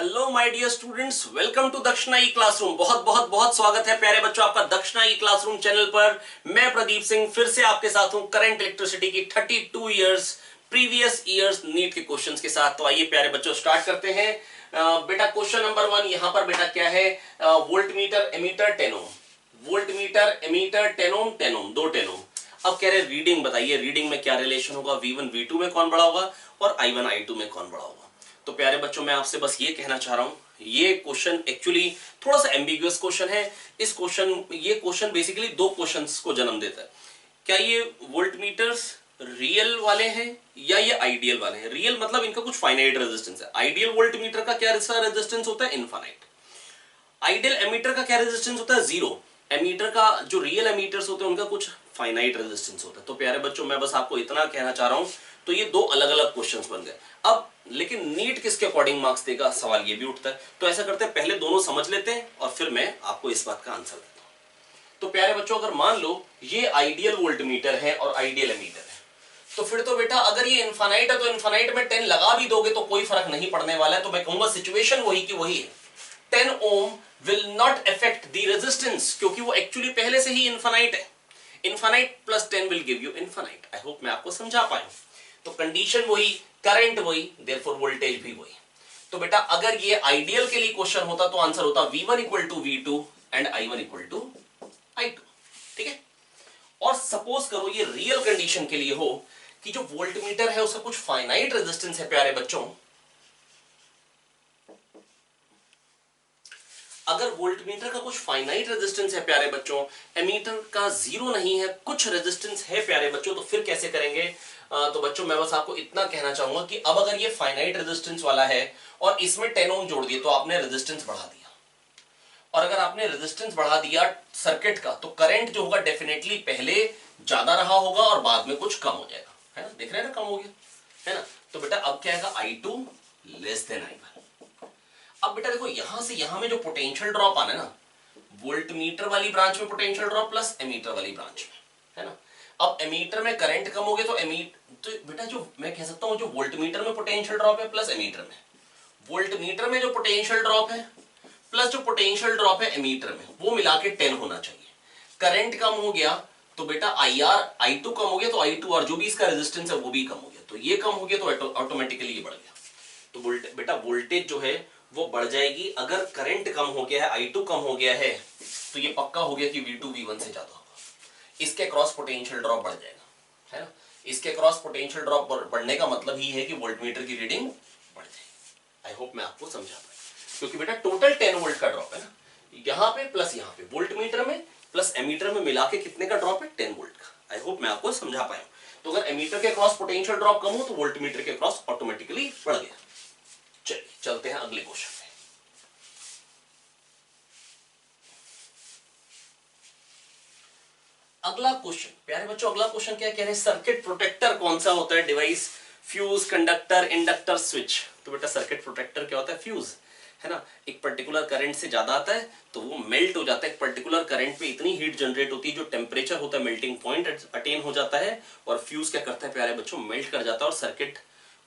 Hello my dear students, welcome to Dakshina e classroom. बहुत बहुत बहुत स्वागत है प्यारे बच्चों आपका दक्षिणा ई क्लासरूम चैनल पर। मैं प्रदीप सिंह फिर से आपके साथ हूं करंट इलेक्ट्रिसिटी की 32 इयर्स प्रीवियस ईयर्स नीट के क्वेश्चंस के साथ। तो आइए प्यारे बच्चों स्टार्ट करते हैं। बेटा क्वेश्चन नंबर 1 यहां पर बेटा क्या है, वोल्ट मीटर एमीटर 10 ओम, वोल्ट मीटर एमीटर 10 ओम 10 ओम 2 10 ओम। अब कह रहे रीडिंग बताइए, रीडिंग में क्या रिलेशन होगा, V1 V2 में कौन बड़ा होगा और I1 I2 में कौन बड़ा होगा। तो प्यारे बच्चों मैं आपसे बस ये कहना चाह रहा हूं, ये क्वेश्चन एक्चुअली थोड़ा सा एम्बिगुअस क्वेश्चन है। ये क्वेश्चन बेसिकली दो क्वेश्चंस को जन्म देता है। क्या ये वोल्ट मीटर्स रियल वाले हैं या ये आइडियल वाले हैं। रियल मतलब इनका कुछ फाइनाइट रेजिस्टेंस है। आइडियल वोल्ट मीटर का क्या रेजिस्टेंस होता है, इनफाइनाइट। आइडियल एमीटर का क्या रेजिस्टेंस होता है, जीरो। एमीटर का जो रियल एमीटर्स होते हैं उनका कुछ फाइनाइट रेजिस्टेंस होता है। तो प्यारे बच्चों मैं बस आपको इतना कहना चाह रहा हूं। तो ये दो अलग अलग क्वेश्चंस बन गए। अब लेकिन नीट किसके अकॉर्डिंग मार्क्स देगा, सवाल ये भी उठता है। तो ऐसा करते हैं, पहले दोनों समझ लेते हैं और फिर मैं आपको इस बात का आंसर देता हूं। तो प्यारे बच्चों अगर मान लो ये आइडियल वोल्ट मीटर है और आइडियल एमीटर है, तो फिर तो बेटा अगर ये इनफाइनाइट है तो इनफाइनाइट में 10 लगा भी दोगे तो कोई फर्क नहीं पड़ने वाला है। तो मैं कहूंगा सिचुएशन वही की वही है। 10 ohm will not affect the resistance, क्योंकि वो एक्चुअली पहले से ही इनफाइनाइट है। Infinite plus 10 will give you infinite. I hope मैं आपको समझा पाया। तो कंडीशन वही, करंट वही, देयरफॉर वोल्टेज भी वही। तो बेटा अगर ये आइडियल के लिए क्वेश्चन होता तो आंसर होता V1 equal to V2 and I1 equal to I2। ठीक है। और सपोज करो ये रियल कंडीशन के लिए हो कि जो वोल्ट मीटर है उसका कुछ फाइनाइट रेजिस्टेंस है। प्यारे बच्चों अगर वोल्ट मीटर का कुछ फाइनाइट रेजिस्टेंस है प्यारे बच्चों, एमीटर का जीरो नहीं है, कुछ रेजिस्टेंस है प्यारे बच्चों, तो फिर कैसे करेंगे। तो बच्चों मैं बस आपको इतना कहना चाहूंगा कि अब अगर ये फाइनाइट रेजिस्टेंस वाला है और इसमें 10 ओम जोड़ दिए तो आपने रेजिस्टेंस बढ़ा दिया। और अगर आपने रेजिस्टेंस बढ़ा दिया सर्किट का तो करंट जो होगा डेफिनेटली पहले ज्यादा रहा होगा और बाद में कुछ कम हो जाएगा, है ना। देख रहे हैं ना, कम हो गया, है ना। तो बेटा अब क्या आएगा, I2 लेस देन I1। अब बेटा देखो यहां से यहां में जो पोटेंशियल ड्रॉप आना है ना, वोल्ट मीटर वाली ब्रांच में पोटेंशियल ड्रॉप प्लस एमीटर वाली ब्रांच में, है ना। अब एमीटर में करंट कम हो गया तो बेटा जो मैं कह सकता हूं जो वोल्ट मीटर में पोटेंशियल ड्रॉप है प्लस एमीटर में, वोल्ट मीटर में जो पोटेंशियल ड्रॉप है प्लस जो पोटेंशियल ड्रॉप है एमीटर में, वो मिला के 10 होना चाहिए। करंट कम हो गया तो बेटा I2 कम हो गया तो I2 और जो भी इसका रेजिस्टेंस है वो भी कम हो गया। तो ये कम हो गया तो ऑटोमेटिकली ये बढ़ गया। तो बेटा वोल्टेज जो है वो बढ़ जाएगी। अगर करंट कम हो गया है, I2 कम हो गया है, तो ये पक्का हो गया कि V2 V1 से ज्यादा होगा। इसके क्रॉस पोटेंशियल ड्रॉप बढ़ जाएगा, है ना। इसके क्रॉस पोटेंशियल ड्रॉप बढ़ने का मतलब ही है कि वोल्टमीटर की रीडिंग बढ़ जाएगी। आई होप मैं आपको समझा पाया। क्योंकि बेटा टोटल 10 वोल्ट का ड्रॉप है ना, यहां पे प्लस यहां पे, वोल्टमीटर में प्लस एमीटर में मिला के कितने का ड्रॉप है, 10 वोल्ट का। आई होप मैं आपको समझा पाया। तो अगर एमीटर के क्रॉस पोटेंशियल ड्रॉप कम हो तो वोल्टमीटर के क्रॉस ऑटोमेटिकली बढ़ गया। चलिए चलते हैं अगले क्वेश्चन में। अगला क्वेश्चन प्यारे बच्चों, अगला क्वेश्चन क्या कह रहे हैं, सर्किट प्रोटेक्टर कौन सा होता है device, fuse, conductor, inductor, switch. तो बेटा सर्किट प्रोटेक्टर क्या होता है, फ्यूज, है ना। एक पर्टिकुलर करंट से ज्यादा आता है तो वो मेल्ट हो जाता है। एक पर्टिकुलर करंट पे इतनी हीट जनरेट होती है, जो टेम्परेचर होता है मेल्टिंग पॉइंट अटेन हो जाता है, और फ्यूज क्या करता है प्यारे बच्चों, मेल्ट कर जाता है और सर्किट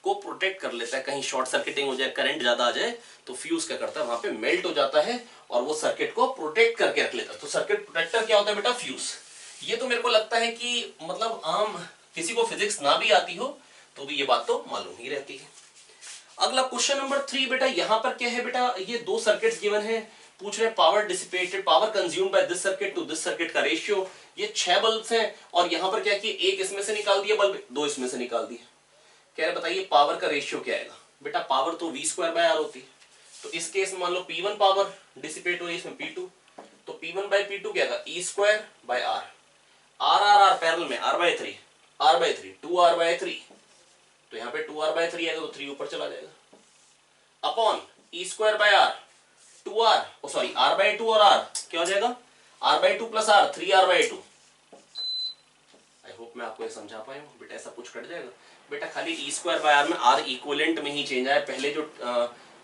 को प्रोटेक्ट कर लेता है। कहीं शॉर्ट सर्किटिंग हो जाए, करंट ज्यादा आ जाए तो फ्यूज क्या करता है, वहां पे मेल्ट हो जाता है और वो सर्किट को प्रोटेक्ट करके रख लेता है। तो सर्किट प्रोटेक्टर क्या होता है बेटा, फ्यूज। ये तो मेरे को लगता है कि मतलब आम किसी को फिजिक्स ना भी आती हो तो भी ये बात तो मालूम ही रहती है। अगला क्वेश्चन नंबर 3 बेटा, यहां पर क्या है बेटा, ये दो सर्किट्स गिवन है। पूछ रहे power dissipated, power consumed by this circuit to this circuit का रेशियो। ये 6 बल्ब्स हैं और यहां पर क्या किया, एक इसमें से निकाल दिया बल्ब, दो इसमें से निकाल दिए। कह रहे बताइए पावर का रेशियो क्या आएगा। बेटा पावर तो V²/R होती है, तो इस केस में मान लो P1 पावर डिसिपेट हुई, इसमें P2, तो P1/P2 क्या था, E²/R। R पैरेलल में R/3, R/3 2R/3, तो यहाँ पे 2R/3 आएगा तो 3 ऊपर चला जाएगा, अपॉन E²/R 2R, ओ सॉरी R/2 और R क्या हो जाएगा, R/2 प्लस R 3R/2। आई होप मैं आपको ये समझा पाया हूँ। बेटा ऐसा कुछ कट जाएगा बेटा, खाली E²/R में R इक्विवेलेंट में ही चेंज आया। पहले जो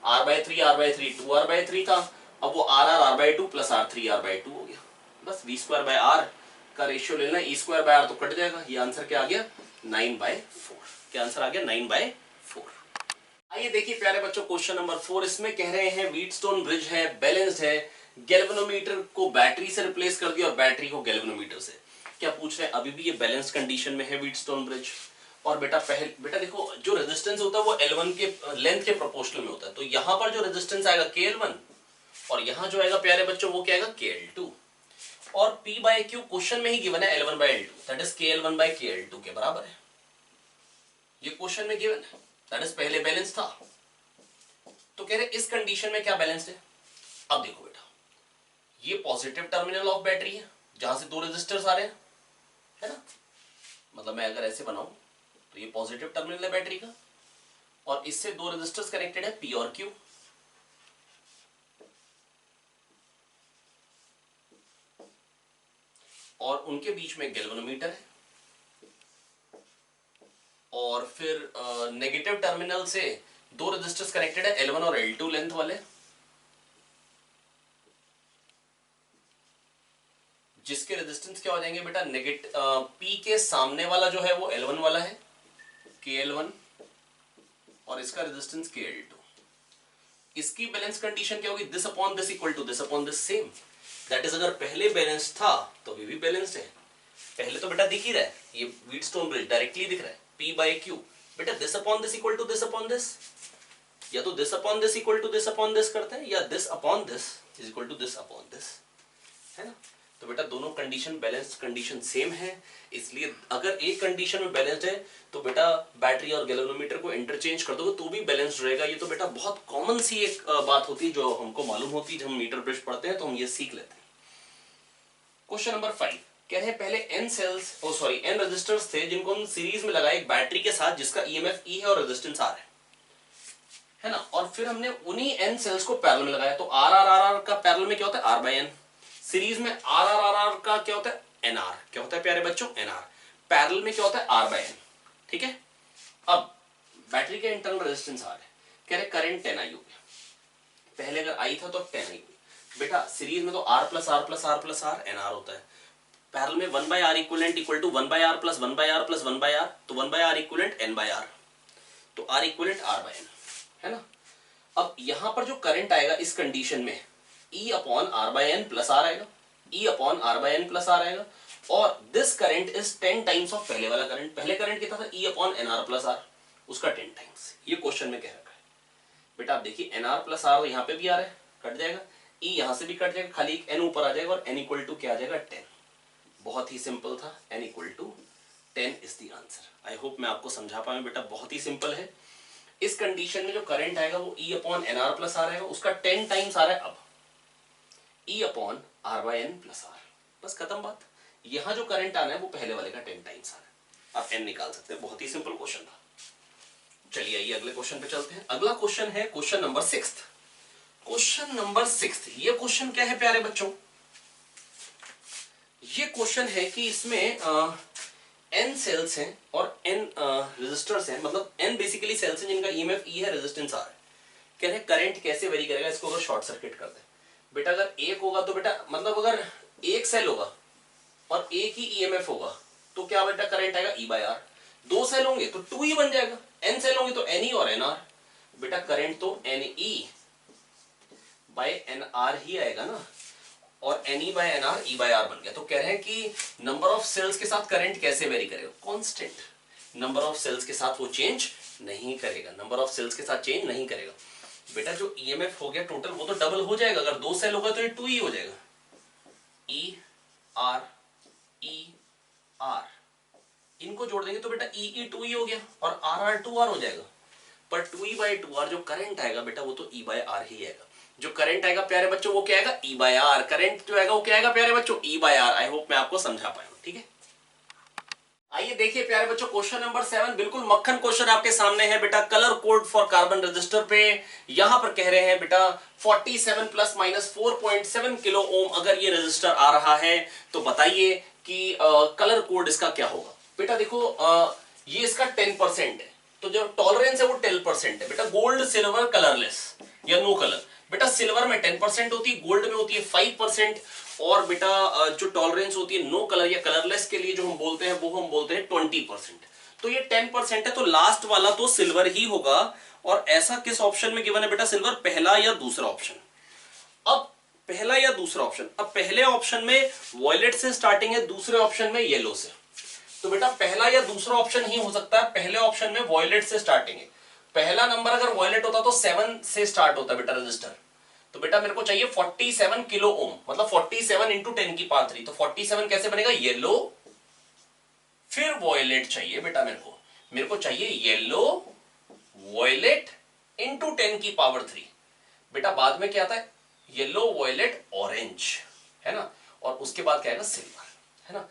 R/3 2R/3 था, अब वो R/2 प्लस R 3R/2 हो गया। बस V²/R का रेशियो लेना, E²/R तो कट जाएगा। ये आंसर क्या आ गया, 9/4। क्या आंसर आ गया, 9/4। आइए देखिए प्यारे बच्चों क्वेश्चन नंबर 4। इसमें कह रहे हैं व्हीटस्टोन ब्रिज है, बैलेंस्ड है, गैल्वेनोमीटर को बैटरी से रिप्लेस कर दिया और बैटरी को गैल्वेनोमीटर से। क्या पूछ रहे हैं, अभी भी ये बैलेंस्ड कंडीशन में है व्हीटस्टोन ब्रिज। और बेटा देखो जो रेजिस्टेंस होता है वो L1 के लेंथ के प्रोपोर्शनल में होता है। तो यहां पर जो रेजिस्टेंस आएगा KL1 और यहां जो आएगा प्यारे बच्चों वो क्या आएगा KL2। और P बाय Q क्वेश्चन में ही गिवन है L1 bye L2 that is KL1 bye KL2 के बराबर है। ये क्वेश्चन में गिवन है, दैट इज पहले बैलेंस था। तो कह रहे इस कंडीशन में क्या बैलेंस्ड है। अब देखो बेटा, ये पॉजिटिव टर्मिनल ऑफ बैटरी है जहां से दो रेजिस्टर्स आ रहे हैं, है ना। मतलब मैं अगर ऐसे बनाऊं तो ये पॉजिटिव टर्मिनल है बैटरी का और इससे दो रेजिस्टर्स कनेक्टेड है P और Q। और उनके बीच में गैल्वेनोमीटर है और फिर नेगेटिव टर्मिनल से दो रेजिस्टर्स कनेक्टेड है L1 और L2 लेंथ वाले, जिसके रेजिस्टेंस क्या हो जाएंगे बेटा, P के सामने वाला जो है वो L1 वाला है KL1 और इसका रेजिस्टेंस KL2। इसकी बैलेंस कंडीशन क्या होगी, this upon this equal to this upon this same. That is अगर पहले बैलेंस था तो अभी भी बैलेंस्ड है। पहले तो बेटा दिख ही रहा है, ये व्हीटस्टोन ब्रिज डायरेक्टली दिख रहा है P बाय Q। बेटा this upon this equal to this upon this, या तो this upon this equal to this upon this करते हैं या this upon this is equal to this upon this, है ना। तो बेटा दोनों कंडीशन बैलेंस्ड कंडीशन सेम है, इसलिए अगर एक कंडीशन में बैलेंस्ड है तो बेटा बैटरी और गैल्वेनोमीटर को इंटरचेंज कर दोगे तो भी बैलेंस्ड रहेगा। ये तो बेटा बहुत कॉमन सी एक बात होती है जो हमको मालूम होती है, जब हम मीटर ब्रिज पढ़ते हैं तो हम ये सीख लेते हैं। क्वेश्चन नंबर 5 कह रहे हैं पहले n रेजिस्टर्स थे जिनको हम सीरीज में लगाए एक बैटरी के साथ जिसका EMF E है और रेजिस्टेंस R है ना। और फिर हमने उन्हीं n सेल्स को पैरेलल में लगाया। तो R का पैरेलल में क्या होता है R बाय N, सीरीज में R का क्या होता है NR, क्या होता है प्यारे बच्चों NR, पैरेलल में क्या होता है R बाय N, ठीक है। अब बैटरी का इंटरनल रेजिस्टेंस R है, कह रहे करंट 10I हो गया, पहले अगर I था तो अब 10I बेटा सीरीज में तो R plus R plus R plus R NR होता है, पैरेलल में 1 by R equivalent equal to 1 by R plus 1 by R plus 1 by R, तो 1 by R equivalent N by R, तो R equivalent R by N, है ना। अब यहां पर जो करंट आएगा इस कंडीशन में E upon R by N plus R आएगा, E upon R by N plus R आएगा। और this current is 10 times of पहले वाला करंट। पहले करंट कितना था E upon NR plus R, उसका 10 टाइम्स। ये क्वेश्चन में कह रखा है बेटा। आप देखिए NR प्लस R यहाँ पे भी आ रहा है, कट जाएगा, E यहां से भी कट जाएगा, खाली एक N ऊपर आ जाएगा और N इक्वल टू क्या आ जाएगा 10। बहुत ही सिंपल था, N equal to 10 is the answer. I hope मैं आपको समझा पाऊँ बेटा, बहुत ही सिंपल है। इस कंडीशन में जो करंट आएगा वो E upon NR plus R आएगा, उसका 10 टाइम्स आ रहा है अब E upon R by N plus R, बस खत्म बात। यहां जो करंट आना है वो पहले वाले का 10 टाइम्स आ रहा है, आप N निकाल सकते हैं। बहुत ही सिंपल क्वेश्चन था। चलिए आइए अगले क्वेश्चन पे चलते हैं। अगला क्वेश्चन है क्वेश्चन नंबर 6। क्वेश्चन नंबर 6, ये क्वेश्चन क्या है प्यारे बच्चों, ये क्वेश्चन है कि इसमें n सेल्स हैं और n रेजिस्टर्स हैं, मतलब n बेसिकली सेल्स हैं जिनका EMF E है, रेजिस्टेंस R है। कह रहे हैं करंट कैसे वेरी करेगा इसको अगर शॉर्ट सर्किट कर दे। बेटा अगर एक होगा तो बेटा मतलब अगर एक सेल होगा और एक ही EMF होगा तो क्या बेटा करंट आएगा E बाय R। दो सेल होंगे तो 2E बन जाएगा, n सेल होंगे तो NE और NR। बेटा करंट तो NE बाय NR ही आएगा ना, और NE by NR E by R बन गया। तो कह रहे हैं कि नंबर ऑफ सेल्स के साथ करंट कैसे वेरी करेगा, कांस्टेंट। नंबर ऑफ सेल्स के साथ वो चेंज नहीं करेगा, नंबर ऑफ सेल्स के साथ चेंज नहीं करेगा। बेटा जो EMF हो गया टोटल वो तो डबल हो जाएगा, अगर दो सेल होगा तो ये 2E हो जाएगा, E R E R, इनको जोड़ देंगे तो बेटा E 2E हो गया और R 2R हो जाएगा। पर 2E बाय 2R जो करंट आएगा बेटा वो तो E बाय R ही आएगा। जो करंट आएगा प्यारे बच्चों वो क्या आएगा E बाय R, करंट जो आएगा वो क्या आएगा प्यारे बच्चों E by R। I hope मैं आपको समझा पाया हूं, ठीक है। आइए देखिए प्यारे बच्चों क्वेश्चन नंबर 7, बिल्कुल मक्खन क्वेश्चन आपके सामने है बेटा। Colour code for carbon register पे यहां पर कह रहे हैं बेटा 47 प्लस माइनस 4.7 किलो ओम अगर ये रजिस्टर आ रहा है तो बताइए कि कलर कोड इसका क्या होगा। बेटा देखो ये इसका 10% है, तो जो टॉलरेंस है वो 10% है बेटा। गोल्ड सिल्वर कलरलेस या नो कलर, बेटा सिल्वर में 10% होती है, गोल्ड में होती है 5%, और बेटा जो टॉलरेंस होती है नो कलर या कलरलेस के लिए जो हम बोलते हैं वो हम बोलते हैं 20%। तो ये 10% है तो लास्ट वाला तो सिल्वर ही होगा और ऐसा किस ऑप्शन में गिवन है बेटा सिल्वर, पहला या दूसरा ऑप्शन। अब पहला या दूसरा ऑप्शन, अब पहले ऑप्शन में वॉयलेट से स्टार्टिंग है, दूसरे ऑप्शन में येलो से। तो बेटा पहला या दूसरा ऑप्शन ही हो सकता है। पहले ऑप्शन में वॉयलेट से स्टार्टिंग है, पहला नंबर अगर वॉयलेट होता तो 7 से स्टार्ट होता बेटा रजिस्टर। तो बेटा मेरे को चाहिए 47 किलो ओम, मतलब 47 इंटू 10 की पावर 3। तो 47 कैसे बनेगा, येलो फिर वॉयलेट चाहिए बेटा मेरे को चाहिए येलो वॉयलेट इंटू 10 की पावर 3। बेटा बाद में क्या आता है, येलो वॉयलेट ऑरेंज, है ना, और उसके बाद क्या आएगा सिल्वर, है ना।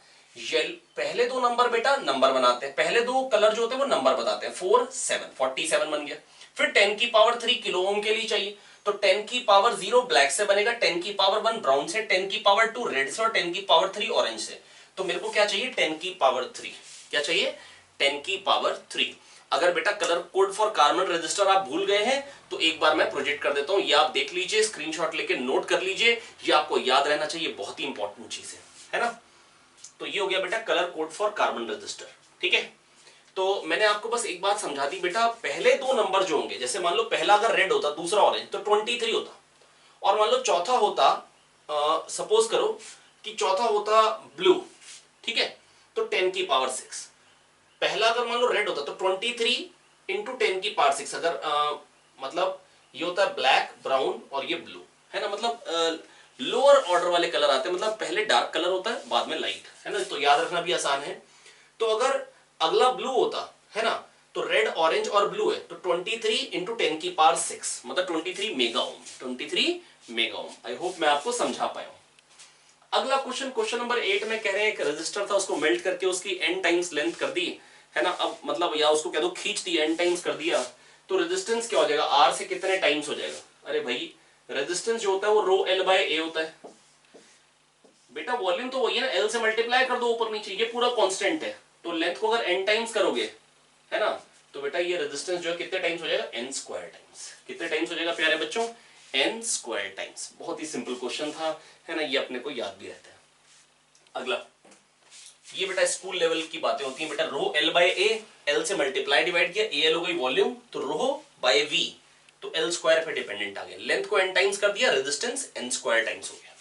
पहले दो नंबर बेटा नंबर बनाते हैं, पहले दो कलर जो होते हैं वो नंबर बताते हैं। 4 7 47 बन गया। फिर 10 की पावर 3 किलो ओम के लिए चाहिए, तो 10 की पावर 0 ब्लैक से बनेगा, 10 की पावर 1 ब्राउन से, 10 की पावर 2 रेड से और 10 की पावर 3 ऑरेंज से। तो मेरे को क्या चाहिए, 10 की पावर 3। क्या चाहिए, 10 की पावर 3। अगर बेटा colour code for carbon register आप भूल गए हैं तो एक बार मैं प्रोजेक्ट कर देता हूं, ये आप देख लीजिए, स्क्रीनशॉट लेके नोट कर लीजिए, ये आपको याद रहना चाहिए, बहुत ही इंपॉर्टेंट चीज है ना। तो ये हो गया बेटा colour code for carbon register, ठीक है। तो मैंने आपको बस एक बात समझा दी बेटा, पहले दो नंबर जो होंगे, जैसे मान लो पहला अगर रेड होता दूसरा ऑरेंज तो 23 होता, और मान लो चौथा होता, सपोज करो कि चौथा होता ब्लू, ठीक है, तो 10 की पावर 6। पहला अगर मान लो रेड होता तो 23 इंटू 10 की पावर 6। अगर मतलब ये होता है ब्लैक ब्राउन और ये ब्लू, है ना, मतलब लोअर ऑर्डर वाले कलर आते हैं, मतलब पहले डार्क कलर होता है बाद में लाइट, है ना, तो याद रखना भी आसान है। तो अगर अगला ब्लू होता है ना, तो रेड ऑरेंज और ब्लू है, तो 23 इंटू 10 की पावर 6 मतलब 23 मेगा ओम, 23 मेगा ओम। आई होप मैं आपको समझा पाया हूं। अगला क्वेश्चन, क्वेश्चन नंबर 8 में कह रहे हैं एक रजिस्टर था, उसको मेल्ट करके उसकी n टाइम्स लेंथ कर दी, है ना, अब मतलब या उसको कह दो खींच दी, n टाइम्स कर दिया, तो रेजिस्टेंस क्या हो जाएगा, r से कितने टाइम्स हो जाएगा। अरे भाई रेजिस्टेंस जो होता है वो रो एल बाय ए होता है बेटा, वॉल्यूम तो वही है ना, एल से मल्टीप्लाई कर दो ऊपर नीचे, ये पूरा कांस्टेंट है, तो लेंथ को अगर n टाइम्स करोगे, है ना, तो बेटा ये रेजिस्टेंस जो है कितने टाइम्स हो जाएगा, n स्क्वायर टाइम्स। कितने टाइम्स हो जाएगा प्यारे बच्चों, n स्क्वायर टाइम्स। बहुत ही सिंपल क्वेश्चन था, है ना, ये अपने को याद भी रहता है। अगला, ये बेटा स्कूल लेवल की बातें होती हैं बेटा, rho L by A, L से मल्टीप्लाई डिवाइड किया, ए एल हो गई वॉल्यूम, तो रो बाय वी, तो एल स्क्वायर पे डिपेंडेंट आ गया, लेंथ को n टाइम्स कर दिया, रेजिस्टेंस n स्क्वायर टाइम्स हो गया।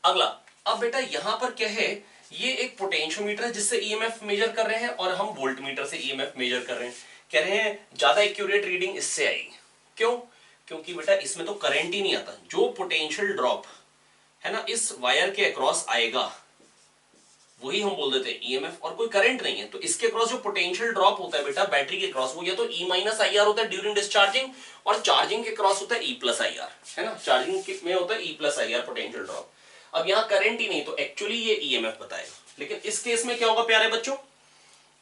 अगला, अब बेटा यहां पर क्या है, ये एक पोटेंशियोमीटर है जिससे ईएमएफ मेजर कर रहे हैं, और हम वोल्ट मीटर से ईएमएफ मेजर कर रहे हैं। कह रहे हैं ज्यादा एक्यूरेट रीडिंग इससे आएगी, क्यों, क्योंकि बेटा इसमें तो करंट ही नहीं आता, जो पोटेंशियल ड्रॉप है ना इस वायर के अक्रॉस आएगा वही हम बोल देते हैं ईएमएफ, और कोई करंट नहीं है, तो इसके अक्रॉस जो पोटेंशियल ड्रॉप होता है बेटा बैटरी के अक्रॉस, वो या तो ई माइनस आई आर होता है ड्यूरिंग डिस्चार्जिंग, और चार्जिंग के अक्रॉस होता है ई प्लस आई आर, है ना, चार्जिंग में होता है E plus I R potential drop. अब यहाँ करंट ही नहीं, तो एक्चुअली ये ईएमएफ बताएगा। लेकिन इस केस में क्या होगा प्यारे बच्चों,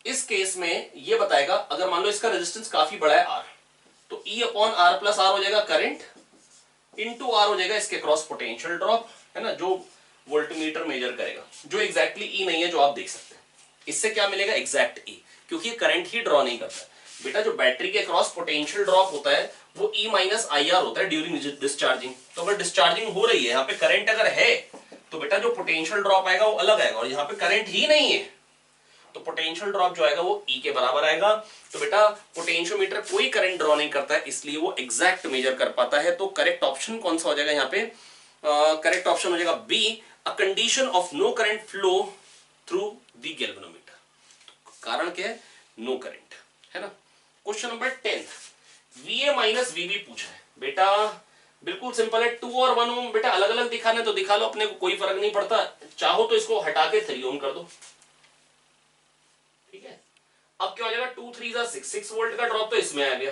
इस केस में ये बताएगा, अगर मान लो इसका रेजिस्टेंस काफी बड़ा है आर, तो E upon R plus R हो जाएगा करंट, इंटू आर हो जाएगा इसके क्रॉस पोटेंशियल ड्रॉप, है ना, जो वोल्टमीटर मेजर करेगा, जो एग्जैक्टली ई नहीं है जो आप देख सकते हैं। इससे क्या मिलेगा, एग्जैक्ट ई, क्योंकि ये करंट ही ड्रॉ नहीं करता बेटा। जो बैटरी के क्रॉस पोटेंशियल ड्रॉप होता है वो ई माइनस आई आर होता है ड्यूरिंग डिस्चार्जिंग। तो अगर डिस्चार्जिंग हो रही है, यहाँ पे करंट अगर है तो बेटा जो पोटेंशियल ड्रॉप आएगा वो अलग आएगा, और यहाँ पे करंट ही नहीं है तो पोटेंशियल ड्रॉप जो आएगा वो ई के बराबर आएगा। तो बेटा पोटेंशियोमीटर कोई करंट ड्रॉ नहीं करता है, इसलिए वो एग्जैक्ट मेजर कर पाता है। तो करेक्ट ऑप्शन कौन सा हो जाएगा यहाँ पे, करेक्ट ऑप्शन हो जाएगा B, a condition of no current flow through the galvanometer. कारण क्या है, नो करंट, है ना। Question number 10, VA minus VB पूछा है बेटा, बिल्कुल सिंपल है, 2 और 1 ओम बेटा अलग अलग दिखाने तो दिखा लो, अपने को कोई फर्क नहीं पड़ता, चाहो तो इसको हटा के 3 ओम कर दो, ठीक है। अब क्या हो जाएगा, 2 3 6 वोल्ट का ड्रॉप तो इसमें आ गया,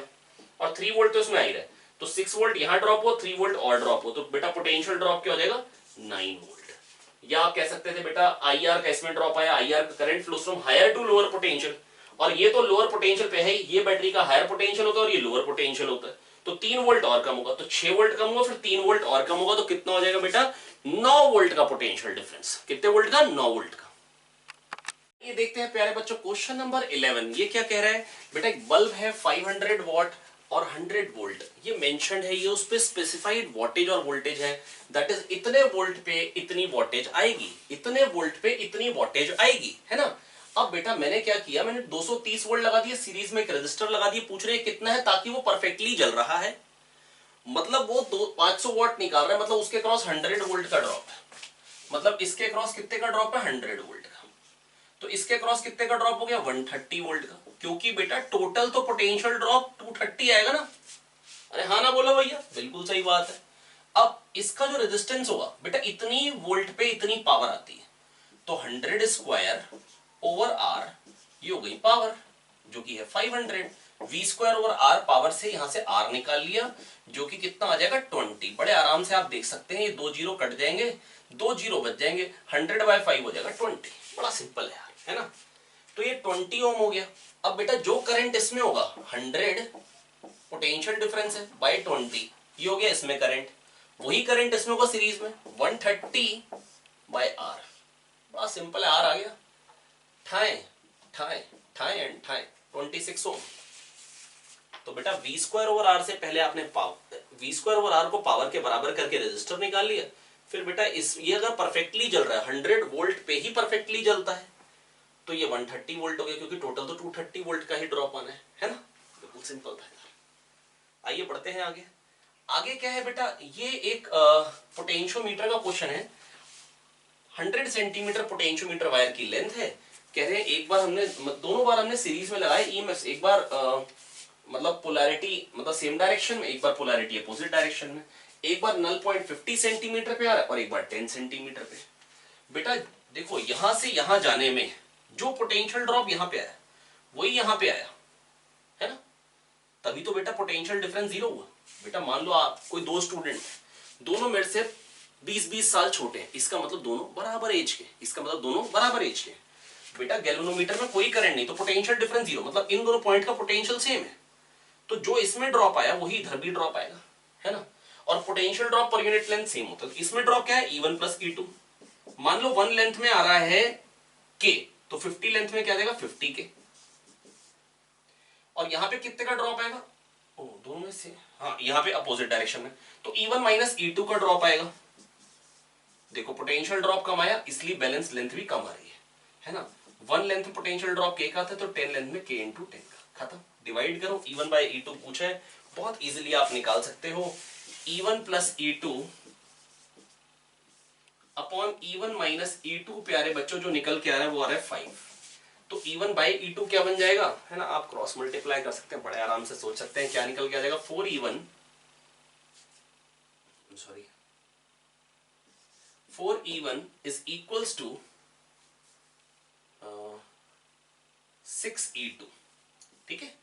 और 3 वोल्ट तो इसमें आ ही रहा है, तो 6 वोल्ट यहां ड्रॉप हो, 3 वोल्ट और ड्रॉप हो, तो बेटा पोटेंशियल ड्रॉप क्या हो जाएगा, 9 वोल्ट। या आप कह सकते थे बेटा IR का इसमें ड्रॉप आया, IR का current flows from higher to lower potential, और ये तो लोअर पोटेंशियल पे है, ये बैटरी का हायर पोटेंशियल होता है और ये लोअर पोटेंशियल होता है, तो 3 वोल्ट और कम होगा, तो 6 वोल्ट कम होगा, फिर 3 वोल्ट और कम होगा, तो कितना हो जाएगा बेटा, 9 वोल्ट का पोटेंशियल डिफरेंस। कितने वोल्ट का, 9 वोल्ट का। ये देखते हैं प्यारे बच्चों क्वेश्चन नंबर 11, ये क्या कह रहा है बेटा, एक बल्ब है 500 वॉट और 100 वोल्ट, ये मेंशन्ड है, ये उस पे स्पेसिफाइड वोल्टेज और वोल्टेज है, दैट इज इतने वोल्ट पे इतनी वोल्टेज आएगी, इतने वोल्ट पे इतनी वोल्टेज आएगी, है ना। अब बेटा मैंने क्या किया, मैंने 230 वोल्ट लगा दिया, सीरीज में एक रेजिस्टर लगा दिया, पूछ रहे हैं कितना है, ताकि वो परफेक्टली जल रहा है, मतलब वो 500 वॉट निकाल रहा है, मतलब उसके क्रॉस 100 वोल्ट का ड्रॉप है, मतलब इसके क्रॉस कितने का ड्रॉप है, 100 वोल्ट का, तो इसके क्रॉस कितने का ड्रॉप हो गया, 130 वोल्ट का, क्योंकि बेटा टोटल तो पोटेंशियल ड्रॉप 230 आएगा ना। अरे हाँ ना बोलो भैया, बिल्कुल सही बात है। अब इसका जो रेजिस्टेंस होगा बेटा, इतनी वोल्ट पे इतनी पावर आती है, तो 100 स्क्वायर ओवर आर, ये हो गई पावर जो कि है 500, V square over R, power से यहां से आर निकाल लिया जो कि कितना आ जाएगा 20। बड़े आराम से आप देख सकते हैं, ये 2 जीरो कट जाएंगे, 2 जीरो बच जाएंगे, 100/5 हो जाएगा 20। बड़ा सिंपल है यार, है ना। तो ये 20 ओम हो गया। अब बेटा जो करंट इसमें होगा 100 पोटेंशियल डिफरेंस है बाय 20, ये हो गया इसमें करंट, वही करंट इसमें होगा सीरीज में 130/R। बड़ा सिंपल है, आर आ गया, ठाए ठाए ठाए एंड ठाए 26 ओम। तो बेटा वी स्क्वायर ओवर आर से पहले आपने वी स्क्वायर ओवर आर को पावर के बराबर करके रेजिस्टर निकाल लिया, फिर बेटा ये अगर परफेक्टली जल रहा है 100 वोल्ट पे ही परफेक्टली जलता है, तो ये 130 वोल्ट हो गया, क्योंकि टोटल तो 230 वोल्ट का ही ड्रॉप आना है ना। बिल्कुल सिंपल था यार। आइए बढ़ते हैं आगे। आगे क्या है बेटा, ये एक पोटेंशियोमीटर का क्वेश्चन है। 100 सेंटीमीटर पोटेंशियोमीटर वायर की लेंथ है। कह रहे हैं एक बार हमने, दोनों बार हमने सीरीज में लगाए ईएमएफ, एक बार मतलब पोलैरिटी मतलब सेम डायरेक्शन में, एक बार पोलैरिटी अपोजिट डायरेक्शन में, एक बार नल पॉइंट 50 सेंटीमीटर पे आ रहा है और एक बार 10 सेंटीमीटर पे। बेटा देखो यहां से यहां जाने में जो पोटेंशियल ड्रॉप यहां पे आया वही यहां पे आया है ना, तभी तो बेटा पोटेंशियल डिफरेंस 0 हुआ। बेटा मान लो आप कोई 2 स्टूडेंट, दोनों मेरे से 20-20 साल छोटे हैं, इसका मतलब दोनों बराबर एज के, इसका मतलब दोनों बराबर एज के। बेटा गैल्वेनोमीटर में कोई करंट नहीं, तो पोटेंशियल डिफरेंस 0, मतलब इन दोनों पॉइंट का पोटेंशियल सेम है, तो जो इसमें ड्रॉप आया वही इधर भी ड्रॉप आएगा, है ना। और potential drop per unit length same होता है, तो इसमें ड्रॉप क्या है, E1 प्लस E2। मान लो 1 लेंथ में आ रहा है K, तो 50 लेंथ में क्या देगा 50 के, और यहां पे कितने का ड्रॉप आएगा, ओ दोनों में से, हाँ यहाँ पे अपोजिट डायरेक्शन में, तो E1 माइनस E2 का ड्रॉप आएगा। देखो पोटेंशियल ड्रॉप कम आया, इसलिए बैलेंस लेंथ भी कम आ रही है ना। 1 लेंथ में पोटेंशियल ड्रॉप K का था, तो 10 लेंथ में K इंटू 10 का, खत्म। डिवाइड करो, E1 बाई E2 पूछा है, बहुत इजीली आप निकाल सकते हो। E1 plus E2 upon E1 minus E2, प्यारे बच्चों जो निकल के आ रहा है वो आ रहा है 5, तो E1 बाई E2 क्या बन जाएगा, है ना। आप क्रॉस मल्टीप्लाई कर सकते हैं, बड़े आराम से सोच सकते हैं क्या निकल के आ जाएगा, 4E1 sorry 4E1 is equals to 6E2, ठीक है।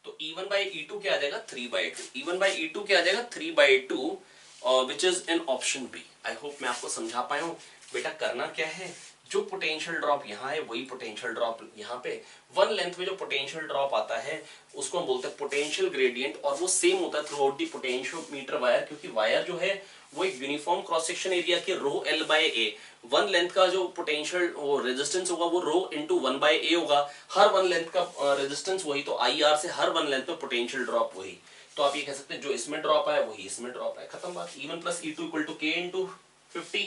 तो E1 बाई E2 क्या आ जाएगा 3/2, E1 बाई E2 क्या आ जाएगा 3/2, which is in option B. I hope मैं आपको समझा पाया हूं। बेटा करना क्या है, जो पोटेंशियल ड्रॉप यहाँ है वही पोटेंशियल ड्रॉप यहाँ पे, 1 लेंथ में जो पोटेंशियल ड्रॉप आता है उसको हम बोलते हैं पोटेंशियल ग्रेडियंट, और वो सेम होता है through out the potentiometer wire, क्योंकि वायर जो है वो एक यूनिफॉर्म क्रॉस सेक्शन एरिया के रो L बाय A, 1 लेंथ का जो पोटेंशियल वो रेजिस्टेंस होगा वो रो इंटू 1 बाय A होगा, हर 1 लेंथ का रेजिस्टेंस वही, तो IR से हर 1 लेंथ में पोटेंशियल ड्रॉप वही, तो आप ये कह सकते हैं जो इसमें ड्रॉप आया वही इसमें ड्रॉप आया, खत्म बात। E1 plus E2 equal to K into 50,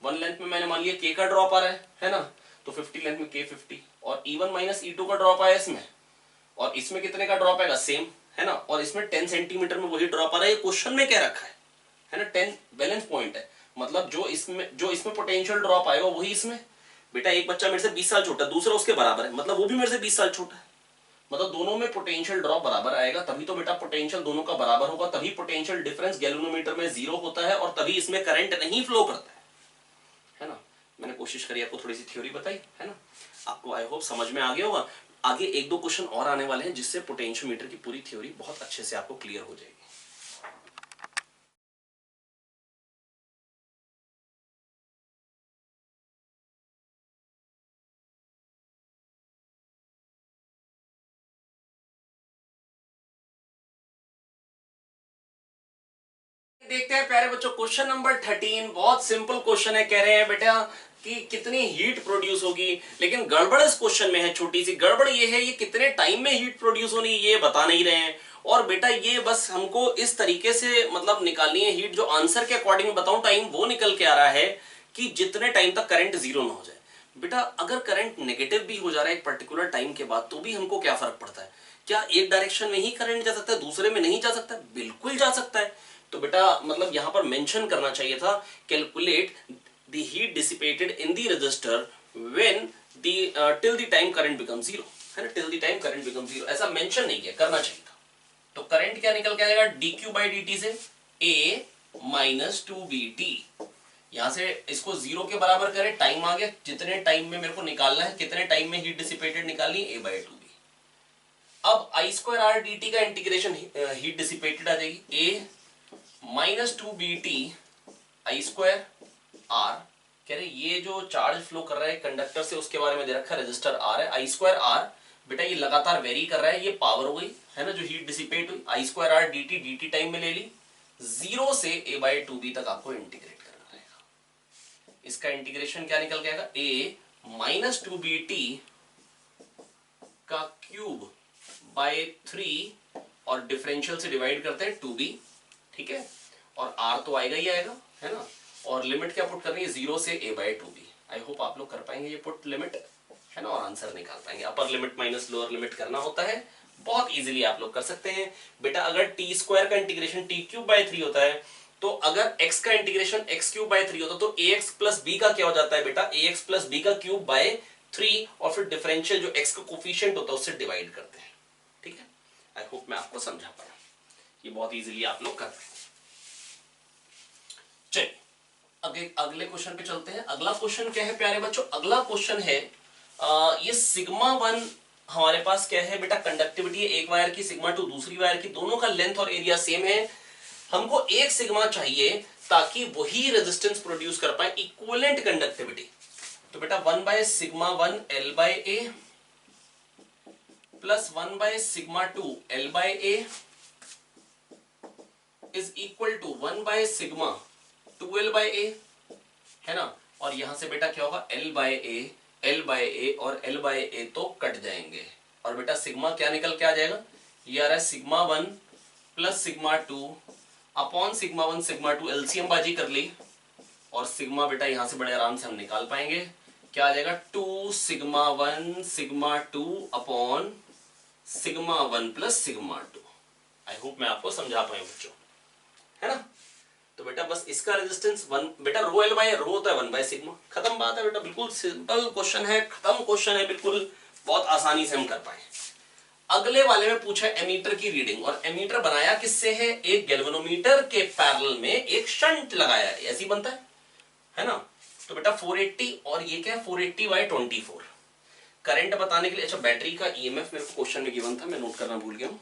1 length में मैंने मान लिया K का ड्रॉप आ रहा है ना, तो 50 लेंथ में K 50, और E1 माइनस E2 का ड्रॉप आया इसमें, और इसमें कितने का ड्रॉप आएगा सेम, है ना, और इसमें 10 सेंटीमीटर में वही ड्रॉप आ रहा है, ये क्वेश्चन में क्या रखा है ना, 10 बैलेंस पॉइंट है, मतलब जो इसमें पोटेंशियल ड्रॉप आएगा वही इसमें। बेटा एक बच्चा मेरे से 20 साल छोटा, दूसरा उसके बराबर है, मतलब वो भी मेरे से 20 साल छोटा है, मतलब दोनों में पोटेंशियल ड्रॉप बराबर आएगा, तभी तो बेटा पोटेंशियल दोनों का बराबर होगा, तभी पोटेंशियल डिफरेंस गैल्वेनोमीटर में 0 होता है, और तभी इसमें करंट नहीं फ्लो करता है ना। मैंने कोशिश करी आपको थोड़ी सी थ्योरी बताई, है ना, आपको आई होप समझ में आ गया होगा। आगे 1-2 क्वेश्चन और आने वाले हैं जिससे पोटेंशियोमीटर की पूरी थ्योरी बहुत अच्छे से आपको क्लियर हो जाएगी। देखते हैं प्यारे बच्चों क्वेश्चन नंबर 13, बहुत सिंपल क्वेश्चन है। कह रहे हैं बेटा कि कितनी हीट प्रोड्यूस होगी, लेकिन गड़बड़ इस क्वेश्चन में है, छोटी सी गड़बड़ ये है, ये कितने टाइम में हीट प्रोड्यूस होनी ये बता नहीं रहे हैं, और बेटा ये बस हमको इस तरीके से मतलब निकालनी है हीट, जो आंसर के अकॉर्डिंग बताऊं टाइम वो निकल के आ रहा है कि जितने टाइम तक करंट 0 ना हो जाए। बेटा अगर करंट नेगेटिव भी हो जा रहा है एक पर्टिकुलर टाइम के बाद तो भी हमको क्या फर्क पड़ता है? क्या एक डायरेक्शन में ही करंट जा सकता है, दूसरे में नहीं जा सकता? बिल्कुल जा सकता है। तो बेटा मतलब यहां पर मेंशन करना चाहिए था calculate the heat dissipated in the register when the till the time current become zero, है ना, till the time current become zero, ऐसा मेंशन नहीं किया, करना चाहिए था। तो करंट क्या निकल के आएगा dq बाई dt से a माइनस 2bt। यहां से इसको जीरो के बराबर करें, टाइम आ गया, जितने टाइम में मेरे को निकालना है, कितने टाइम में हीट डिसिपेटेड निकालनी है, a बाई 2b। अब I square R D T का इंटीग्रेशन हीट डिसिपेटेड आ जाएगी a minus 2bt I square R. कह रहे ये जो चार्ज फ्लो कर रहा है कंडक्टर से उसके बारे में दे रखा है, रेजिस्टर आर है, आई स्क्वायर आर। बेटा ये लगातार वेरी कर रहा है, ये पावर हो गई है ना जो हीट डिसिपेट हुई, I square R D T time में ले ली, जीरो से a बाई 2b तक आपको इंटीग्रेट करना रहेगा। इसका इंटीग्रेशन क्या निकल के आएगा, a माइनस 2bt का क्यूब बाय 3 और डिफरेंशियल से डिवाइड करते हैं 2b, ठीक है, और r तो आएगा ही आएगा, है ना, और लिमिट क्या पुट करनी है, जीरो से a by 2b। I hope आप लोग कर पाएंगे ये पुट लिमिट, है ना, और आंसर निकाल पाएंगे। Upper limit minus lower limit करना होता है, बहुत इजीली आप लोग कर सकते हैं। बेटा अगर टी स्क्वायर का इंटीग्रेशन टी क्यूब बाई 3 होता है तो अगर x का इंटीग्रेशन x क्यूब बाई 3 होता तो ax प्लस b का क्या हो जाता है बेटा, ax प्लस b का क्यूब बाय 3 और फिर डिफरेंशियल जो x का कोफिशिएंट होता है उससे डिवाइड करते हैं, ठीक है। आई होप मैं आपको समझा पाया, ये बहुत इजीली आप लोग कर पाएंगे। चलिए अगले क्वेश्चन पे चलते हैं। अगला क्वेश्चन क्या है प्यारे बच्चों, अगला क्वेश्चन है ये सिग्मा 1 हमारे पास क्या है बेटा, कंडक्टिविटी है एक वायर की, सिग्मा 2 दूसरी वायर की, दोनों का लेंथ और एरिया सेम है। हमको एक सिग्मा चाहिए ताकि वही रेजिस्टेंस प्रोड्यूस कर पाए, इक्विवेलेंट कंडक्टिविटी। तो बेटा 1 by sigma 1 L by A plus 1 by sigma 2 L by A is equal to 1 by sigma 2L by A, है ना, और यहां से बेटा क्या होगा, L बाय A और L बाय A तो कट जाएंगे, और बेटा सिग्मा क्या निकल के आ जाएगा, ये आ रहा है sigma 1 plus sigma 2 upon sigma 1 sigma 2, LCM बाजी कर ली, और सिग्मा बेटा यहां से बड़े आराम से हम निकाल पाएंगे, क्या आ जाएगा 2 sigma 1 sigma 2 upon sigma 1 plus sigma 2। आई होप मैं आपको समझा पाऊं बच्चों, है ना। तो बेटा बस इसका रेजिस्टेंस 1 बेटा रो एल बाय रो होता है 1 बाय सिग्मा, खत्म बात है बेटा, बिल्कुल सिंपल क्वेश्चन है, खत्म क्वेश्चन है, बिल्कुल बहुत आसानी से हम कर पाए। अगले वाले में पूछा एमीटर की रीडिंग, और एमीटर बनाया किससे है, एक गैल्वेनोमीटर के पैरेलल में एक शंट लगाया है, ऐसी बनता है ना। तो बेटा 480 और ये क्या है 480 बाय 24 करंट बताने के लिए। अच्छा बैटरी का ईएमएफ मेरे को क्वेश्चन में गिवन था, मैं नोट करना भूल गया हूं,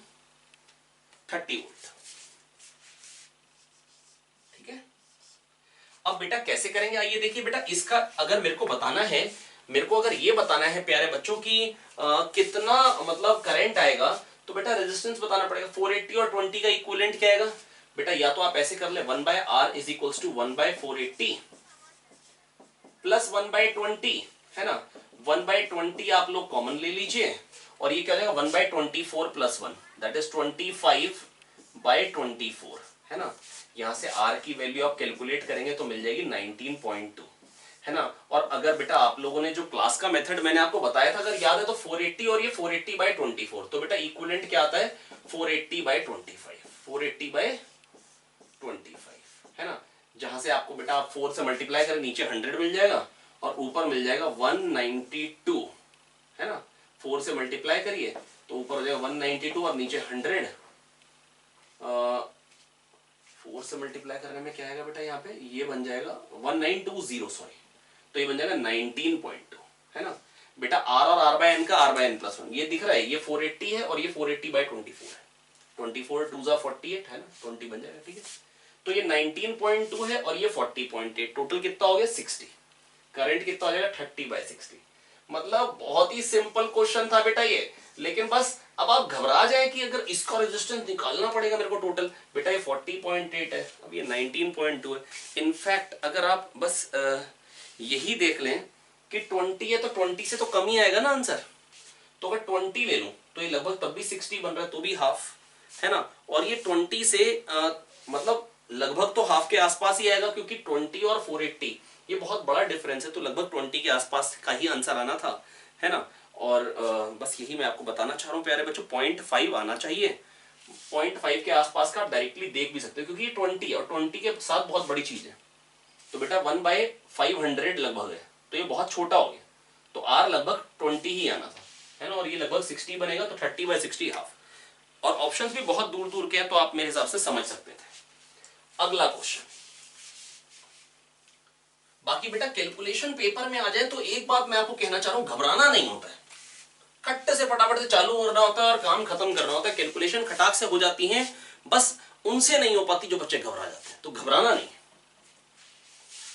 30 वोल्ट, ठीक है। अब बेटा कैसे करेंगे, आइए देखिए बेटा, इसका अगर मेरे को बताना है, मेरे को अगर ये बताना है प्यारे बच्चों की कितना मतलब करंट आएगा, तो बेटा रेजिस्टेंस बताना पड़ेगा। 480 और 20 का इक्विवेलेंट क्या आएगा बेटा, या तो आप ऐसे कर ले 1 by R is equals to 1 by 480 plus 1 by 20, है ना, 1 बाय 20 आप लोग कॉमन ले लीजिए, और ये क्या हो जाएगा 1 by 24 plus 1 that is 25 by 24, है ना। यहां से r की वैल्यू आप कैलकुलेट करेंगे तो मिल जाएगी 19.2, है ना। और अगर बेटा आप लोगों ने जो क्लास का मेथड मैंने आपको बताया था अगर याद है तो 480 और ये 480 बाय 24, तो बेटा इक्विवेलेंट क्या आता है 480 बाय 25, 480 बाय 25, है ना। जहां से आपको बेटा आप 4 से मल्टीप्लाई करें नीचे 100 मिल जाएगा और ऊपर मिल जाएगा 192, है ना। 4 से मल्टीप्लाई करिए तो ऊपर हो जाएगा 192 और नीचे 100। 4 से मल्टीप्लाई करने में क्या आएगा बेटा, यहाँ पे ये बन जाएगा 1920, सॉरी, तो ये बन जाएगा 19.2, है ना बेटा। r और r बाय n का r बाय n प्लस 1 ये दिख रहा है, ये 480 है और ये 480 बाय 24 है, 24 2 48, है ना, 20 बन जाएगा, ठीक है। तो ये 19.2 है और ये 40.8, टोटल कितना हो गया 60, करंट कितना हो जाएगा 30 बाय 60। मतलब बहुत ही सिंपल क्वेश्चन था बेटा ये, लेकिन बस अब आप घबरा जाए कि अगर इसका रेजिस्टेंस निकालना पड़ेगा मेरे को टोटल, बेटा ये 40.8 है, अब ये 19.2 है। इनफैक्ट अगर आप बस यही देख लें कि 20 है तो 20 से तो कम ही आएगा ना आंसर, तो अगर 20 ले लूं तो ये लगभग तब भी 60 बन रहा है, तो भी हाफ, है ना। और ये 20 से मतलब लगभग तो हाफ के आसपास ही आएगा, क्योंकि 20 और 480 ये बहुत बड़ा डिफरेंस है, तो लगभग 20 के आसपास का ही आंसर आना था, है ना। और बस यही मैं आपको बताना चाह रहा हूँ प्यारे बच्चों, 0.5 आना चाहिए। 0.5 के आसपास का आप डायरेक्टली देख भी सकते हो, क्योंकि ये 20 और 20 के साथ बहुत बड़ी चीज है। तो बेटा 1/500 लगभग है, तो ये बहुत छोटा हो गया, तो R लगभग 20 ही आना था, है ना। और ये लगभग 60 बनेगा, तो 30/60 हाफ। और ऑप्शंस भी बहुत दूर दूर के हैं, तो आप मेरे हिसाब से समझ सकते थे। अगला क्वेश्चन, बाकी बेटा कैलकुलेशन पेपर में आ जाए तो एक बात मैं आपको कहना चाह रहा हूं, घबराना नहीं होता है, खट्टे से फटाफट से चालू होना होता है और काम खत्म करना होता है। कैलकुलेशन खटाक से हो जाती हैं, बस उनसे नहीं हो पाती जो बच्चे घबरा जाते हैं, तो घबराना नहीं।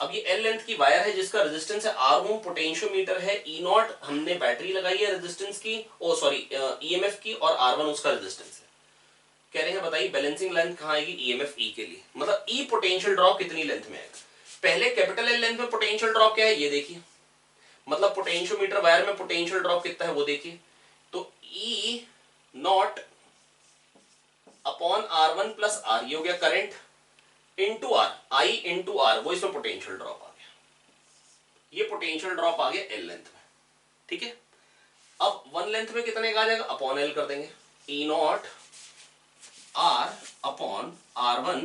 अब ये एल लेंथ की वायर है जिसका रेजिस्टेंस है R ओम, पोटेंशियोमीटर है E0, हमने बैटरी लगाई है रेजिस्टेंस की, ओ सॉरी EMF की, और R1 उसका रेजिस्टेंस है। कह रहे हैं बताइए बैलेंसिंग लेंथ कहां आएगी, EMF E के लिए, मतलब E पोटेंशियल ड्रॉप कितनी लेंथ में आएगा। पहले कैपिटल एल लेंथ में पोटेंशियल ड्रॉप क्या है ये देखिए, मतलब पोटेंशियोमीटर वायर में पोटेंशियल ड्रॉप कितना है वो देखिए, तो E0 upon R1 plus R, ये हो गया current, into R, I into R, वो इसमें पोटेंशियल ड्रॉप आ गया, ये पोटेंशियल ड्रॉप आ गया एल लेंथ में, ठीक है। अब वन लेंथ में कितने का आ जाएगा, अपॉन एल कर देंगे, E0 R upon R1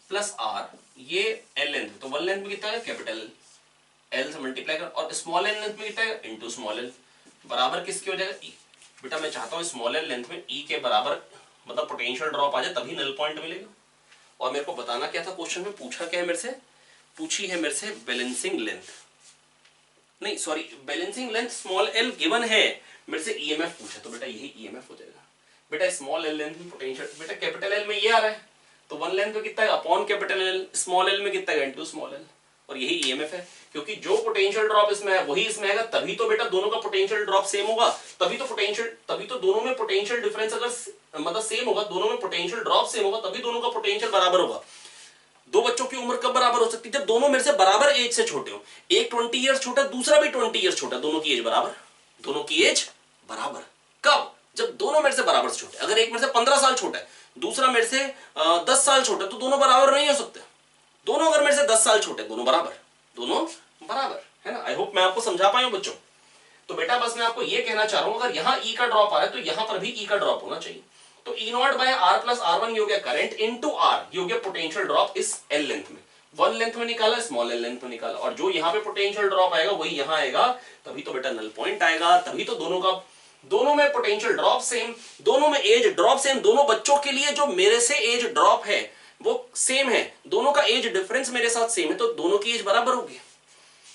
plus R, ये एल लेंथ में, तो वन लेंथ में कितना है कैपिटल एल से मल्टीप्लाई कर, और स्मॉल एल लेंथ में कितना है इंटू स्मॉल एल, बराबर किसके हो जाएगा E। बेटा मैं चाहता हूं स्मॉल एल लेंथ में E के बराबर मतलब पोटेंशियल ड्रॉप आ जाए, तभी नल पॉइंट मिलेगा। और मेरे को बताना क्या था क्वेश्चन में, पूछा क्या है मेरे से, पूछी है मेरे से बैलेंसिंग लेंथ, नहीं sorry balancing length small L given है, मेरे से ईएमएफ पूछा, तो बेटा यही ईएमएफ हो जाएगा। बेटा स्मॉल एल लेंथ में पोटेंशियल, बेटा कैपिटल एल में ये आ रहा है, तो वन लेंथ में कितना है upon capital L, small L में कितना है इनटू स्मॉल एल, और यही ईएमएफ है, क्योंकि जो पोटेंशियल ड्रॉप इसमें है वही इसमें आएगा, तभी तो बेटा दोनों का पोटेंशियल ड्रॉप सेम होगा, तभी तो दोनों में पोटेंशियल डिफरेंस अगर मतलब सेम होगा, दोनों में पोटेंशियल ड्रॉप सेम होगा, तभी दोनों का पोटेंशियल बराबर होगा। दो बच्चों की उम्र कब बराबर हो सकती है, जब दोनों मेरे से बराबर एज से छोटे हो, एक 20 ईयर्स छोटा दूसरा भी 20 ईयर्स छोटा, दोनों की एज बराबर, दोनों की एज बराबर। कब, जब दोनों मेरे से बराबर से छोटे, अगर एक मेरे से 15 साल छोटा है दूसरा मेरे से 10 साल छोटा है, तो दोनों बराबर नहीं हो सकते। दोनों अगर मेरे से 10 साल छोटे, दोनों बराबर, है ना। आई होप मैं आपको समझा पाया हूं बच्चों। तो बेटा बस मैं आपको ये कहना चाह रहा हूं, अगर यहां E का ड्रॉप आ रहा है तो यहां पर भी E का ड्रॉप होना चाहिए, तो E0 bye R plus R1 ये हो गया करंट इंटू R, ये हो गया पोटेंशियल ड्रॉप इस एल लेंथ में, वन लेंथ में निकाला, स्मॉल एल लेंथ में निकाला, और जो यहाँ पे पोटेंशियल ड्रॉप आएगा वही यहाँ आएगा, तभी तो बेटा नल पॉइंट आएगा, तभी तो दोनों में पोटेंशियल ड्रॉप सेम, दोनों में एज ड्रॉप सेम, दोनों बच्चों के लिए जो मेरे से एज ड्रॉप है वो सेम है, दोनों का एज डिफरेंस मेरे साथ सेम है, तो दोनों की एज बराबर होगी।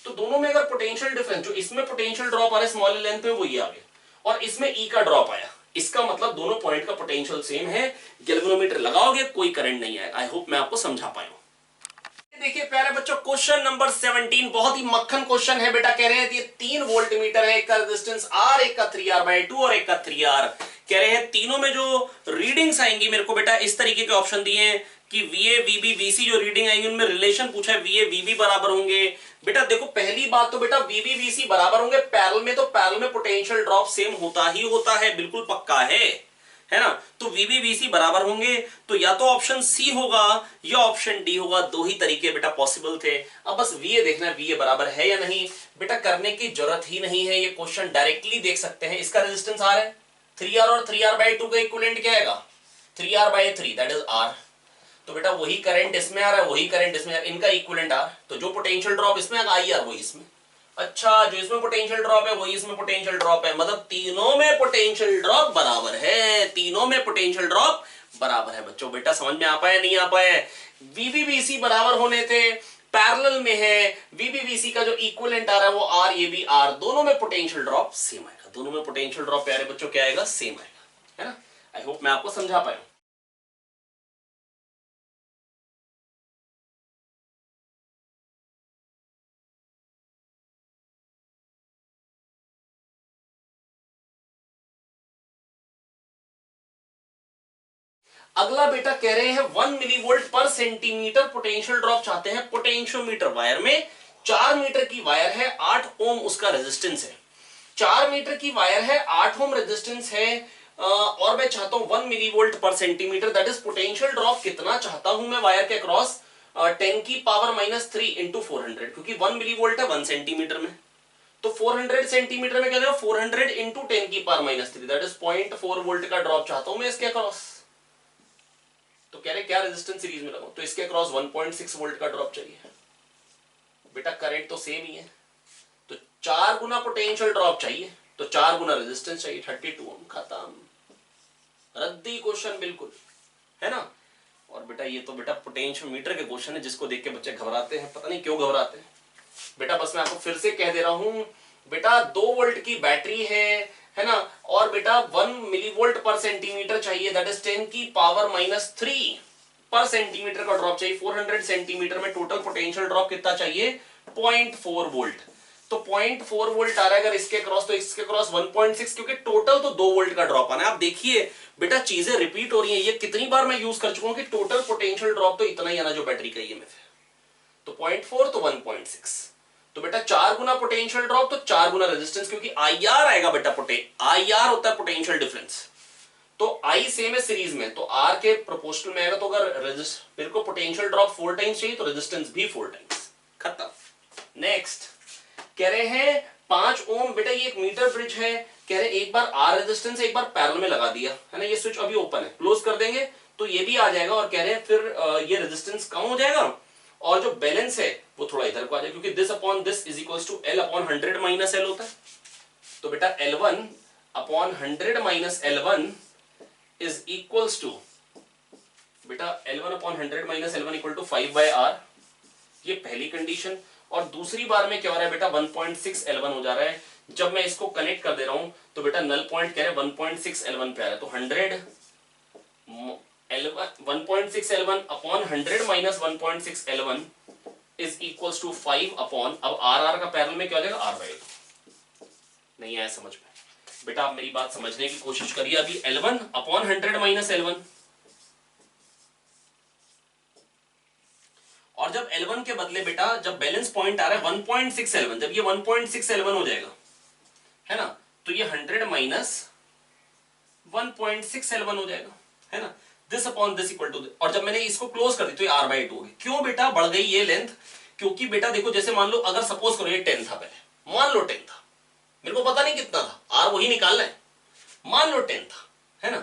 तो दोनों में अगर पोटेंशियल डिफरेंस, जो इसमें पोटेंशियल ड्रॉप आ रहा है स्मॉल लेंथ में वो ये आ गया, और इसमें E का ड्रॉप आया, इसका मतलब दोनों पॉइंट का पोटेंशियल सेम है, गैल्वेनोमीटर लगाओगे कोई करंट नहीं आएगा। आई होप मैं आपको समझा पाया हूं। देखिए प्यारे बच्चों क्वेश्चन नंबर 17 बहुत ही मक्खन क्वेश्चन है बेटा। कह रहे हैं ये 3 वोल्ट मीटर है, एक का रेजिस्टेंस R, एक का 3R/2 और एक का 3R। कह रहे हैं तीनों में जो रीडिंग्स आएंगी मेरे को बेटा इस तरीके के ऑप्शन दिए हैं कि VA VB VC जो रीडिंग आएंगे उनमें रिलेशन पूछा है, VA VB बराबर होंगे। बेटा देखो पहली बात तो बेटा VB VC बराबर होंगे पैरेलल में, तो पैरेलल में पोटेंशियल ड्रॉप सेम होता ही होता है, बिल्कुल पक्का है ना। तो VB VC बराबर होंगे, तो या तो ऑप्शन C होगा या ऑप्शन D होगा, दो ही तरीके बेटा पॉसिबल थे। अब बस VA देखना है VA बराबर है या नहीं, बेटा करने की जरूरत ही नहीं है, ये क्वेश्चन डायरेक्टली देख सकते हैं। इसका रेजिस्टेंस R है, 3R और 3R/2 का इक्विवेलेंट क्या आएगा 3R/3 दैट इज R। तो बेटा वही करंट इसमें आ रहा है, वही करंट इसमें आ रहा है, इनका इक्विवेलेंट R, तो जो पोटेंशियल ड्रॉप इसमें आएगा IR वही इसमें। अच्छा जो इसमें पोटेंशियल ड्रॉप है वही इसमें पोटेंशियल ड्रॉप है, मतलब तीनों में पोटेंशियल ड्रॉप बराबर है, तीनों में पोटेंशियल ड्रॉप बराबर है। बच्चों बेटा समझ में आ पाया नहीं आ पाया, VB VC बराबर होने थे, पैरेलल में है, VB VC का जो इक्विवेलेंट आ रहा है वो R, ये भी R, दोनों में पोटेंशियल ड्रॉप सेम आएगा, दोनों में पोटेंशियल ड्रॉप प्यारे बच्चों क्या आएगा सेम आएगा, है ना। आई होप मैं आपको समझा पाया। अगला बेटा कह रहे हैं 1 मिलीवोल्ट पर सेंटीमीटर पोटेंशियल ड्रॉप चाहते हैं पोटेंशियोमीटर वायर में। 4 मीटर की वायर है, 8 ओम उसका रेजिस्टेंस है। 4 मीटर की वायर है, 8 ओम रेजिस्टेंस है, और मैं चाहता हूं 1 मिलीवोल्ट पर centimetre, that is potential drop कितना चाहता हूं मैं वायर के अक्रॉस 10⁻³ इंटू 400, क्योंकि 1 मिली वोल्ट है 1 सेंटीमीटर में, तो 400 सेंटीमीटर में क्या देगा 400 इंटू 10⁻³ दैट इज 0.4 वोल्ट का ड्रॉप चाहता हूं मैं इसके अक्रॉस। तो कह रहे क्या रेजिस्टेंस सीरीज में लगाऊं, तो इसके अक्रॉस 1.6 वोल्ट का ड्रॉप चाहिए। बेटा करंट तो सेम ही है, तो 4 गुना पोटेंशियल ड्रॉप चाहिए, तो 4 गुना रेजिस्टेंस चाहिए, 32 ओम। खत्म, रद्दी क्वेश्चन बिल्कुल, है ना। और बेटा ये तो बेटा पोटेंशियल मीटर के क्वेश्चन है जिसको देख के बच्चे घबराते हैं, पता नहीं क्यों घबराते हैं। बेटा बस मैं आपको फिर से कह दे रहा हूं, बेटा 2 वोल्ट की बैटरी है ना, और बेटा 1 मिलीवोल्ट पर सेंटीमीटर चाहिए, दैट इज 10⁻³ पर सेंटीमीटर का ड्रॉप चाहिए। 400 सेंटीमीटर में टोटल पोटेंशियल ड्रॉप कितना चाहिए, 0.4 वोल्ट। तो 0.4 वोल्ट आ रहा है अगर इसके क्रॉस, तो इसके क्रॉस 1.6, क्योंकि टोटल तो 2 वोल्ट का ड्रॉप आना है। आप देखिए बेटा चीजें रिपीट हो रही हैं, ये कितनी बार मैं यूज कर चुका हूं कि टोटल पोटेंशियल ड्रॉप तो इतना ही आना जो बैटरी का ईएमएफ है, तो 0.4 तो 1.6, तो बेटा 4 गुना पोटेंशियल ड्रॉप तो 4 गुना रेजिस्टेंस, क्योंकि आईआर आएगा बेटा, आईआर होता है पोटेंशियल डिफरेंस, तो आई सेम है सीरीज में, तो आर के प्रोपोर्शनल में आएगा। तो अगर मेरे को पोटेंशियल ड्रॉप 4 टाइम्स चाहिए तो रेजिस्टेंस भी 4 टाइम्स। खत्म। नेक्स्ट कह रहे हैं 5 ओम, बेटा ये एक मीटर ब्रिज है, कह रहे एक बार आर रेजिस्टेंस एक बार पैरेलल में लगा दिया है ना, ये स्विच अभी ओपन है, क्लोज कर देंगे तो ये भी आ जाएगा, और कह रहे हैं फिर ये रेजिस्टेंस कम हो जाएगा और जो बैलेंस है वो थोड़ा इधर को आ जाएगा, क्योंकि this upon this is equal to L upon 100 minus L होता है। तो बेटा L1 upon 100 minus L1 is equals to, बेटा L1 upon 100 minus L1 equal to 5/R, ये पहली कंडीशन। और दूसरी बार में क्या हो रहा है बेटा 1.6 L1 हो जा रहा है, जब मैं इसको कनेक्ट कर दे रहा हूं तो बेटा नल पॉइंट कह रहे 1.6 L1 पे आ रहा है, तो 1.6 L1 upon 100 minus 1.6 L1 is equals to 5 upon, अब आर का पैरेलल में क्या हो जाएगा R/2। नहीं आया समझ में बेटा, आप मेरी बात समझने की कोशिश करिए। अभी L1 अपॉन 100 माइनस L1, और जब L1 के बदले बेटा जब बैलेंस पॉइंट आ रहा है 1.6 L1, जब ये 1.6 L1 हो जाएगा है ना, तो ये 100 माइनस 1.6 L1 हो जाएगा, है ना। This upon this equal to, और जब मैंने इसको क्लोज कर दी तो ये R/2 हो गई। क्यों बेटा बढ़ गई ये लेंथ, क्योंकि बेटा देखो जैसे मान लो अगर सपोज करो ये 10 था, पहले मान लो 10 था, मेरे को पता नहीं कितना था, R वही निकालना है, मान लो 10 था, है ना,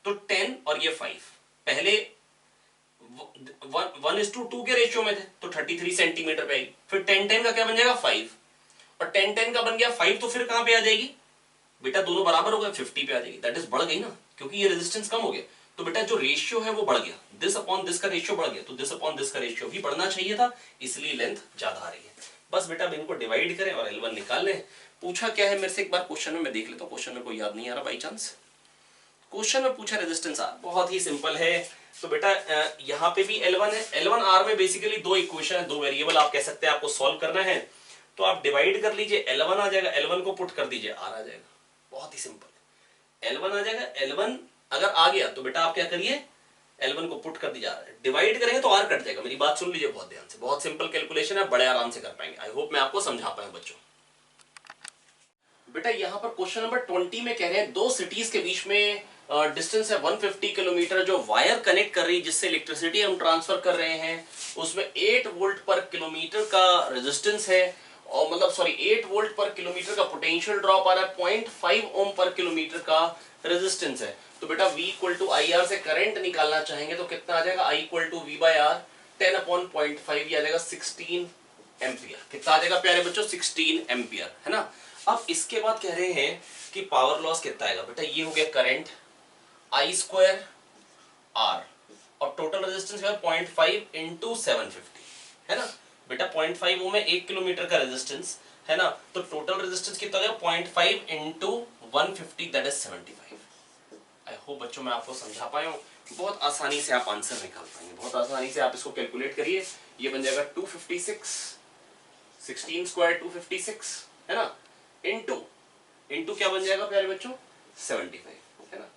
तो 10 और ये 5 पहले 1:2 के रेशियो में थे, तो 33 सेंटीमीटर पे आएगी, फिर 10-10 का क्या बन जाएगा 5, और 10-10 का बन गया 5, तो फिर कहां पे आ जाएगी बेटा, दोनों बराबर हो गए 50 पे आ जाएगी, दैट इज बढ़ गई ना, क्योंकि ये रेजिस्टेंस कम हो गया, तो बेटा जो रेशियो है वो बढ़ गया, दिस अपॉन दिस का रेशियो बढ़ गया, तो दिस अपॉन दिस का रेशियो भी बढ़ना चाहिए था, इसलिए लेंथ ज्यादा आ रही है। बस बेटा अब इनको डिवाइड करें और L1 निकाल लें। पूछा क्या है मेरे से एक बार क्वेश्चन में, मैं देख लेता हूं, क्वेश्चन में कोई याद नहीं आ रहा बाई चांस। क्वेश्चन में पूछा रेजिस्टेंस आर, बहुत ही सिंपल है। तो बेटा यहाँ पे भी L1 है, L1 R में बेसिकली दो इक्वेशन है, दो वेरिएबल आप कह सकते हैं, आपको सॉल्व करना है, तो आप डिवाइड कर लीजिए, L1 आ जाएगा, L1 को पुट कर दीजिए, R आ जाएगा, बहुत ही सिंपल। L1 आ जाएगा, L1 अगर आ गया तो बेटा आप क्या करिए, L1 को पुट कर दीजिए, डिवाइड करेंगे तो R कट जाएगा। मेरी बात सुन लीजिए बहुत ध्यान से, बहुत सिंपल कैलकुलेशन है, बड़े आराम से कर पाएंगे। आई होप मैं आपको समझा पाऊं बच्चों। बेटा यहाँ पर क्वेश्चन नंबर 20 में कह रहे हैं दो सिटीज के बीच में डिस्टेंस है 150 किलोमीटर, जो वायर कनेक्ट कर रही है जिससे इलेक्ट्रिसिटी हम ट्रांसफर कर रहे हैं, उसमें 8 वोल्ट पर किलोमीटर का रेजिस्टेंस है, और मतलब सॉरी 8 वोल्ट पर किलोमीटर का पोटेंशियल ड्रॉप आ रहा है, 0.5 ओम पर किलोमीटर का रेजिस्टेंस है। तो बेटा V इक्वल टू IR से करंट निकालना चाहेंगे तो कितना आ जाएगा, I इक्वल टू V/R 10/0.5, आ जाएगा 16 एम्पियर। कितना आ जाएगा प्यारे बच्चों, 16 एम्पियर, है ना। अब इसके बाद कह रहे हैं कि पावर लॉस कितना आएगा। बेटा ये हो गया करंट I² R, और टोटल रेजिस्टेंस है 0.5 इंटू 750, है ना। बेटा 0.5 ओम में 1 किलोमीटर का रेजिस्टेंस, है ना, तो टोटल रेजिस्टेंस कितना हो जाएगा 0.5 into 150, that is 75। I hope बच्चों मैं आपको समझा पाया हूँ, बहुत आसानी से आप आंसर निकाल पाएंगे, बहुत आसानी से आप इसको कैलकुलेट करिए। ये बन जाएगा 256, 16 स्क्वायर 256, है ना, इंटू क्या बन जाएगा प्यारे बच्चों 75, है ना।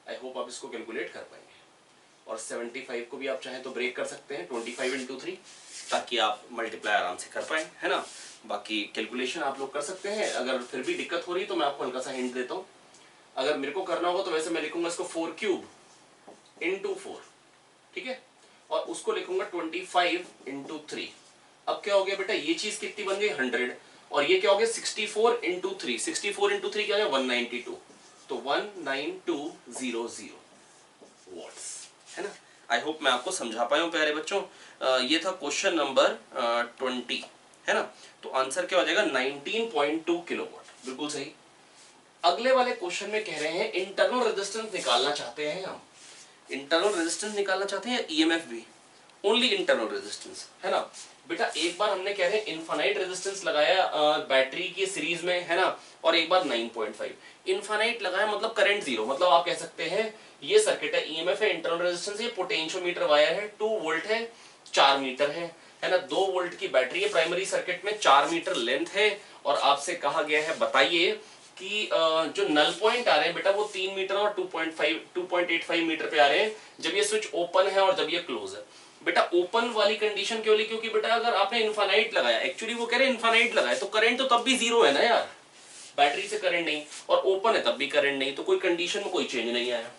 आई होप आप इसको कैलकुलेट कर पाएंगे, और 75 को भी आप चाहें तो ब्रेक कर सकते हैं 25 इंटू 3, ताकि आप मल्टीप्लाई आराम से कर पाए, है ना। बाकी कैलकुलेशन आप लोग कर सकते हैं, अगर फिर भी दिक्कत हो रही है तो मैं आपको हल्का सा हिंट देता हूँ। अगर मेरे को करना होगा तो वैसे मैं लिखूंगा इसको 4³ इंटू 4, ठीक है। और उसको लिखूंगा 25 इंटू 3। अब क्या हो गया बेटा, ये चीज कितनी बन गई 100, और ये क्या हो गया 64 इंटू 3। 64 इंटू 3 क्या हो गया 192, तो 19200 वॉट्स, है ना। आई होप मैं आपको समझा पाया हूं प्यारे बच्चों। ये था क्वेश्चन नंबर 20, है ना। तो आंसर क्या हो जाएगा 19.2 किलोवाट, बिल्कुल सही। अगले वाले क्वेश्चन में कह रहे हैं इंटरनल रेजिस्टेंस निकालना चाहते हैं हम। इंटरनल रेजिस्टेंस निकालना चाहते हैं या ईएमएफ भी? ओनली इंटरनल रेजिस्टेंस, है ना। बेटा एक बार हमने कह रहे हैं इनफाइनाइट रेजिस्टेंस लगाया बैटरी की सीरीज में, है ना, और एक बार 9.5 इनफाइनाइट लगाया, मतलब करंट जीरो। मतलब आप कह सकते हैं ये सर्किट है, ईएमएफ है, इंटरनल रेजिस्टेंस, ये पोटेंशियोमीटर वायर है, 2 वोल्ट है, 4 मीटर है ना। 2 वोल्ट की बैटरी है प्राइमरी सर्किट में, 4 मीटर लेंथ है, और आपसे कहा गया है बताइए कि जो नल पॉइंट आ रहे हैं बेटा वो 3 मीटर और 2.85 मीटर पे आ रहे हैं जब ये स्विच ओपन है और जब ये क्लोज है। बेटा ओपन वाली कंडीशन क्यों ली? क्योंकि बेटा अगर आपने इनफाइनाइट लगाया, एक्चुअली वो कह रहे हैं इनफाइनाइट लगाया, तो करंट तो तब भी जीरो है ना यार, बैटरी से करंट नहीं, और ओपन है तब भी करंट नहीं, तो कोई कंडीशन में कोई चेंज नहीं आया।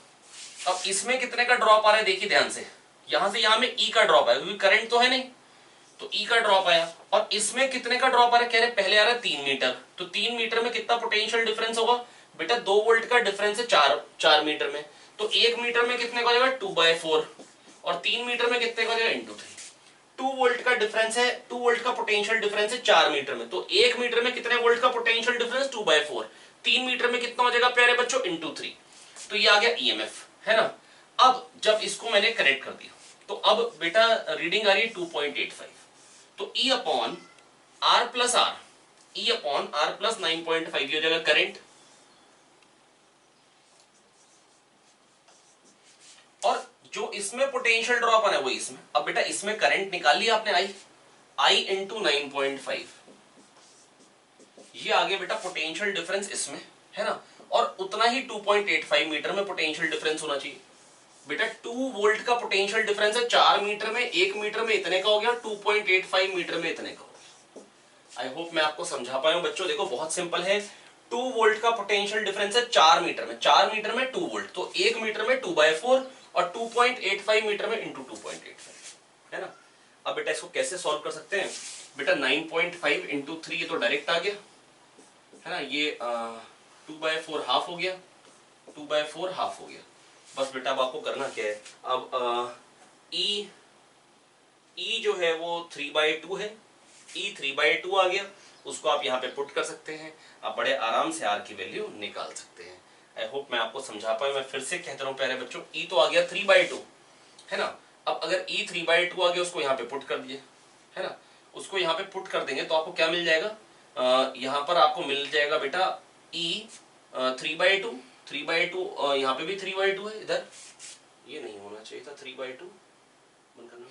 अब इसमें कितने का ड्रॉप आ रहा है देखिए ध्यान से, यहां से यहां में ई का ड्रॉप आया क्योंकि करंट तो है नहीं, तो ई का ड्रॉप आया। और इसमें कितने का ड्रॉप आ रहा है? कह रहे पहले आ रहा है 3 मीटर, तो 3 मीटर में कितना पोटेंशियल डिफरेंस होगा बेटा? 2 वोल्ट का डिफरेंस है 4 मीटर में, तो 1 मीटर में कितने का हो जाएगा 2/4, और 3 मीटर में कितने का हो जाएगा इंटू 3। 2 वोल्ट का डिफरेंस है, 2 वोल्ट का पोटेंशियल डिफरेंस है 4 मीटर में, तो 1 मीटर में कितने वोल्ट का पोटेंशियल डिफरेंस 2/4, 3 मीटर में कितना हो जाएगा प्यारे बच्चों इंटू 3। तो ये आ गया ईएमएफ, है ना। अब जब इसको मैंने कनेक्ट कर दिया तो अब बेटा रीडिंग आ रही है 2.85, तो E upon R plus R, E upon R plus 9.5 हो जाएगा करंट, और जो इसमें पोटेंशियल ड्रॉप आना है वो इसमें। अब बेटा इसमें करंट निकाल लिया आपने, I इंटू 9.5, ये आ गया बेटा पोटेंशियल डिफरेंस इसमें, है ना, और उतना ही 2.85 मीटर में पोटेंशियल डिफरेंस होना चाहिए। बेटा 2 वोल्ट का पोटेंशियल डिफरेंस है 4 मीटर में, 1 मीटर में इतने का हो गया, 2.85 मीटर में इतने का हो गया। आई होप मैं आपको समझा पाया हूं बच्चों। देखो बहुत सिंपल है, 2 वोल्ट का पोटेंशियल डिफरेंस है 4 मीटर में, 4 मीटर में 2 वोल्ट, तो 1 मीटर में 2/4 और 2.85 मीटर में इंटू 2.85, है ना। अब बेटा इसको कैसे सॉल्व कर सकते हैं? बेटा 9.5 इंटू 3 ये तो डायरेक्ट आ गया, है ना, ये 2/4 हाफ हो गया, 2/4 हाफ हो गया। बस बेटा अब आपको करना क्या है, अब ई जो है वो 3/2 है, ई 3/2 आ गया, उसको आप यहाँ पे पुट कर सकते हैं, आप बड़े आराम से आर की वैल्यू निकाल सकते हैं। आई होप मैं आपको समझा पाया। मैं फिर से कहता हूँ प्यारे बच्चों, ई तो आ गया 3/2, है ना। अब अगर ई 3/2 आ गया उसको यहाँ पे पुट कर दिए, है ना, उसको यहाँ पे पुट कर देंगे तो आपको क्या मिल जाएगा, यहाँ पर आपको मिल जाएगा बेटा ई 3/2, 3/2, यहाँ पे भी 3/2 है, इधर ये नहीं होना चाहिए था 3/2, बंद करना।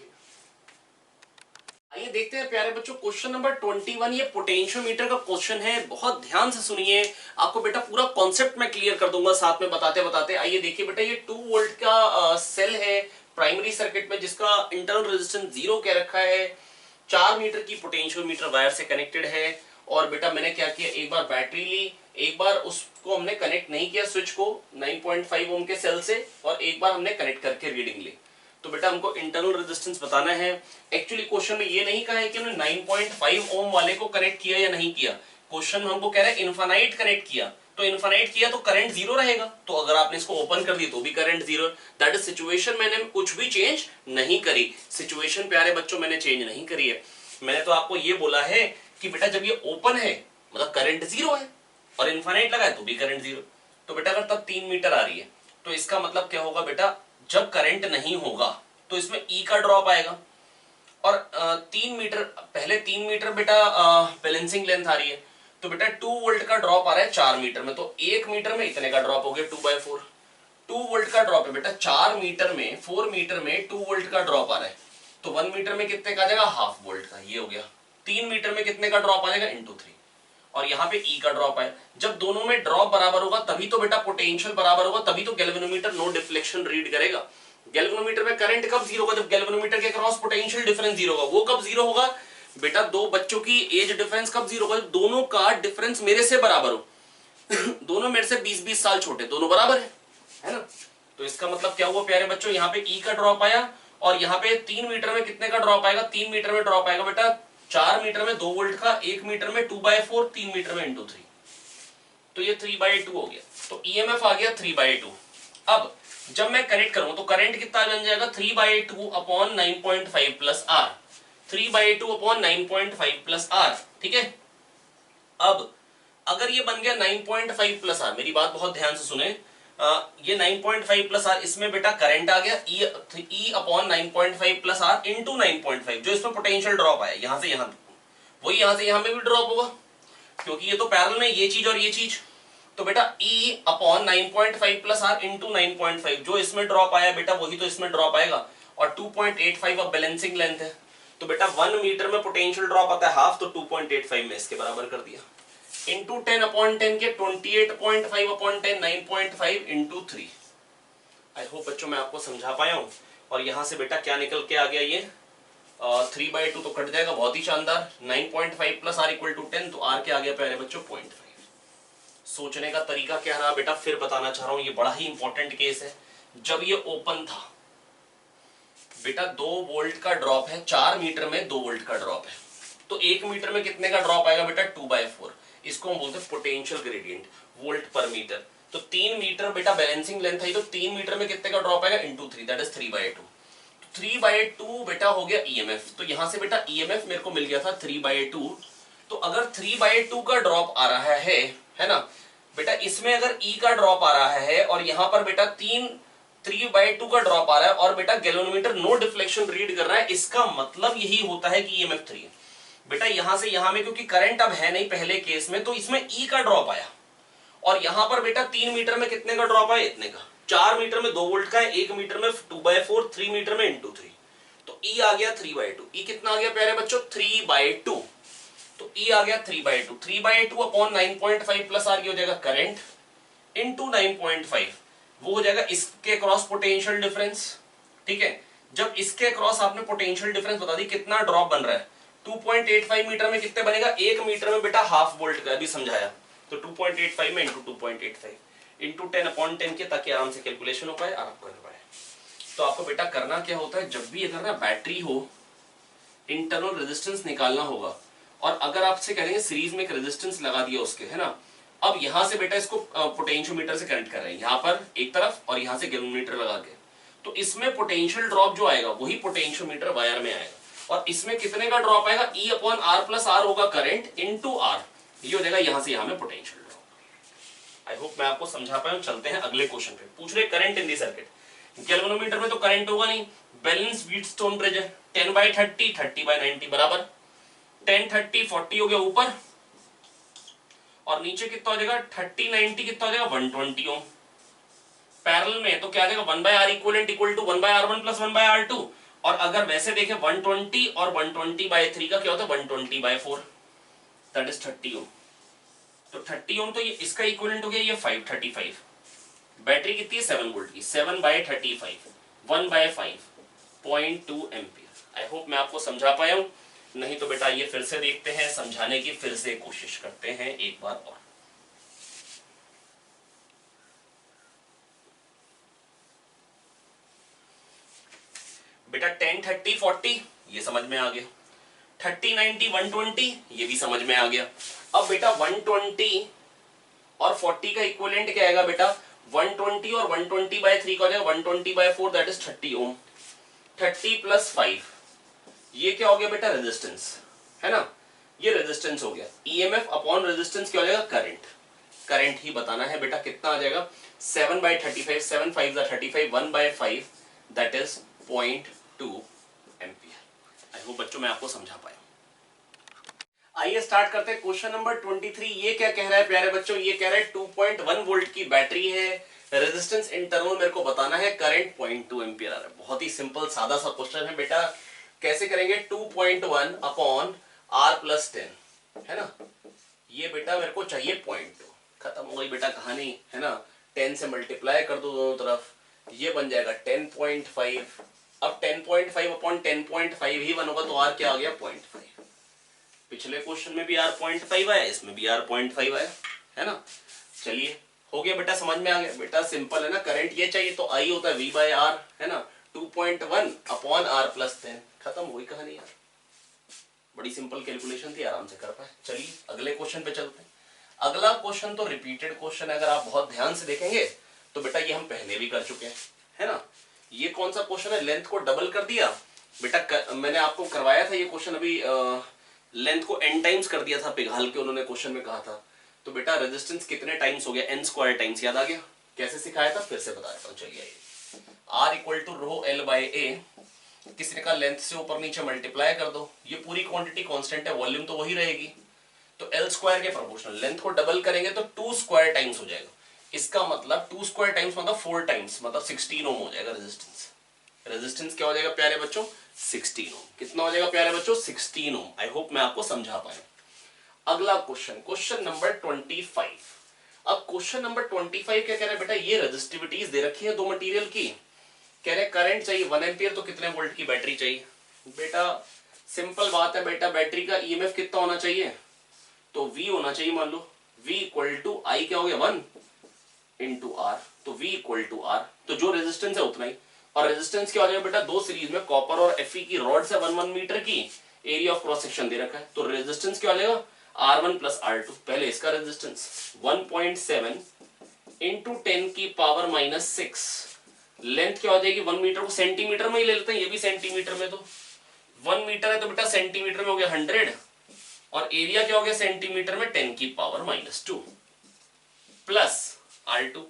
आइए देखते हैं प्यारे बच्चों क्वेश्चन नंबर 21। ये पोटेंशियोमीटर का क्वेश्चन है, बहुत ध्यान से सुनिए, आपको बेटा पूरा कॉन्सेप्ट मैं क्लियर कर दूंगा साथ में बताते बताते। आइए देखिए बेटा, ये 2 वोल्ट का सेल है प्राइमरी सर्किट में जिसका इंटरनल रेजिस्टेंस 0 कह रखा है, 4 मीटर की पोटेंशियोमीटर वायर से कनेक्टेड है। और बेटा मैंने क्या किया, एक बार बैटरी ली, एक बार उसको हमने कनेक्ट नहीं किया स्विच को 9.5 ओम के सेल से, और एक बार हमने कनेक्ट करके रीडिंग ली। तो बेटा हमको इंटरनल रेजिस्टेंस बताना है। एक्चुअली क्वेश्चन में ये नहीं कहा है कि हमने 9.5 ओम वाले को कनेक्ट किया या नहीं किया, क्वेश्चन में हमको कह रहा है इनफाइनाइट कनेक्ट किया, तो इनफाइनाइट किया तो करंट जीरो रहेगा, तो अगर आपने इसको ओपन कर दिया तो भी current zero. That is situation, मैंने कुछ भी चेंज नहीं करी, सिचुएशन प्यारे बच्चों मैंने चेंज नहीं करी है। मैंने तो आपको ये बोला है कि बेटा जब ये ओपन है मतलब करंट जीरो है, और इनफाइनाइट लगा है तो भी करंट जीरो। तो बेटा अगर तब 3 मीटर आ रही है तो इसका मतलब क्या होगा बेटा, जब करंट नहीं होगा तो इसमें ई का ड्रॉप आएगा, और 3 मीटर, पहले 3 मीटर बेटा बैलेंसिंग लेंथ आ रही है, तो बेटा 2 वोल्ट का ड्रॉप आ रहा है 4 मीटर में, तो 1 मीटर में इतने का ड्रॉप हो गया 2/4। 2 वोल्ट का ड्रॉप है बेटा 4 मीटर में, 4 मीटर में 2 वोल्ट का ड्रॉप आ रहा है, तो 1 मीटर में कितने का आ जाएगा, हाफ वोल्ट का, ये हो गया। 3 मीटर में कितने का ड्रॉप आ जाएगा, इंटू 3, और यहाँ पे ई का ड्रॉप है। जब दोनों में ड्रॉप बराबर होगा तभी तो बेटा पोटेंशियल बराबर होगा, तभी तो गैल्वेनोमीटर नो डिफ्लेक्शन रीड करेगा। गैल्वेनोमीटर में करंट कब जीरो होगा, जब गैल्वेनोमीटर के क्रॉस पोटेंशियल डिफरेंस जीरो होगा। वो कब जीरो होगा बेटा, दो बच्चों की एज डिफरेंस कब जीरो होगा, दोनों का डिफरेंस मेरे से बराबर हो दोनों मेरे से 20-20 साल छोटे, दोनों बराबर है ना। तो इसका मतलब क्या हुआ प्यारे बच्चों, यहाँ पे ई का ड्रॉप आया और यहाँ पे 3 मीटर में कितने का ड्रॉप आएगा, 3 मीटर में ड्रॉप आएगा बेटा 4 मीटर में 2 वोल्ट का, 1 मीटर में 2/4, 3 मीटर में इंटू 3, तो ये 3/2 हो गया। तो ईएमएफ आ गया 3/2। अब जब मैं कनेक्ट करूं तो करंट कितना बन जाएगा, 3/2 upon 9.5 plus R, 3/2 upon 9.5 plus R, ठीक है। अब अगर ये बन गया 9.5 प्लस आर, मेरी बात बहुत ध्यान से सुने, ये 9.5 प्लस आर, इसमें बेटा करंट आ गया E upon 9.5 plus are into 9.5, जो इसमें पोटेंशियल ड्रॉप आया यहां से यहां, वही यहां से यहां में भी ड्रॉप होगा, क्योंकि ये तो पैरेलल में ये चीज और ये चीज। तो बेटा E upon 9.5 plus are into 9.5, जो इसमें ड्रॉप आया बेटा वही तो इसमें ड्रॉप आएगा, और 2.85 अब बैलेंसिंग लेंथ है, तो बेटा 1 मीटर में पोटेंशियल ड्रॉप आता है हाफ, तो 2.85 में इसके बराबर कर दिया, इंटू 10 अपॉन 10 के 28.5 अपॉन 10, 9.5 इंटू 3। आई होप बच्चों मैं आपको समझा पाया हूं। और यहां से बेटा क्या निकल के आ गया, ये 3/2 तो कट जाएगा, बहुत ही शानदार, 9.5 प्लस आर इक्वल टू 10, तो आर क्या आ गया प्यारे बच्चों 0.5। सोचने का तरीका क्या रहा बेटा, फिर बताना चाह रहा हूं, ये बड़ा ही इंपॉर्टेंट केस है। जब ये ओपन था बेटा 2 वोल्ट का ड्रॉप है, 4 मीटर में 2 वोल्ट का ड्रॉप है, तो 1 मीटर में कितने का ड्रॉप आएगा बेटा 2/4, इसको हम बोलते हैं पोटेंशियल ग्रेडियंट, वोल्ट पर मीटर। तो 3 मीटर बेटा बैलेंसिंग लेंथ है, तो 3 मीटर में कितने का ड्रॉप आएगा इंटू 3, दैट इज 3/2। 3/2 बेटा हो गया ईएमएफ, तो यहां से बेटा ईएमएफ मेरे को मिल गया था 3/2। तो अगर 3/2 का ड्रॉप आ रहा है ना बेटा, इसमें अगर ई का ड्रॉप आ रहा है और यहां पर बेटा 3/2 का ड्रॉप आ रहा है, और बेटा गैल्वेनोमीटर नो डिफ्लेक्शन रीड कर रहा है, इसका मतलब यही होता है कि ईएमएफ 3 है। बेटा यहां से यहां में क्योंकि करंट अब है नहीं पहले केस में, तो इसमें ई का ड्रॉप आया, और यहां पर बेटा 3 मीटर में कितने का ड्रॉप आया, इतने का, 4 मीटर में 2 वोल्ट का है, 1 मीटर में 2/4, 3 मीटर में इंटू 3, तो ई आ गया 3/2। ई कितना आ गया प्यारे बच्चों 3/2, तो ई आ गया 3/2, 3/2 अपॉन 9.5 प्लस आर की हो जाएगा करंट इंटू 9.5, वो हो जाएगा इसके क्रॉस पोटेंशियल डिफरेंस, ठीक है। जब इसके क्रॉस आपने पोटेंशियल डिफरेंस बता दी, कितना ड्रॉप बन रहा है, 2.85 मीटर में कितने बनेगा, 1 मीटर में बेटा हाफ वोल्ट का, अभी समझाया, तो 2.85 में इंटू 2.85 इंटू 10 अपॉन 10 के, ताकि आराम से कैलकुलेशन हो पाए, आराम कर पाए। तो आपको बेटा करना क्या होता है, जब भी अगर ना बैटरी हो, इंटरनल रेजिस्टेंस निकालना होगा, और अगर आपसे कहेंगे सीरीज में एक रेजिस्टेंस लगा दिया उसके, है ना, अब यहां से बेटा इसको पोटेंशियोमीटर से कनेक्ट कर रहे हैं, यहां पर एक तरफ और यहां से गैल्वेनोमीटर लगा के, तो इसमें पोटेंशियल ड्रॉप जो आएगा वही पोटेंशियोमीटर वायर में आएगा, और इसमें कितने का ड्रॉप आएगा, E upon R plus R होगा करंट इंटू आर, ये हो जाएगा यहां से यहां में पोटेंशियल ड्रॉप। आई होप मैं आपको समझा पाया हूं। चलते हैं अगले क्वेश्चन पे। पूछ रहे current in the circuit, galvanometer में तो करंट होगा नहीं, बैलेंस व्हीटस्टोन ब्रिज है, 10/30, 30/90 बराबर, 10 30 40 हो गया ऊपर, और नीचे कितना हो जाएगा 30 90 कितना हो जाएगा 120 ओम। पैरेलल में तो क्या आ जाएगा 1/R equivalent equal to 1/R1 plus 1/R2, और अगर वैसे देखें 120 और 120/3 का क्या होता है 120/4, दैट इज 30 ओम। तो 30 ओम तो ये इसका इक्विवेलेंट हो गया ये 535। बैटरी कितनी है 7 वोल्ट की, 7/35, 1/5, 0.2 एम्पियर। आई होप मैं आपको समझा पाया हूं, नहीं तो बेटा ये फिर से देखते हैं, समझाने की फिर से कोशिश करते हैं एक बार और। बेटा 10 30 40 ये समझ में आ गया, 30 90 120 ये भी समझ में आ गया। अब बेटा 120 और 40 का इक्विवेलेंट क्या आएगा बेटा, 120 और 120/3 का हो जाएगा 120/4, दैट इज 30 ओम। 30 प्लस 5 ये क्या हो गया बेटा रेजिस्टेंस, है ना, ये रेजिस्टेंस हो गया। ईएमएफ अपॉन रेजिस्टेंस क्या हो जाएगा करंट, करंट ही बताना है बेटा, कितना आ जाएगा 7/35, 7 5 35, 1/5 that is 0.2 ampere. I hope बच्चों मैं आपको समझा पाया। आइए स्टार्ट करते हैं क्वेश्चन नंबर 23। ये क्या कह रहा है प्यारे बच्चों, ये कह रहा है 2.1 वोल्ट की बैटरी है, रेजिस्टेंस इंटरनल मेरे को बताना है, करंट 0.2 एम्पियर आ रहा है। बहुत ही सिंपल सादा सा क्वेश्चन है बेटा, कैसे करेंगे 2.1 अपॉन R प्लस 10, है ना, ये बेटा मेरे को चाहिए 0.2, खत्म हो गई बेटा कहानी, है ना, 10 से मल्टीप्लाई कर दो दोनों तरफ, ये बन जाएगा 10.5। अब 10.5 अपॉन 10.5 ही 1 होगा, तो R क्या आ गया 0.5। पिछले क्वेश्चन में भी R 0.5 आया, इसमें भी R 0.5 आया, है ना। चलिए हो गया बेटा, समझ में आ गया बेटा, सिंपल है ना, करंट ये चाहिए तो I होता है V/R, है ना, 2.1 अपॉन आर प्लस 10, खत्म हुई कहानी यार। बड़ी सिंपल कैलकुलेशन थी, आराम से कर पाए। चलिए अगले क्वेश्चन पे चलते हैं। अगला क्वेश्चन तो रिपीटेड क्वेश्चन है, अगर आप बहुत ध्यान से देखेंगे तो बेटा ये हम पहले भी कर चुके हैं, है ना। ये कौन सा क्वेश्चन है, लेंथ को डबल कर दिया बेटा। मैंने आपको करवाया था ये क्वेश्चन अभी, लेंथ को n टाइम्स कर दिया था पिघाल के, उन्होंने क्वेश्चन में कहा था। तो बेटा रेजिस्टेंस कितने टाइम्स हो गया, n स्क्वायर टाइम्स, याद आ गया। कैसे सिखाया था फिर से बता देता हूँ, चलिए आइए। R equal to rho L by A, किसने कहा लेंथ से ऊपर नीचे मल्टीप्लाई कर दो, ये पूरी क्वांटिटी कांस्टेंट है, वॉल्यूम तो वही रहेगी, तो L स्क्वायर के प्रोपोर्शनल। लेंथ को डबल करेंगे तो 2 स्क्वायर टाइम्स हो जाएगा, इसका मतलब 2 स्क्वायर टाइम्स मतलब 4 टाइम्स, मतलब 16 ओम हो जाएगा रेजिस्टेंस। रेजिस्टेंस क्या हो जाएगा प्यारे बच्चों, 16 ओम। कितना हो जाएगा प्यारे बच्चों, 16 ओम। आई होप मैं आपको समझा पाया। अगला क्वेश्चन, क्वेश्चन नंबर 25। अब क्वेश्चन नंबर 25 क्या कह रहा है बेटा, ये रेजिस्टिविटीज दे रखी है दो मटेरियल की, कह रहे करंट चाहिए 1 एम्पियर, तो कितने वोल्ट की बैटरी चाहिए। बेटा सिंपल बात है बेटा, बैटरी का ईएमएफ कितना होना चाहिए, तो V होना चाहिए। मान लो V इक्वल टू आई क्या हो गया 1 इंटू आर, तो V इक्वल टू आर, तो जो रेजिस्टेंस है उतना ही। और रेजिस्टेंस क्या हो जाएगा बेटा, दो सीरीज में कॉपर और Fe की रॉड्स है 1 मीटर की, एरिया ऑफ क्रॉस सेक्शन दे रखा है, तो रेजिस्टेंस क्या हो जाएगा R1 प्लस R2। पहले इसका रेजिस्टेंस 1.7 इंटू 10 की पावर माइनस 6, लेंथ क्या हो जाएगी 1 मीटर को सेंटीमीटर में ही ले लेते हैं, ये भी सेंटीमीटर में, तो 1 मीटर है तो बेटा सेंटीमीटर में हो गया 100, और एरिया क्या हो गया सेंटीमीटर में 10 की power minus 2 plus R2।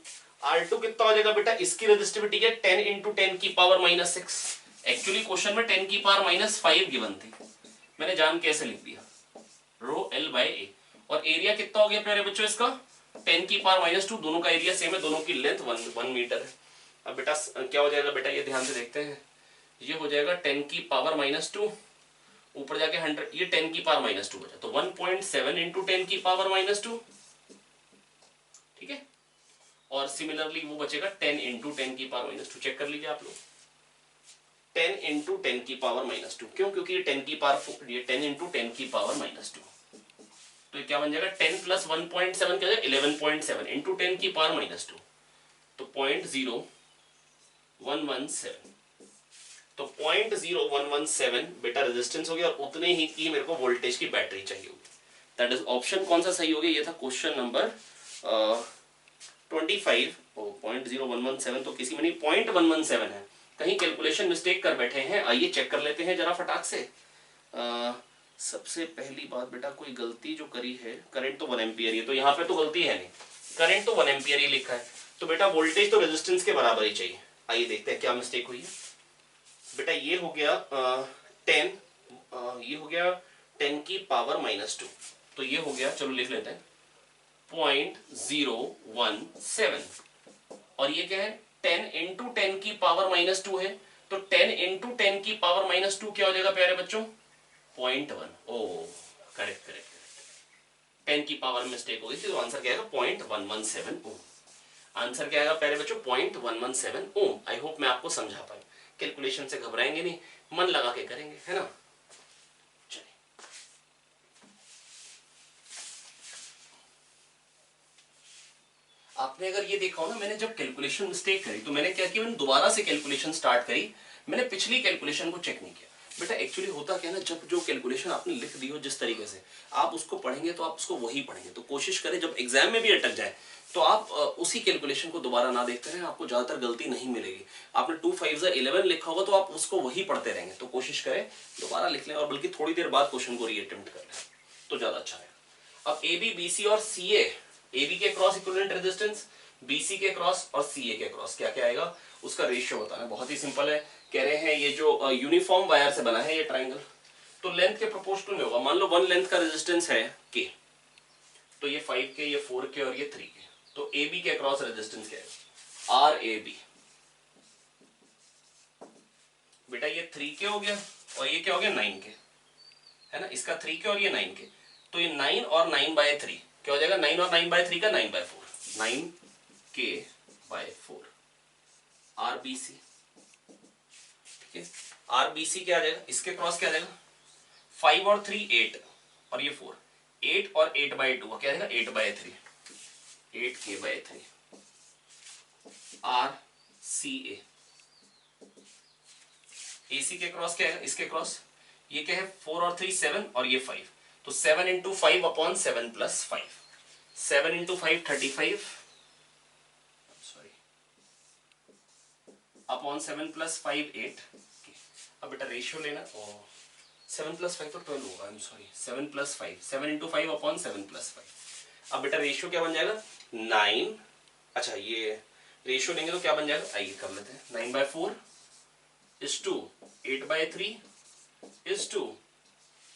R2 कितना हो जाएगा बेटा, इसकी रेजिस्टिविटी है 10 इंटू 10 की पावर माइनस 6। एक्चुअली क्वेश्चन में 10 की पावर माइनस 5 गिवन थी, मैंने जान कैसे लिख दिया, रो L बाई ए। और एरिया कितना हो गया प्यारे बच्चों इसका 10 की पावर माइनस 2, दोनों का एरिया सेम है, दोनों की लेंथ 1 मीटर है। अब बेटा क्या हो जाएगा बेटा, ये ध्यान से देखते हैं, ये हो जाएगा 10 की पावर माइनस 2, ऊपर जाके 100, ये 10 की पावर माइनस 2 बचा, तो 1.7 इंटू 10 की पावर माइनस 2, ठीक है। और सिमिलरली वो बचेगा 10 इंटू 10 की पावर माइनस 2, चेक कर लीजिए आप लोग, 10 इंटू 10 की पावर माइनस 2, क्यों, क्योंकि ये 10 की पावर, ये 10 इंटू 10 की पावर माइनस 2, तो ये क्या बन जाएगा 10 प्लस 1.7 क्या जाएगा 11.7 इंटू 10 की पावर माइनस 2, तो 0.0117, तो 0.0117 बेटा रेजिस्टेंस हो गया, और उतने ही की मेरे को वोल्टेज की बैटरी चाहिए होगी। दैट इज ऑप्शन कौन सा सही हो गया, ये था क्वेश्चन नंबर 25। 0.0117 तो किसी में नहीं, 0.117 है, कहीं कैलकुलेशन मिस्टेक कर बैठे हैं। आइए चेक कर लेते हैं जरा फटाक से। सबसे पहली बात बेटा, कोई गलती जो करी है, करंट तो 1 एम्पियर ही, तो यहाँ पे तो गलती है नहीं, करंट तो 1 एम्पियर ही लिखा है, तो बेटा वोल्टेज तो रेजिस्टेंस के बराबर ही चाहिए। आइए देखते हैं क्या मिस्टेक हुई है बेटा। ये हो गया 10, ये हो गया 10 की पावर माइनस 2, तो ये हो गया, चलो लिख लेते हैं 0.017, और ये क्या है 10 इंटू 10 की पावर माइनस 2 है, तो 10 इंटू 10 की पावर माइनस 2 क्या हो जाएगा प्यारे बच्चों 0.1। ओ करेक्ट करेक्ट, 10 की पावर में मिस्टेक हो गई थी, तो आंसर क्या आएगा 0.117 ओम। आंसर क्या आएगा प्यारे बच्चों 0.117 ओम। आई होप मैं आपको समझा पाऊँ, कैलकुलेशन से घबराएंगे नहीं, मन लगा के करेंगे, है ना। चलिए आपने अगर ये देखा हो ना, मैंने जब कैलकुलेशन मिस्टेक करी तो मैंने क्या किया, मैंने दोबारा से कैलकुलेशन स्टार्ट करी, मैंने पिछली कैलकुलेशन को चेक नहीं किया। बेटा एक्चुअली होता क्या ना, जब जो कैलकुलेशन आपने लिख दी हो जिस तरीके से, आप उसको पढ़ेंगे तो आप उसको वही पढ़ेंगे, तो कोशिश करें जब एग्जाम में भी अटक जाए तो आप उसी कैलकुलेशन को दोबारा ना देखते रहें, आपको ज्यादातर गलती नहीं मिलेगी। आपने 2 5 11 लिखा होगा तो आप उसको वही पढ़ते रहेंगे, तो कोशिश करें दोबारा लिख लें, और बल्कि थोड़ी देर बाद क्वेश्चन को रीअटेम्प्ट कर लें तो ज्यादा अच्छा रहेगा। अब AB BC और CA, AB के क्रॉस इक्विवेलेंट रेजिस्टेंस, BC के क्रॉस और CA के क्रॉस क्या क्या आएगा, उसका रेशियो बताना है। बहुत ही सिंपल है, कह रहे हैं ये जो यूनिफॉर्म वायर से बना है ये ट्राइंगल, तो लेंथ के प्रोपोर्शनल में होगा। मान लो 1 लेंथ का रेजिस्टेंस है K, तो ये 5K, ये 4K और ये 3K, तो AB के क्रॉस रेजिस्टेंस क्या है RAB। बेटा ये 3K हो गया और ये क्या हो गया 9K, है ना, इसका 3K और ये 9K, तो ये 9 और 9/3 क्या हो जाएगा, 9 और 9/3 का 9/4, 9K/4 RBC, ठीक है। RBC क्या आ जाएगा, इसके क्रॉस क्या आ जाएगा 5 और 3 8 और ये 4, 8 और 8/2 क्या आ जाएगा 8/3, 8K/3 RCA AC के क्रॉस क्या है, इसके क्रॉस ये क्या है 4 और 3 7 और ये 5, तो 7 into 5 upon 7 plus 5, 7 into 5 35 sorry upon 7 plus 5 8। अब बेटा रेशियो लेना, 7 प्लस 5 तो 12 होगा, I am sorry 7 plus 5, 7 into 5 upon 7 plus 5। अब बेटा रेशियो क्या बन जाएगा 9, अच्छा ये रेशियो लेंगे तो क्या बन जाएगा, आइए कर लेते हैं, 9/4 इज टू 8/3 इज टू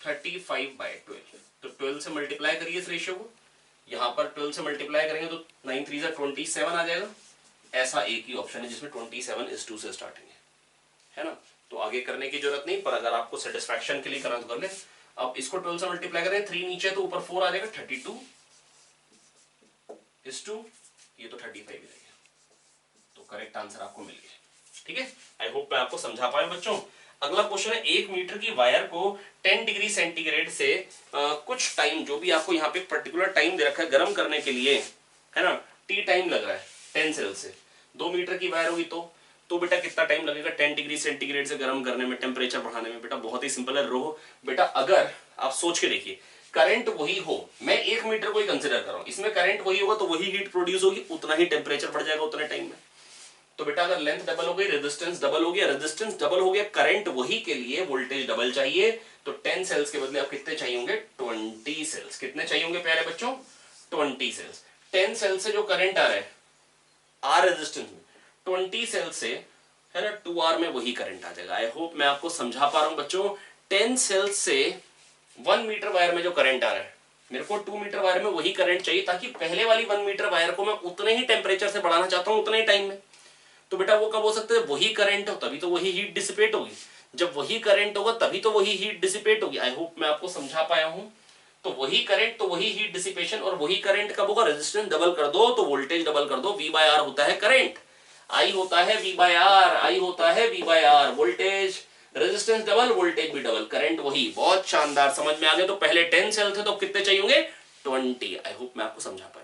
35/12। तो 12 से मल्टीप्लाई करिए इस रेशियो को, यहां पर 12 से मल्टीप्लाई करेंगे तो 9 3 27 आ जाएगा। ऐसा एक ही ऑप्शन है जिसमें 27/2 से स्टार्टिंग है ना, तो आगे करने की जरूरत नहीं, पर अगर आपको सेटिस्फैक्शन के लिए करना तो कर ले। अब इसको 12 से मल्टीप्लाई करें, 3 नीचे तो ऊपर 4 आ जाएगा, 32/2, ये तो 35 ही रहेगा, तो करेक्ट आंसर आपको मिल गया। ठीक है, आई होप मैं आपको समझा पाया बच्चों। अगला क्वेश्चन है, 1 मीटर की वायर को 10 डिग्री सेंटीग्रेड से कुछ टाइम, जो भी आपको यहाँ पे पर्टिकुलर टाइम दे रखा है गर्म करने के लिए, है ना, टी टाइम लग रहा है 10 सेल से, 2 मीटर की वायर होगी तो बेटा कितना टाइम लगेगा 10 डिग्री सेंटीग्रेड से गर्म करने में, टेम्परेचर बढ़ाने में। बेटा बहुत ही सिंपल है, रो बेटा अगर आप सोच के देखिए, करंट वही हो, मैं 1 मीटर को ही कंसिडर कर रहा हूं, इसमें करंट वही होगा तो वही हीट प्रोड्यूस होगी, उतना ही टेम्परेचर बढ़ जाएगा उतने टाइम में। तो बेटा अगर लेंथ डबल हो गई, रेजिस्टेंस डबल हो गया, रेजिस्टेंस डबल हो गया, करंट वही के लिए वोल्टेज डबल चाहिए, तो 10 सेल्स के बदले आप कितने चाहिए होंगे 20 सेल्स। कितने चाहिए होंगे प्यारे बच्चों 20 सेल्स। 10 सेल से जो करंट आ रहा है आर रेजिस्टेंस में, 20 सेल से है ना 2R में वही करंट आ जाएगा। आई होप मैं आपको समझा पा रहा हूं बच्चों। 10 सेल्स से 1 मीटर वायर में जो करंट आ रहा है, मेरे को 2 मीटर वायर में वही करंट चाहिए, ताकि पहले वाली 1 मीटर वायर को मैं उतने ही टेम्परेचर से बढ़ाना चाहता हूं उतने ही टाइम में। तो बेटा वो कब हो सकता है, वही करंट हो तभी तो वही हीट डिसिपेट होगी, जब वही करंट होगा तभी तो वही हीट डिसिपेट होगी। आई होप मैं आपको समझा पाया हूं। तो वही करंट तो वही हीट डिसिपेशन, और वही करंट कब होगा, रेजिस्टेंस डबल कर दो तो वोल्टेज डबल कर दो, V/R होता है करंट, आई होता है V/R, आई होता है V/R, voltage resistance double voltage भी डबल, करंट वही। बहुत शानदार, समझ में आ गया। तो पहले 10 सेल थे तो कितने चाहिए होंगे 20। आई होप मैं आपको समझा पाया।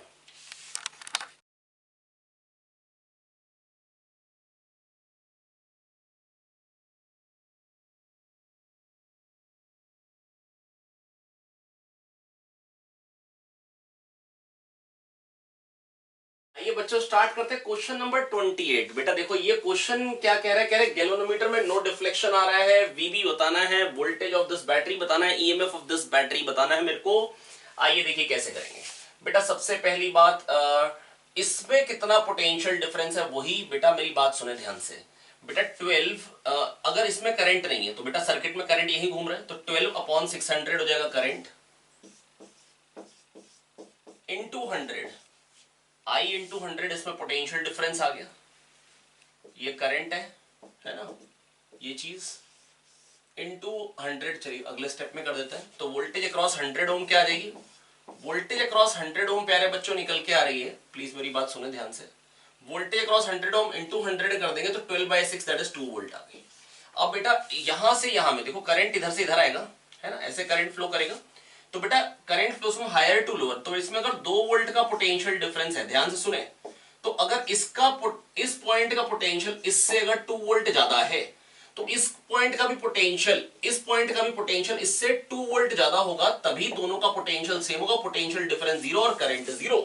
ये बच्चों स्टार्ट करते हैं क्वेश्चन नंबर 28। बेटा देखो ये क्वेश्चन क्या कह रहा है, कह रहा है गैल्वेनोमीटर में नो डिफ्लेक्शन आ रहा है, वीबी बताना है, वोल्टेज ऑफ दिस बैटरी बताना है, ईएमएफ ऑफ दिस बैटरी बताना है मेरे को। आइए देखिए कैसे करेंगे। बेटा सबसे पहली बात, इसमें कितना पोटेंशियल डिफरेंस है वही, बेटा मेरी बात सुने ध्यान से। बेटा 12, अगर इसमें करंट नहीं है तो बेटा सर्किट में करंट यही घूम रहा है, तो 12/600 हो जाएगा करंट इंटू 100, I इंटू 100, इसमें पोटेंशियल डिफरेंस आ गया, ये करंट है ना, ये चीज इंटू 100। चलिए अगले स्टेप में कर देते हैं। तो वोल्टेज अक्रॉस 100 ओम क्या आ जाएगी, वोल्टेज अक्रॉस 100 ओम प्यारे बच्चों निकल के आ रही है, प्लीज मेरी बात सुने ध्यान से। वोल्टेज अक्रॉस 100 ओम इंटू 100 कर देंगे तो 12/6 दैट इज 2 वोल्ट आ गई। अब बेटा यहां से यहां में देखो करंट इधर से इधर आएगा, है ना, ऐसे करंट फ्लो करेगा। तो बेटा current flows from higher to lower, तो इसमें अगर 2 वोल्ट का पोटेंशियल डिफरेंस है, ध्यान से सुने, तो अगर इसका इस पॉइंट का पोटेंशियल इससे अगर 2 वोल्ट ज्यादा है, तो इस पॉइंट का भी पोटेंशियल, इस पॉइंट का भी पोटेंशियल इससे 2 वोल्ट ज्यादा होगा, तभी दोनों का पोटेंशियल सेम होगा, पोटेंशियल डिफरेंस 0 और करंट 0।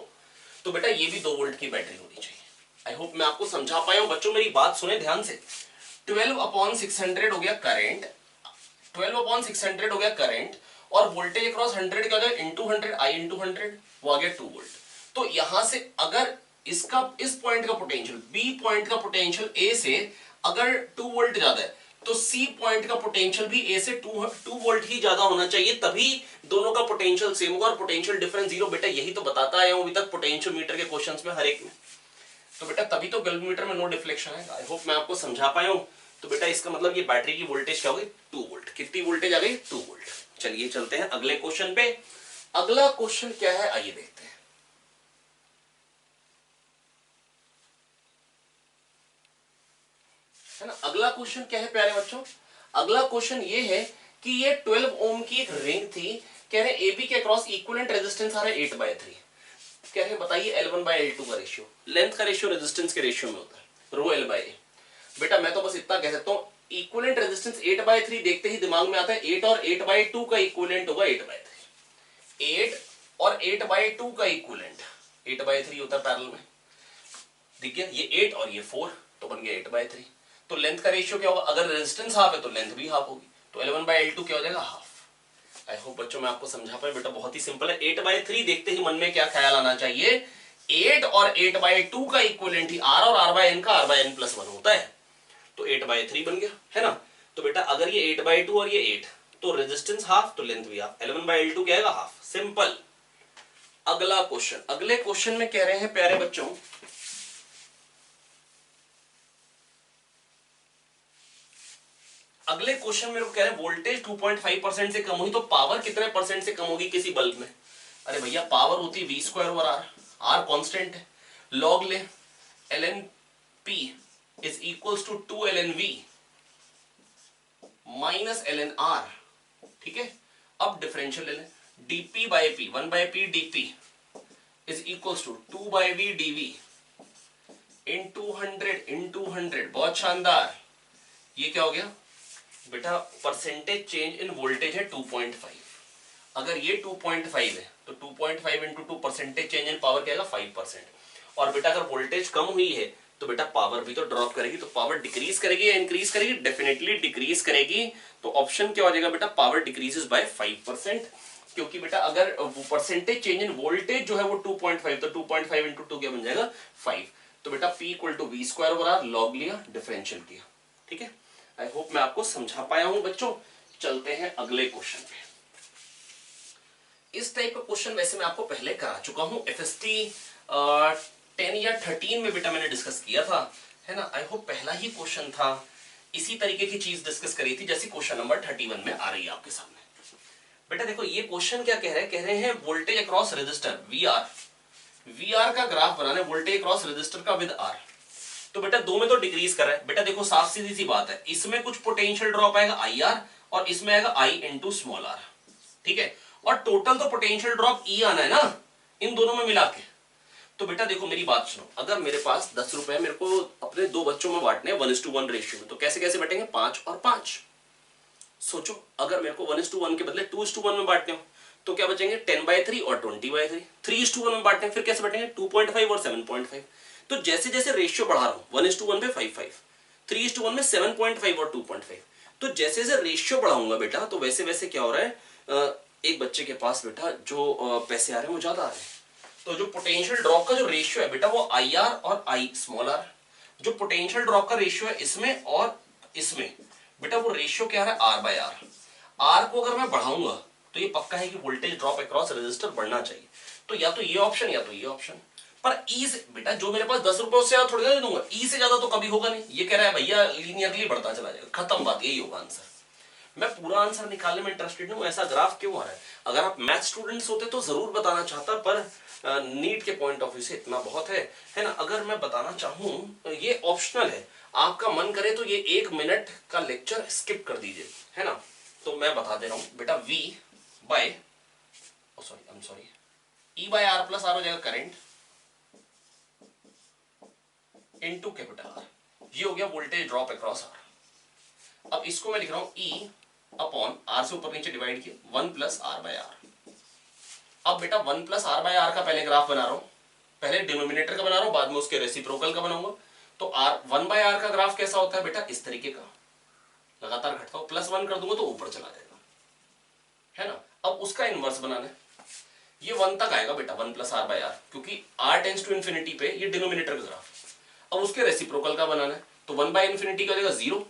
तो बेटा ये भी 2 वोल्ट की बैटरी होनी चाहिए। आई होप मैं आपको समझा पाया हूं बच्चों, मेरी बात सुने ध्यान से। 12/600 हो गया करंट, 12/600 हो गया करंट, और वोल्टेज अक्रॉस 100 क्या हो जाएगा इंटू 100, आई इंटू 100, वो आ गया 2 वोल्ट। तो यहां से अगर इसका इस पॉइंट का पोटेंशियल, बी पॉइंट का पोटेंशियल ए से अगर 2 वोल्ट ज्यादा है, तो सी पॉइंट का पोटेंशियल भी ए से 2 वोल्ट ही ज्यादा होना चाहिए, तभी दोनों का पोटेंशियल सेम होगा और पोटेंशियल डिफरेंस 0। बेटा यही तो बताता आया हूं अभी तक पोटेंशियल मीटर के क्वेश्चंस में हर एक में। तो बेटा तभी तो गैल्वेनोमीटर में नो डिफ्लेक्शन है। आई होप मैं आपको समझा पाया हूं। तो बेटा इसका मतलब ये बैटरी की वोल्टेज क्या हो गई 2 वोल्ट। कितनी वोल्टेज आ गई 2 वोल्ट। चलिए चलते हैं अगले क्वेश्चन पे। अगला क्वेश्चन क्या है आइए देखते हैं। है ना, अगला क्वेश्चन क्या है प्यारे बच्चों, अगला क्वेश्चन ये है कि ये 12 ओम की एक रिंग थी, कह रहे एबी के अक्रॉस इक्विवेलेंट रेजिस्टेंस आ रहा है 8/3। कह रहे बताइए L1/L2 का रेशियो, लेंथ का रेशियो रेजिस्टेंस के रेशियो में होता है, रो L/A। बेटा मैं तो बस इतना कह सकता हूं, इक्विवेलेंट रेजिस्टेंस 8/3 देखते ही दिमाग में आता है 8 और 8/2 का इक्विवेलेंट होगा 8/3। 8 और 8/2 का इक्विवेलेंट 8/3 होता है पैरेलल में, ठीक है। ये 8 और ये 4 तो बन गया 8/3। तो लेंथ का रेशियो क्या होगा, अगर रेजिस्टेंस हाफ है तो लेंथ भी हाफ होगी, तो 11/L2 क्या हो जाएगा, हाफ। आई होप बच्चों मैं आपको समझा पाया बेटा, बहुत ही सिंपल है। 8/3 देखते ही मन में क्या ख्याल आना चाहिए, 8 और 8/2 का इक्विवेलेंट ही R और R/N का R/N+1 होता है, तो 8/3 बन गया, है ना। तो बेटा अगर ये 8/2 और ये 8 तो रेजिस्टेंस हाफ तो लेंथ भी हाफ, 11/L2 क्या आएगा, हाफ। सिंपल। अगला क्वेश्चन, अगले क्वेश्चन में कह रहे हैं प्यारे बच्चों, अगले क्वेश्चन में कह रहे हैं वोल्टेज 2.5% से कम हुई तो पावर कितने परसेंट से कम होगी किसी बल्ब में। अरे भैया पावर होती है V²/R, R कांस्टेंट है, लॉग ले ln P is equals to 2 ln V minus ln R, ठीक है। अब डिफरेंशियल ले लें, dP/P 1/P dP is equals to 2/V dV into 100 बहुत शानदार। ये क्या हो गया बेटा, परसेंटेज चेंज इन वोल्टेज है 2.5। अगर ये 2.5 है तो 2.5 into 2 percentage change in power क्या आएगा, 5%। और बेटा अगर वोल्टेज कम हुई है तो बेटा पावर भी तो ड्रॉप करेगी, तो पावर डिक्रीज करेगी या इंक्रीज करेगी, डेफिनेटली डिक्रीज करेगी। तो ऑप्शन क्या हो जाएगा बेटा, पावर डिक्रीजेस बाय 5%। क्योंकि बेटा अगर परसेंटेज चेंज इन वोल्टेज जो है वो 2.5, तो 2.5 इंटू 2 क्या बन जाएगा, 5। तो बेटा P equal to V²/R, log लिया, डिफरेंशियल किया, ठीक है। आई होप मैं आपको समझा पाया हूं बच्चों। चलते हैं अगले क्वेश्चन पे। इस टाइप का क्वेश्चन वैसे मैं आपको पहले करा चुका हूं, FST 10 या 13 में बेटा मैंने डिस्कस किया था, है ना। आई होप पहला ही क्वेश्चन था, इसी तरीके की चीज डिस्कस करी थी जैसी क्वेश्चन नंबर 31 में आ रही है आपके सामने। बेटा देखो ये क्वेश्चन क्या कह रहे हैं वोल्टेज अक्रॉस रेजिस्टर VR का ग्राफ बनाना है, वोल्टेज अक्रॉस रेजिस्टर का विद R। तो बेटा दो में तो डिक्रीज कर रहा है, बेटा देखो साफ सीधी सी बात है, इसमें कुछ पोटेंशियल ड्रॉप आएगा IR और इसमें आएगा I इंटू स्मॉल r, ठीक है। और टोटल तो पोटेंशियल ड्रॉप E आना है ना इन दोनों में मिला के। तो बेटा देखो मेरी बात सुनो, अगर मेरे पास 10 रुपए मेरे को अपने दो बच्चों में बांटने हैं 1:1 रेशियो में, तो कैसे कैसे बांटेंगे, 5 और 5। सोचो अगर मेरे को 1:1 के बदले 2:1 में बांटने हो तो क्या बचेंगे, 10/3 और 20/3। 3:1 में बांटने फिर कैसे बांटेंगे, 2.5 और 7.5। तो जैसे जैसे रेशियो बढ़ा रहा हूं 1:1 पे 5, 3:1 में 7.5 और 2.5, तो जैसे जैसे रेशियो बढ़ाऊंगा बेटा तो वैसे वैसे क्या हो रहा है, एक बच्चे के पास बेटा जो पैसे आ रहे हैं वो ज्यादा आ रहे हैं। तो जो पोटेंशियल ड्रॉप का जो रेशियो है बेटा वो IR और I स्मॉल r, जो पोटेंशियल ड्रॉप का रेशियो है इसमें और इसमें बेटा वो रेशियो क्या है, R/R। R को अगर मैं बढ़ाऊंगा तो ये पक्का है कि वोल्टेज ड्रॉप अक्रॉस रेजिस्टर बढ़ना चाहिए। तो या तो ये ऑप्शन या तो ये ऑप्शन। पर E से बेटा जो मेरे पास 10 रुपए उससे ज्यादा थोड़ी ना दे दूंगा, E से ज्यादा तो कभी होगा नहीं। ये कह रहा है भैया लीनियरली बढ़ता चला जाएगा, खत्म बात, यही होगा आंसर। मैं पूरा आंसर निकालने में इंटरेस्टेड हूं, ऐसा ग्राफ क्यों आ रहा है। अगर आप मैथ स्टूडेंट्स होते तो जरूर बताना चाहता, पर नीट के पॉइंट ऑफ व्यू से इतना बहुत है ना। अगर मैं बताना चाहूं ये ऑप्शनल है, आपका मन करे तो ये 1 मिनट का लेक्चर स्किप कर दीजिए, है ना। तो मैं बता दे रहा हूं बेटा E/R प्लस R हो जाएगा करंट इनटू कैपिटल R, ये हो गया वोल्टेज ड्रॉप अक्रॉस R। अब इसको मैं लिख रहा हूं E अपॉन R से ऊपर नीचे डिवाइड किया 1 प्लस R/R। अब बेटा 1 प्लस R/R का पहले ग्राफ बना रहा हूं, पहले डिनोमिनेटर का बना रहा हूं, बाद में उसके रेसिप्रोकल का बनाऊंगा। तो R 1/R का ग्राफ कैसा होता है बेटा, इस तरीके का, लगातार घटता हो, +1 कर दूंगा तो ऊपर चला जाएगा, है ना। अब उसका इनवर्स बनाना है, ये 1 तक आएगा बेटा 1 प्लस R/R, क्योंकि R टेंड्स टू इंफिनिटी पे ये डिनोमिनेटर का ग्राफ। अब उसके रेसिप्रोकल का बनाना है, तो 1/∞ का हो जाएगा 0,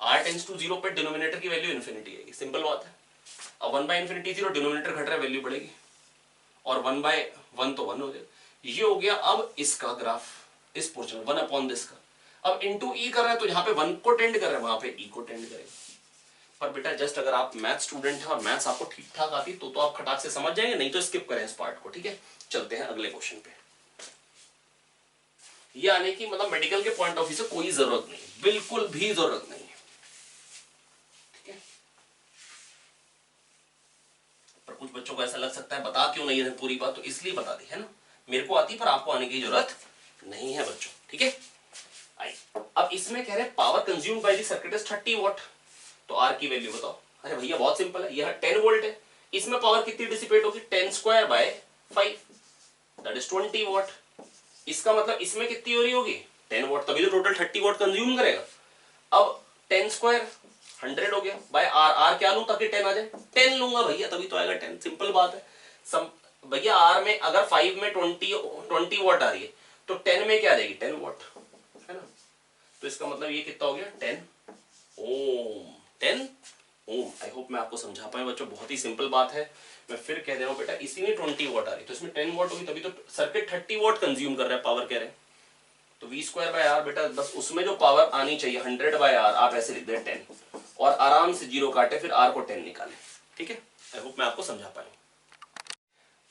R टेंड्स टू 0 पे डिनोमिनेटर की वैल्यू इंफिनिटी आएगी, सिंपल बात है। अब 1/∞ 0, डिनोमिनेटर घट रहा है, वैल्यू बढ़ेगी, और 1/1 तो 1 हो जाएगा। ये हो गया अब इसका ग्राफ, इस पोर्शन 1 अपॉन दिस का। अब इनटू E कर रहा है तो यहाँ पे 1 को टेंड कर रहा है, वहां पे E को टेंड करेगा। पर बेटा जस्ट अगर आप मैथ स्टूडेंट हैं और मैथ्स आपको ठीक ठाक आती तो आप खटाक से समझ जाएंगे, नहीं तो स्किप करें इस पार्ट को, ठीक है। चलते हैं अगले क्वेश्चन पे। ये आने की मतलब मेडिकल के पॉइंट ऑफ व्यू से कोई जरूरत नहीं, बिल्कुल भी जरूरत नहीं है, ठीक है। पर कुछ बच्चों को ऐसा लग सकता है बता क्यों नहीं है पूरी बात, तो इसलिए बता दी, है ना। मेरे को आती पर आपको आने की जरूरत नहीं है बच्चों, ठीक है। आई अब अब इसमें कह रहे हैं power consumed by the circuit is 30 what, तो आर की वैल्यू बताओ। अरे भैया बहुत सिंपल है, यह 10 वोल्ट है, इसमें पावर कितनी डिसिपेट होगी 10 square by 5 that is 20 what. इसका मतलब इसमें कितनी हो रही होगी 10 वॉट, तभी तो टोटल 30 वॉट कंज्यूम करेगा। अब 10 स्क्वायर 100 हो गया बाय आर, आर क्या लूं ताकि 10 आ जाए, 10 लूंगा भैया तभी तो आएगा 10, सिंपल बात है। भैया आर में अगर 5 में 20 वॉट आ रही है तो 10 में क्या आ जाएगी 10 वॉट, है ना। तो इसका मतलब ये कितना हो गया 10 ओम, 10 ओम। आई होप मैं आपको समझा पाया बच्चों, बहुत ही सिंपल बात है। मैं फिर कह दे रहा हूँ बेटा, इसी में 20 वॉट आ रही है तो इसमें 10 वॉट होगी, तभी तो सर्किट 30 वॉट कंज्यूम कर रहा है, पावर कह रहे हैं। तो वी स्क्वायर बाय आर बेटा, बस उसमें जो पावर आनी चाहिए 100 बाय आर, आप ऐसे लिख दे 10 और आराम से जीरो काटे, फिर आर को 10 निकाले, ठीक है। आई होप मैं आपको समझा पाया।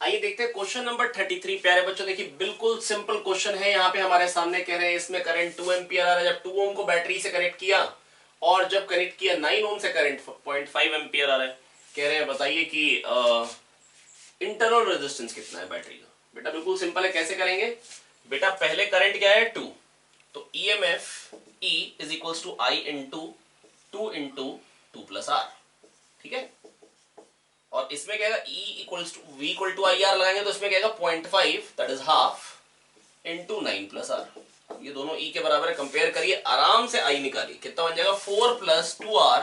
आइए देखते हैं क्वेश्चन नंबर 33। प्यारे बच्चों देखिए बिल्कुल सिंपल क्वेश्चन है, यहाँ पे हमारे सामने कह रहे हैं इसमें करंट 2 एम्पियर आ रहा है। जब 2 ओम को बैटरी से कनेक्ट किया और जब कनेक्ट किया 9 ओम से करंट 0.5 एम्पियर आ रहा है। कह रहे हैं बताइए कि इंटरनल रेजिस्टेंस कितना है बैटरी का। बेटा बिल्कुल सिंपल है, कैसे करेंगे बेटा, पहले करंट क्या है 2, तो EMF E is equals to I into 2 into 2 plus R, ठीक है। और इसमें क्या है E equals to V equal to I R लगाएंगे तो इसमें क्या है 0.5 that is half into 9 plus R. ये दोनों E के बराबर है, कंपेयर करिए, आराम से I निकालिए, कितना बन जाएगा 4 plus 2R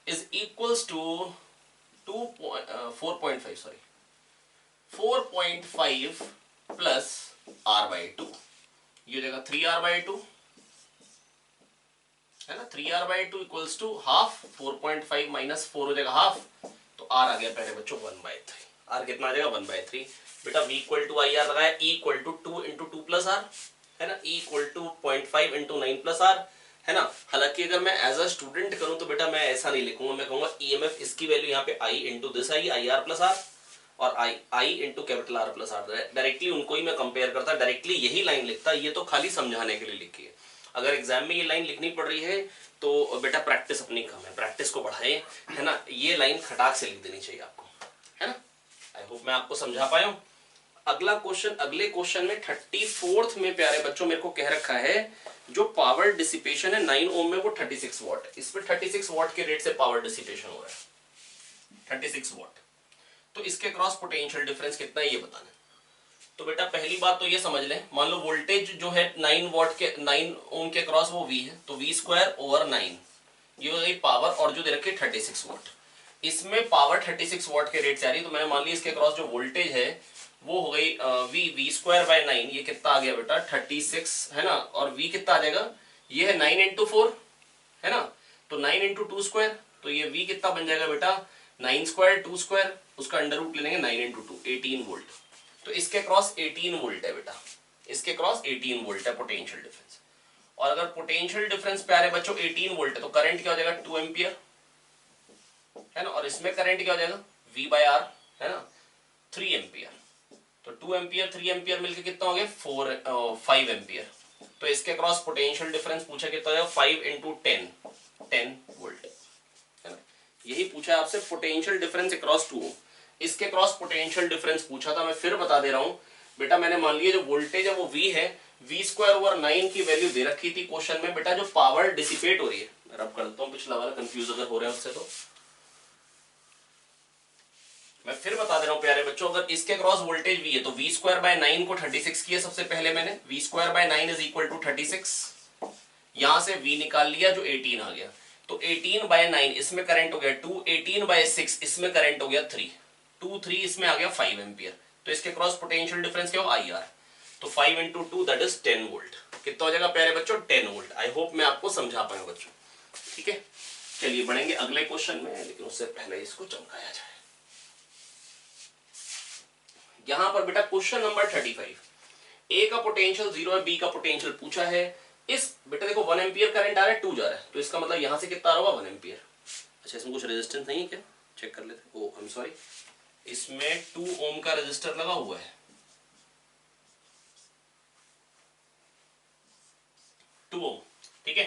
is equals to 4.5 sorry 4.5 plus R by 2, ये हो जाएगा 3R बाई 2, है ना। 3R by 2 equals to half, 4.5 minus 4 हो जाएगा हाफ, तो R आ गया पहले बच्चों 1/3। R कितना आ जाएगा 1/3। बेटा V equal to I R लगाया, E equal to 2 into 2 plus R, है ना। E equal to 0.5 into 9 plus R, है ना। हालांकि अगर मैं एज अ स्टूडेंट करूं तो बेटा मैं ऐसा नहीं लिखूंगा, मैं कहूंगा ईएमएफ इसकी वैल्यू यहाँ पे I into this I, I R plus R, और I into capital R plus R. Directly उनको ही मैं कंपेयर करता, डायरेक्टली यही लाइन लिखता, ये तो खाली समझाने के लिए लिखी है। अगर एग्जाम में ये लाइन लिखनी पड़ रही है तो बेटा प्रैक्टिस अपनी कम है, प्रैक्टिस को बढ़ाए, है ना। ये लाइन खटाक से लिख देनी चाहिए आपको, है ना। आई होप मैं आपको समझा पाया हूं। अगला क्वेश्चन, अगले क्वेश्चन में 34th में प्यारे बच्चों मेरे को कह रखा है जो पावर डिसिपेशन है 9 ओम में वो 36 वॉट है। इसमें 36 वॉट के रेट से पावर डिसिपेशन हो रहा है 36 वॉट। तो इसके क्रॉस पोटेंशियल डिफरेंस कितना है ये बताना। तो बेटा पहली बात तो ये समझ लें, मान लो वोल्टेज जो है 9 वॉट के 9 ओम के क्रॉस वो V है, तो V स्क्वायर ओवर 9 ये हो गई पावर, और जो दे रखी है 36 वॉट। इसमें पावर 36 वॉट के रेट से आ रही है, तो मैंने मान लिया इसके क्रॉस जो वोल्टेज है वो हो गई V स्क्वायर बाय 9, ये कितना आ गया बेटा 36, है ना। और V कितना आ जाएगा, ये है 9 इंटू 4, है ना। तो 9 इंटू 2 स्क्वायर, तो ये V कितना बन जाएगा बेटा 9 स्क्वायर 2 स्क्वायर, उसका अंडर रूट ले लेंगे 9 इंटू 2 18 वोल्ट। तो इसके क्रॉस 18 वोल्ट है बेटा, इसके क्रॉस 18 वोल्ट है पोटेंशियल डिफरेंस। और अगर पोटेंशियल डिफरेंस प्यारे बच्चों 18 वोल्ट है तो करंट क्या हो जाएगा 2 एम्पियर, है ना। और इसमें करंट क्या हो जाएगा V बाय आर, है ना 3 एम्पियर। तो 2 एम्पियर 3 एम्पियर मिलकर कितना हो गया 5 एम्पियर। तो इसके क्रॉस पोटेंशियल डिफरेंस पूछा कितना है 5 इंटू 10 वोल्ट, है ना। यही पूछा है आपसे पोटेंशियल डिफरेंस अक्रॉस 2 ओम। इसके क्रॉस पोटेंशियल डिफरेंस पूछा था, मैं फिर बता दे रहा हूं बेटा, मैंने मान लिया जो वोल्टेज है वो V है, V स्क्वायर ओवर 9 की वैल्यू दे रखी थी क्वेश्चन में। बेटा जो पावर डिसिपेट हो रही है, मैं रब कर देता हूं पिछला वाला, कंफ्यूज अगर हो रहे हैं उससे तो मैं फिर बता दे रहा हूं प्यारे बच्चों, अगर इसके क्रॉस वोल्टेज V है तो V स्क्वायर बाय 9 को 36 किया सबसे पहले मैंने, V square by 9 is equal to 36, यहां से V निकाल लिया जो 18 आ गया, तो 18 बाय 9 इसमें करंट हो गया 2, 18 बाय 6 इसमें करंट हो गया 3, 2 3 इसमें आ गया 5 एम्पियर। तो इसके क्रॉस पोटेंशियल डिफरेंस क्या हो IR, तो 5 इंटू 2 दैट इज 10 वोल्ट। कितना हो जाएगा प्यारे बच्चों 10 वोल्ट। आई होप मैं आपको समझा पाया बच्चों, ठीक है। चलिए बढ़ेंगे अगले क्वेश्चन में, लेकिन उससे पहले इसको चमकाया जाए। यहां पर बेटा क्वेश्चन नंबर 35, ए का पोटेंशियल 0 है, बी का पोटेंशियल पूछा है। इस बेटा देखो 1 एम्पियर करंट आ रहा है 2 जा रहा है, तो इसका मतलब यहां से कितना आ रहा होगा 1 एम्पियर। अच्छा इसमें कुछ रेजिस्टेंस नहीं है क्या, चेक कर लेते। ओ आई एम सॉरी, इसमें 2 ओम का रेजिस्टर लगा हुआ है, 2 ओम, ठीक है।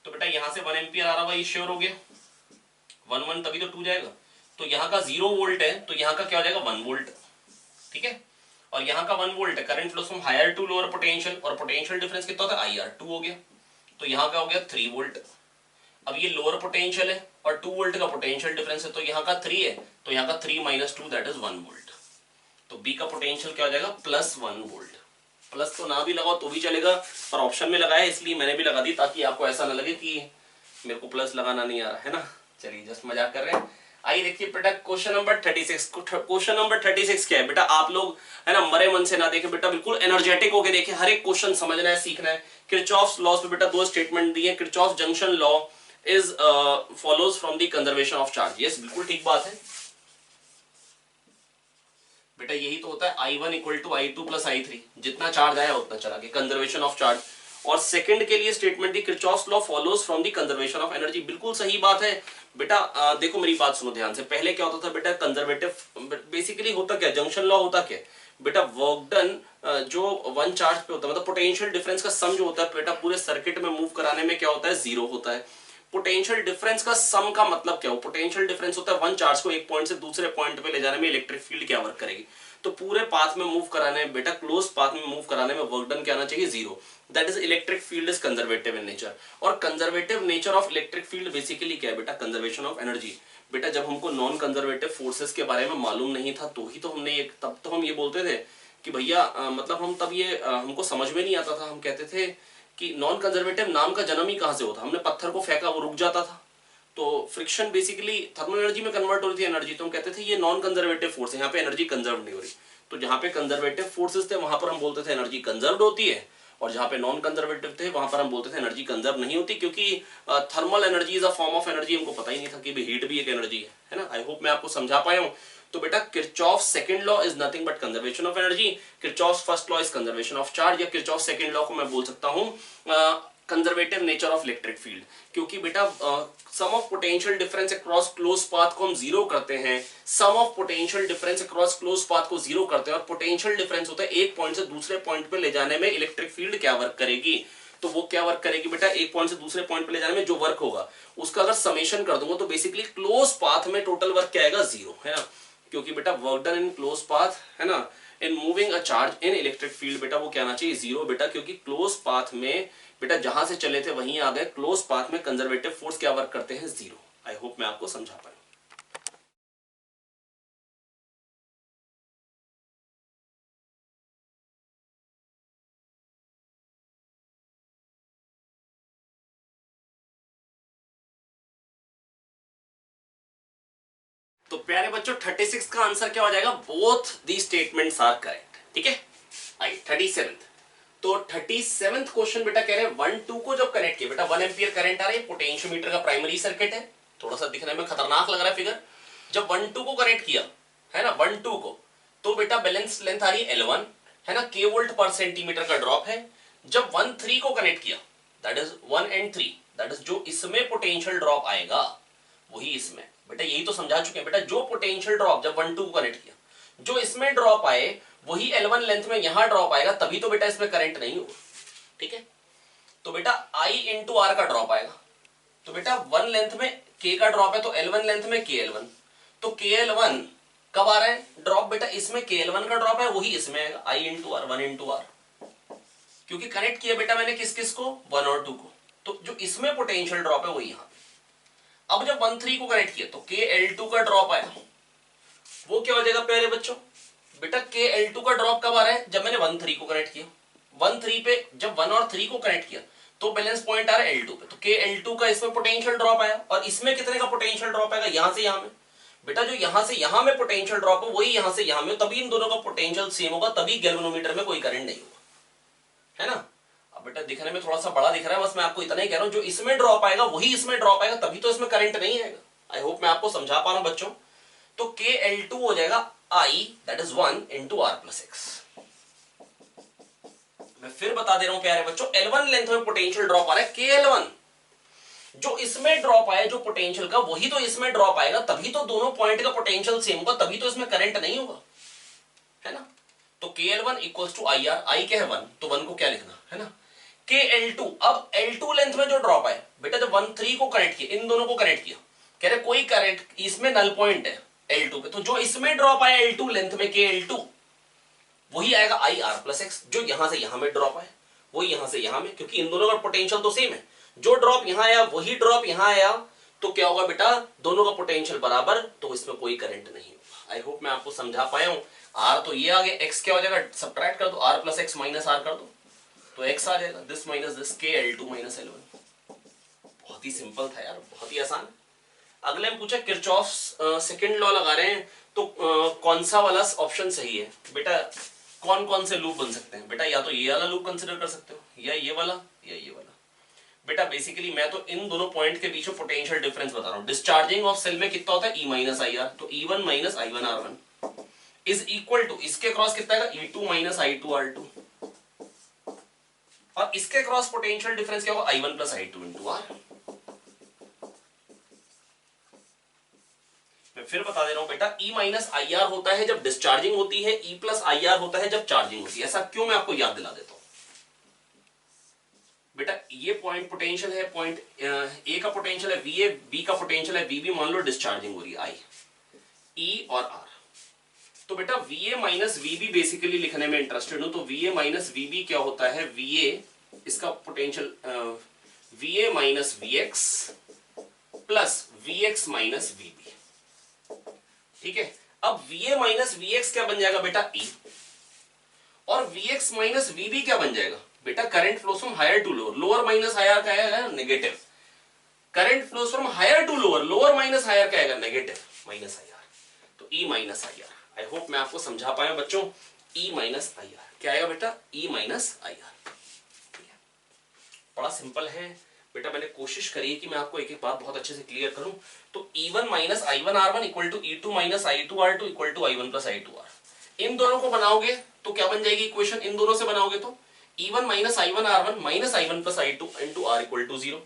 तो बेटा यहां से 1 एम्पियर आ रहा होगा, ये श्योर हो गया, 1 1 तभी तो 2 जाएगा। तो यहाँ का 0 वोल्ट है तो यहाँ का क्या हो जाएगा 1 वोल्ट, ठीक है। और यहाँ का 1 वोल्ट है, current flows from higher to lower potential, और पोटेंशियल डिफरेंस कितना होता है IR 2 हो गया। तो यहाँ का हो गया 3 वोल्ट। अब ये लोअर पोटेंशियल है और 2 वोल्ट का पोटेंशियल डिफरेंस है, तो यहाँ का 3 है, तो यहाँ का 3 - 2 दैट इज 1 वोल्ट। तो बी का पोटेंशियल क्या हो जाएगा, +1 वोल्ट। प्लस तो ना भी लगाओ तो भी चलेगा, पर ऑप्शन में लगाया इसलिए मैंने भी लगा दी ताकि आपको ऐसा ना लगे कि मेरे को प्लस लगाना नहीं आ रहा है ना। चलिए जस्ट मजाक कर रहे हैं। आइए देखिए बेटा क्वेश्चन नंबर 36। क्वेश्चन नंबर 36 क्या है बेटा, आप लोग है ना मरे मन से ना देखें बेटा, बिल्कुल एनर्जेटिक होके देखें, हर एक क्वेश्चन समझना है, सीखना है। किरचॉफ्स लॉज पे बेटा 2 स्टेटमेंट दिए। Kirchhoff junction law is follows from the conservation of charge. Yes बिल्कुल ठीक बात है बेटा, यही तो होता है I1 = I2 + I3, जितना चार्ज आया उतना चला गया, कंजर्वेशन ऑफ चार्ज। और सेकंड के लिए statement the Kirchhoff's law follows from the conservation of energy. बिल्कुल सही बात है बेटा। देखो मेरी बात सुनो ध्यान से, पहले क्या होता था बेटा, कंजर्वेटिव बेसिकली होता क्या, जंक्शन लॉ होता क्या बेटा, वर्क डन जो वन चार्ज पे होता है, मतलब पोटेंशियल डिफरेंस का सम जो होता है बेटा पूरे सर्किट में मूव कराने में क्या होता है, 0 होता है। पोटेंशियल डिफरेंस का सम का मतलब क्या हो, पोटेंशियल डिफरेंस होता है वन चार्ज को एक पॉइंट से दूसरे पॉइंट पे ले जाने में इलेक्ट्रिक फील्ड क्या वर्क करेगी। तो पूरे पाथ में मूव कराने में बेटा, क्लोज पाथ में मूव कराने में वर्क डन क्या आना चाहिए, 0। That is electric field is conservative in nature. और conservative nature of electric field basically क्या है बेटा, कंजर्वेशन ऑफ एनर्जी। बेटा जब हमको नॉन कंजर्वेटिव फोर्सेस के बारे में मालूम नहीं था तो ही तो हमने तब तो हम ये बोलते थे कि भैया मतलब हम तब ये हमको समझ में नहीं आता था, हम कहते थे कि नॉन कंजर्वेटिव नाम का जन्म ही कहां से होता, हमने पत्थर को फेंका वो रुक जाता था, तो फ्रिक्शन बेसिकली थर्मल एनर्जी में कन्वर्ट हो रही थी एनर्जी, तो हम कहते थे ये नॉन कंजर्वेटिव फोर्स है, यहाँ पे एनर्जी कंजर्व नहीं हो रही। तो जहां पे कंजर्वेटिव फोर्सेस थे वहां पर हम बोलते थे एनर्जी कंजर्व होती है, और जहां पे नॉन कंजर्वेटिव थे वहां पर हम बोलते थे एनर्जी कंजर्व नहीं होती, क्योंकि thermal energy is a form of energy, हमको पता ही नहीं था कि हीट भी एक एनर्जी है ना। आई होप मैं आपको समझा पाया हूं। तो बेटा Kirchhoff second law is nothing but conservation of energy, Kirchhoff first law is conservation of charge, या किरचॉफ सेकंड लॉ को मैं बोल सकता हूं conservative nature of electric field. क्योंकि बेटा sum of potential difference across close path को हम 0 करते हैं, sum of potential difference across close path को 0 करते हैं, और पोटेंशियल डिफरेंस होता है एक पॉइंट से दूसरे पॉइंट पे ले जाने में इलेक्ट्रिक फील्ड क्या वर्क करेगी। तो वो क्या वर्क करेगी बेटा, एक पॉइंट से दूसरे पॉइंट पे ले जाने में जो वर्क होगा उसका अगर समेशन कर दूंगा तो बेसिकली क्लोज पाथ में टोटल वर्क क्या आएगा, 0 है ना। क्योंकि बेटा work done in close path है ना, in moving a charge in electric field बेटा वो क्या आना चाहिए, 0 बेटा, क्योंकि क्लोज पाथ में बेटा जहां से चले थे वहीं आ गए, क्लोज पाथ में कंजर्वेटिव फोर्स क्या वर्क करते हैं, 0। आई होप मैं आपको समझा पाया। तो प्यारे बच्चों 36 का आंसर क्या हो जाएगा, both the statements are correct. ठीक है, आई 37। तो 37th क्वेश्चन बेटा कह रहे हैं 1-2 को जब कनेक्ट किया बेटा 1 एम्पियर करंट आ रही है, पोटेंशियोमीटर का प्राइमरी सर्किट है, थोड़ा सा दिखने में खतरनाक लग रहा है फिगर। जब 1-2 को कनेक्ट किया है ना, 1-2 को, तो बेटा बैलेंस लेंथ आ रही है L1 है ना, k वोल्ट पर सेंटीमीटर का ड्रॉप है। जब 1-3 को कनेक्ट किया that is 1 and 3, that is जो इसमें पोटेंशियल ड्रॉप आएगा वही इसमें, बेटा यही तो समझा चुके हैं बेटा, जो पोटेंशियल ड्रॉप जब 1-2 को कनेक्ट किया जो इसमें ड्रॉप आए वही L1 लेंथ में यहां ड्रॉप आएगा, तभी तो बेटा इसमें करंट नहीं होगा। ठीक है, तो बेटा I into R का ड्रॉप आएगा, तो बेटा 1 लेंथ में K का ड्रॉप है तो L1 लेंथ में KL1, तो KL1 कब आ रहा है ड्रॉप बेटा, इसमें KL1 का ड्रॉप है वही इसमें आएगा, I into R 1 into R, क्योंकि कनेक्ट किया बेटा मैंने किस किस को, 1 और 2 को, तो जो इसमें पोटेंशियल ड्रॉप है वही यहां। अब जब 1-3 को कनेक्ट किया तो KL2 का ड्रॉप आया, वो क्या हो जाएगा प्यारे बच्चों बेटा, KL2 का ड्रॉप कब आ रहा है, जब मैंने 1-3 को कनेक्ट किया, 1-3 पे जब 1 और 3 को कनेक्ट किया तो बैलेंस पॉइंट आ रहा है L2 पे, तो KL2 का इसमें पोटेंशियल ड्रॉप आया, और इसमें कितने का पोटेंशियल ड्रॉप आएगा, यहां से यहां में बेटा, जो यहां से यहां में पोटेंशियल ड्रॉप है वही यहां से यहां में, तभी इन दोनों का पोटेंशियल सेम होगा, तभी गैल्वेनोमीटर में कोई करंट नहीं होगा, है ना। अब बेटा दिखने में थोड़ा सा बड़ा दिख रहा है, बस मैं आपको इतना ही कह रहा हूं, जो इसमें ड्रॉप आएगा वही इसमें ड्रॉप आएगा, तभी तो इसमें करंट नहीं आएगा। आई होप मैं आपको समझा पा रहा हूं बच्चों। तो KL2 हो जाएगा I that is 1 into R plus X। मैं फिर बता दे रहा हूं प्यारे बच्चों, L1 लेंथ में पोटेंशियल ड्रॉप आ रहा है, KL1 जो इसमें ड्रॉप आया जो पोटेंशियल का वही तो इसमें ड्रॉप आएगा, तभी तो दोनों पॉइंट का पोटेंशियल सेम होगा, तभी तो इसमें करंट नहीं होगा, है ना। तो KL1 equals to IR, I क्या है 1, तो 1 को क्या लिखना है ना, KL2। अब L2 लेंथ में जो ड्रॉप आया बेटा, जब 1-3 को कनेक्ट किया, इन दोनों को कनेक्ट किया, कह रहे कोई करंट इसमें नल पॉइंट है L2 पे, तो जो इसमें ड्रॉप आया L2 लेंथ में KL2 वही आएगा IR plus X, जो यहां से यहां में ड्रॉप आया वही यहां से यहां में, क्योंकि इन दोनों का पोटेंशियल तो सेम है, जो ड्रॉप यहां आया वही ड्रॉप यहां आया, तो क्या होगा बेटा, दोनों का पोटेंशियल बराबर, तो इसमें कोई करंट नहीं होगा। आई होप मैं आपको समझा पाया हूं। आर तो ये आगे, एक्स क्या हो जाएगा, सब्ट्रैक्ट कर दो, R plus X minus R कर दो तो एक्स आ जाएगा, दिस माइनस दिस, के L2 माइनस L1। बहुत ही सिंपल था यार, बहुत ही आसान। अगले में पूछा किरचॉफ सेकंड लॉ लगा रहे हैं, तो कौन सा वाला ऑप्शन सही है बेटा, कौन कौन से लूप बन सकते हैं बेटा, या तो ये वाला लूप कंसिडर कर सकते हो, या ये वाला, या ये वाला। बेटा बेसिकली मैं तो इन दोनों पॉइंट के बीच में पोटेंशियल डिफरेंस बता रहा हूं। डिस्चार्जिंग ऑफ सेल में कितना होता है, E माइनस आई आर, तो E1 minus I1 R1 is equal to, इसके क्रॉस कितना है, E2 माइनस I2 R2, और इसके क्रॉस पोटेंशियल डिफरेंस क्या होगा, I1 plus I2 into R। मैं फिर बता दे रहा हूं बेटा, E माइनस आई आर होता है जब डिस्चार्जिंग होती है, E प्लस आई आर होता है जब चार्जिंग होती है। ऐसा क्यों, मैं आपको याद दिला देता हूं बेटा। ये पॉइंट पोटेंशियल है, पॉइंट ए का पोटेंशियल है VA, बी का पोटेंशियल है VB, मान लो डिस्चार्जिंग हो रही है I, E और R। तो बेटा VA माइनस VB बेसिकली लिखने में इंटरेस्टेड हूं, तो VA माइनस VB क्या होता है, VA इसका potential VA minus VX plus VX minus VB, ठीक है। अब VA माइनस VX क्या बन जाएगा बेटा, E, और VX माइनस VB क्या बन जाएगा बेटा, current flows from higher to lower, lower minus higher का आएगा negative, current flows from higher to lower, lower minus higher का आएगा नेगेटिव, माइनस आई आर, तो E minus I R. I hope मैं आपको समझा पाया बच्चों, E माइनस आई आर क्या आएगा बेटा, E माइनस आई आर। बड़ा सिंपल है बेटा, मैंने कोशिश करी है कि मैं आपको एक एक बात बहुत अच्छे से क्लियर करूं। तो E1 minus I1 R1 equal to E2 minus I2 R2 equal to I1 plus I2 R। इन दोनों को बनाओगे तो क्या बन जाएगी इक्वेशन, इन दोनों से बनाओगे तो E1 minus I1 R1 minus I1 plus I2 into R equal to 0।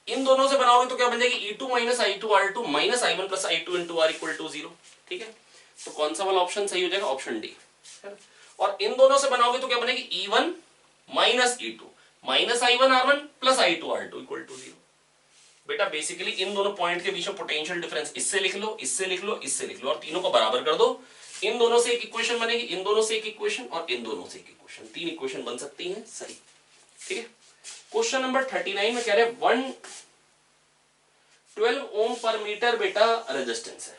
इन दोनों से बनाओगे तो क्या बन जाएगी, E2 minus I2 R2 minus I1 plus I2 into R equal to 0। ठीक है, तो कौन सा वाला ऑप्शन सही हो जाएगा, ऑप्शन डी। और इन दोनों से बनाओगे तो क्या बनेगी, E1 minus E2 minus I1 R1 plus I2 R2 equal to 0। बेटा बेसिकली इन दोनों पॉइंट के बीच में पोटेंशियल डिफरेंस इससे लिख लो, इससे लिख लो, इससे लिख लो, और तीनों को बराबर कर दो। इन दोनों से एक इक्वेशन बनेगी, इन दोनों से एक इक्वेशन, और इन दोनों से एक इक्वेशन, तीन इक्वेशन बन सकती हैं सही। ठीक है, क्वेश्चन नंबर 39 में कह रहे 112 ओम पर मीटर बेटा रेजिस्टेंस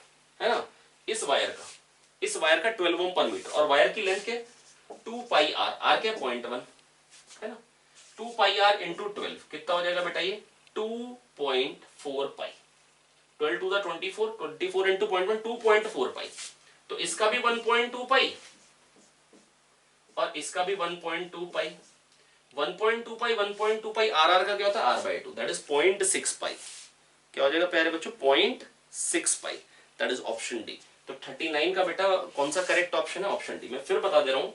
है ना, इस वायर का 12 ओम पर मीटर, और वायर की लेंथ के 2 पाई आर, आर के 0.1 है ना, 2 पाई आर इंटू 12 कितना हो जाएगा बेटा, ये 2.4 पाई, 12 टू द 24, 24 इंटू 0.1 2.4 पाई। तो इसका भी 1.2 पाई और इसका भी 1.2 पाई, 1.2 पाई 1.2 पाई, आर आर का क्या होता है r/2, दैट इज 0.6 पाई। क्या हो जाएगा प्यारे बच्चों, 0.6 पाई, दैट इज ऑप्शन डी। तो 39 का बेटा कौन सा करेक्ट ऑप्शन है, ऑप्शन डी। मैं फिर बता दे रहा हूं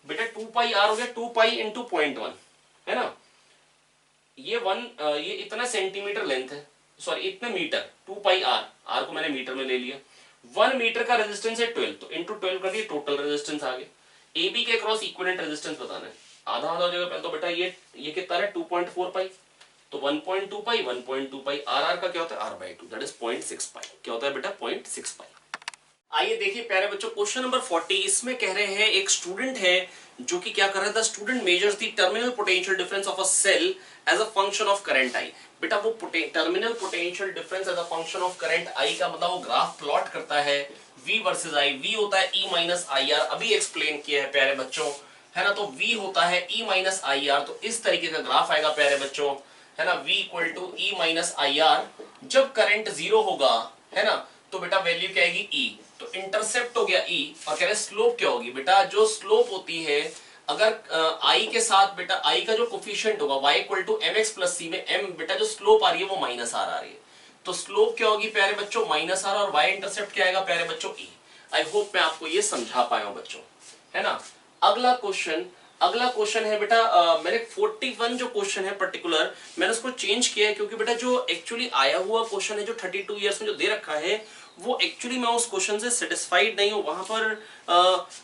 बेटा, 2 पाई आर हो गया 2 पाई इंटू 0.1 है ना, ये इतना सेंटीमीटर लेंथ है, सॉरी इतने मीटर, 2 पाई आर, आर को मैंने मीटर में ले लिया, 1 मीटर का रेजिस्टेंस है 12, तो इंटू 12 कर दिए, टोटल रेजिस्टेंस आ गया। AB के क्रॉस इक्विवेलेंट रेजिस्टेंस बताना है, आधा आधा हो जाएगा पहले तो बेटा, ये कितना है 2.4 पाई, तो 1.2 पाई 1.2 पाई, आर का क्या होता है r/2, दैट इज 0.6 पाई। क्या होता है बेटा 0.6 पाई। आइए देखिए प्यारे बच्चों, क्वेश्चन नंबर 40, इसमें कह रहे हैं एक स्टूडेंट है जो कि क्या कर रहा था, student measures the terminal potential difference of a cell as a function of current I. बेटा वो terminal potential difference as a function of current I का मतलब वो ग्राफ प्लॉट करता है V वर्सेस I। V होता है E माइनस आई आर, अभी एक्सप्लेन किया है प्यारे बच्चों, है ना, तो V होता है E माइनस आई आर, तो इस तरीके का ग्राफ आएगा प्यारे बच्चों, है ना, V equal to E minus I R. जब करंट 0 होगा, है ना, तो बेटा वैल्यू क्या आएगी E, तो इंटरसेप्ट हो गया E, और कह रहे स्लोप क्या होगी बेटा, जो स्लोप होती है अगर I के साथ बेटा I का जो कोफिशिएंट होगा y equal to mx plus c में m बेटा जो स्लोप आ रही है वो माइनस आर आ रही है, तो स्लोप क्या होगी प्यारे बच्चों माइनस आर, और y इंटरसेप्ट क्या आएगा प्यारे बच्चों E। आई होप मैं आपको ये समझा पाया हूं बच्चों, है ना। अगला क्वेश्चन है बेटा, मैंने 41 जो क्वेश्चन है पर्टिकुलर मैंने उसको चेंज किया है, क्योंकि बेटा जो एक्चुअली आया हुआ क्वेश्चन है जो 32 इयर्स में जो दे रखा है वो एक्चुअली मैं उस क्वेश्चन से सेटिस्फाइड नहीं हूं, वहां पर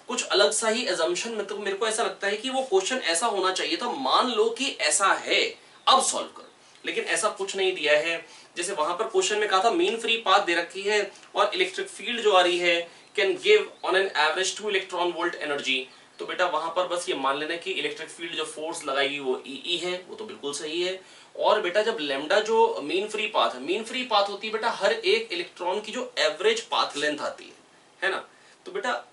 कुछ अलग सा ही एजम्पशन, मतलब मेरे को ऐसा लगता है कि वो क्वेश्चन ऐसा होना चाहिए था, मान लो कि ऐसा है अब सॉल्व करो, लेकिन ऐसा कुछ नहीं दिया है। जैसे वहां पर क्वेश्चन में कहा था मीन फ्री पाथ दे रखी है और इलेक्ट्रिक फील्ड जो आ रही है can give on an average 2 electron volt energy, तो बेटा वहां पर बस ये मान लेना कि इलेक्ट्रिक फील्ड जो फोर्स लगाएगी वो ई है, वो तो बिल्कुल सही है, और बेटा जब लेमडा जो मीन फ्री पाथ है, मीन फ्री पाथ होती है बेटा हर एक इलेक्ट्रॉन की जो एवरेज पाथ लेंथ आती है ना। तो बेटा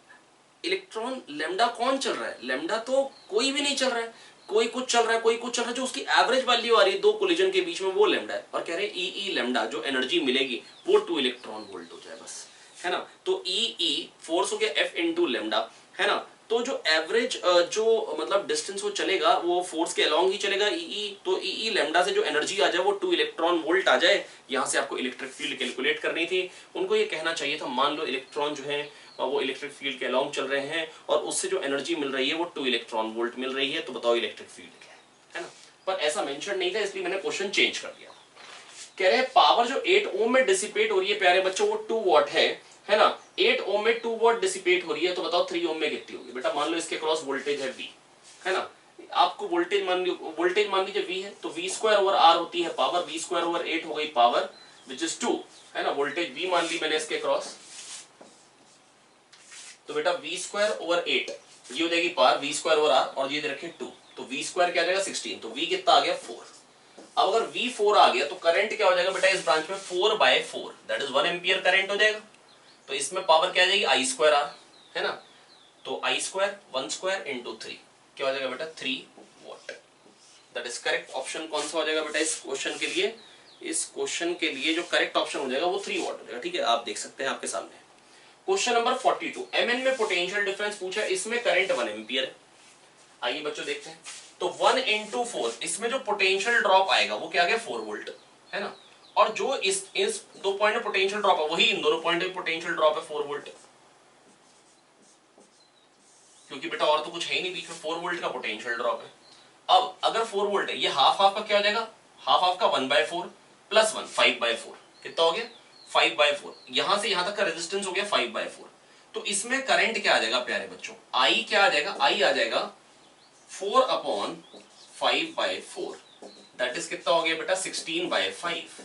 इलेक्ट्रॉन लेमडा कौन चल रहा है, लेमडा तो कोई भी नहीं चल रहा है, कोई कुछ चल रहा है, कोई कुछ चल रहा है, जो उसकी एवरेज वैल्यू आ रही है दो कोलिजन के बीच में वो लेमडा है। और कह रहे हैं ई लेमडा जो एनर्जी मिलेगी वो 2 इलेक्ट्रॉन वोल्ट हो जाए बस, है ना। तो ई फोर्स हो गया एफ इनटू लेमडा, है ना। तो जो एवरेज जो मतलब डिस्टेंस वो चलेगा वो फोर्स के अलोंग ही चलेगा ई, तो ई लेमडा से जो एनर्जी आ जाए वो 2 इलेक्ट्रॉन वोल्ट आ जाए। यहां से आपको इलेक्ट्रिक फील्ड कैलकुलेट करनी थी। उनको ये कहना चाहिए था मान लो इलेक्ट्रॉन जो है वो इलेक्ट्रिक फील्ड के अलोंग चल रहे हैं और उससे जो एनर्जी मिल रही है वो 2 इलेक्ट्रॉन वोल्ट मिल रही है, तो बताओ इलेक्ट्रिक फील्ड क्या है ना। पर ऐसा मेंशन नहीं था इसलिए मैंने क्वेश्चन चेंज कर दिया। कह रहे हैं पावर जो 8 ओम में डिसिपेट हो रही है प्यारे बच्चों वो 2 वॉट है ना। 8 ओम में 2 वॉट डिसिपेट हो रही है, तो बताओ 3 ओम में कितनी होगी। बेटा मान लो इसके क्रॉस वोल्टेज है V, है ना। आपको वोल्टेज मान लीजिए V है, तो V स्क्वायर ओवर R होती है पावर, V स्क्वायर ओवर 8 हो गई पावर विच इज 2, है ना। वोल्टेज V मान ली मैंने इसके क्रॉस, तो बेटा V स्क्वायर ओवर 8 ये हो जाएगी power V square over R और ये दे रखे 2, तो V स्क्वायर क्या आ जाएगा 16, तो V कितना आ गया 4। अब अगर V 4 आ गया तो करंट क्या हो जाएगा बेटा इस ब्रांच में 4/4 दैट इज 1 एम्पियर करंट हो जाएगा। तो इसमें पावर क्या आ जाएगी I स्क्वायर R, है ना। तो I स्क्वायर 1 स्क्वायर इंटू 3 क्या हो जाएगा बेटा 3 what. That is correct option. कौन सा हो जाएगा बेटा इस क्वेश्चन के लिए, इस क्वेश्चन के लिए जो करेक्ट ऑप्शन हो जाएगा वो 3 वॉट हो जाएगा। ठीक है, आप देख सकते हैं आपके सामने। क्वेश्चन नंबर 42 Mn में पोटेंशियल डिफरेंस पूछा, इसमें करंट 1 एम्पियर। आइए बच्चों देखते हैं। तो 1 इंटू 4 इसमें जो पोटेंशियल ड्रॉप आएगा वो क्या आ गया 4 वोल्ट, है ना। और जो इस 2 पॉइंट में पोटेंशियल ड्रॉप है वही इन दोनों पॉइंट में पोटेंशियल ड्रॉप है 4 वोल्ट, क्योंकि बेटा और तो कुछ है ही नहीं बीच में, 4 वोल्ट का पोटेंशियल ड्रॉप है। अब अगर 4 वोल्ट है, ये हाफ हाफ का क्या हो जाएगा, हाफ हाफ का 1/4 प्लस 1 5/4 कितना हो गया 5/4। यहां से यहां तक का रेजिस्टेंस हो गया 5/4। तो इसमें करंट क्या आ जाएगा प्यारे बच्चों, आई क्या आ जाएगा, आई आ जाएगा 4/5/4 दैट इज कितना हो गया बेटा 16/5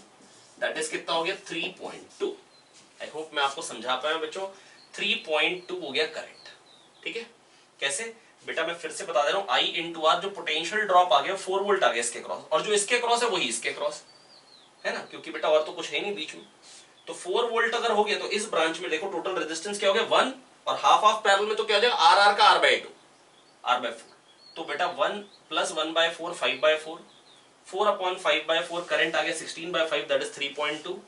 दैट इज कितना हो गया 3.2। आई होप मैं आपको समझा पाया बच्चों, 3.2 हो गया करंट। ठीक है, कैसे बेटा मैं फिर से बता दे रहा हूं, आई इंटू आर जो पोटेंशियल ड्रॉप आ गया 4 वोल्ट आ गया इसके क्रॉस, और जो इसके क्रॉस है वही इसके क्रॉस, है ना, क्योंकि बेटा और तो कुछ है नहीं बीच में। तो 4 वोल्ट अगर हो गया तो इस ब्रांच में देखो टोटल रेजिस्टेंस क्या हो गया 1, और हाफ हाफ पैरेलल में तो क्या हो जाएगा आर आर का r/2 r/4। तो बेटा 1 प्लस 1/4 5/4 4/5/4 करंट आ गया 16/5 दैट इज 3.2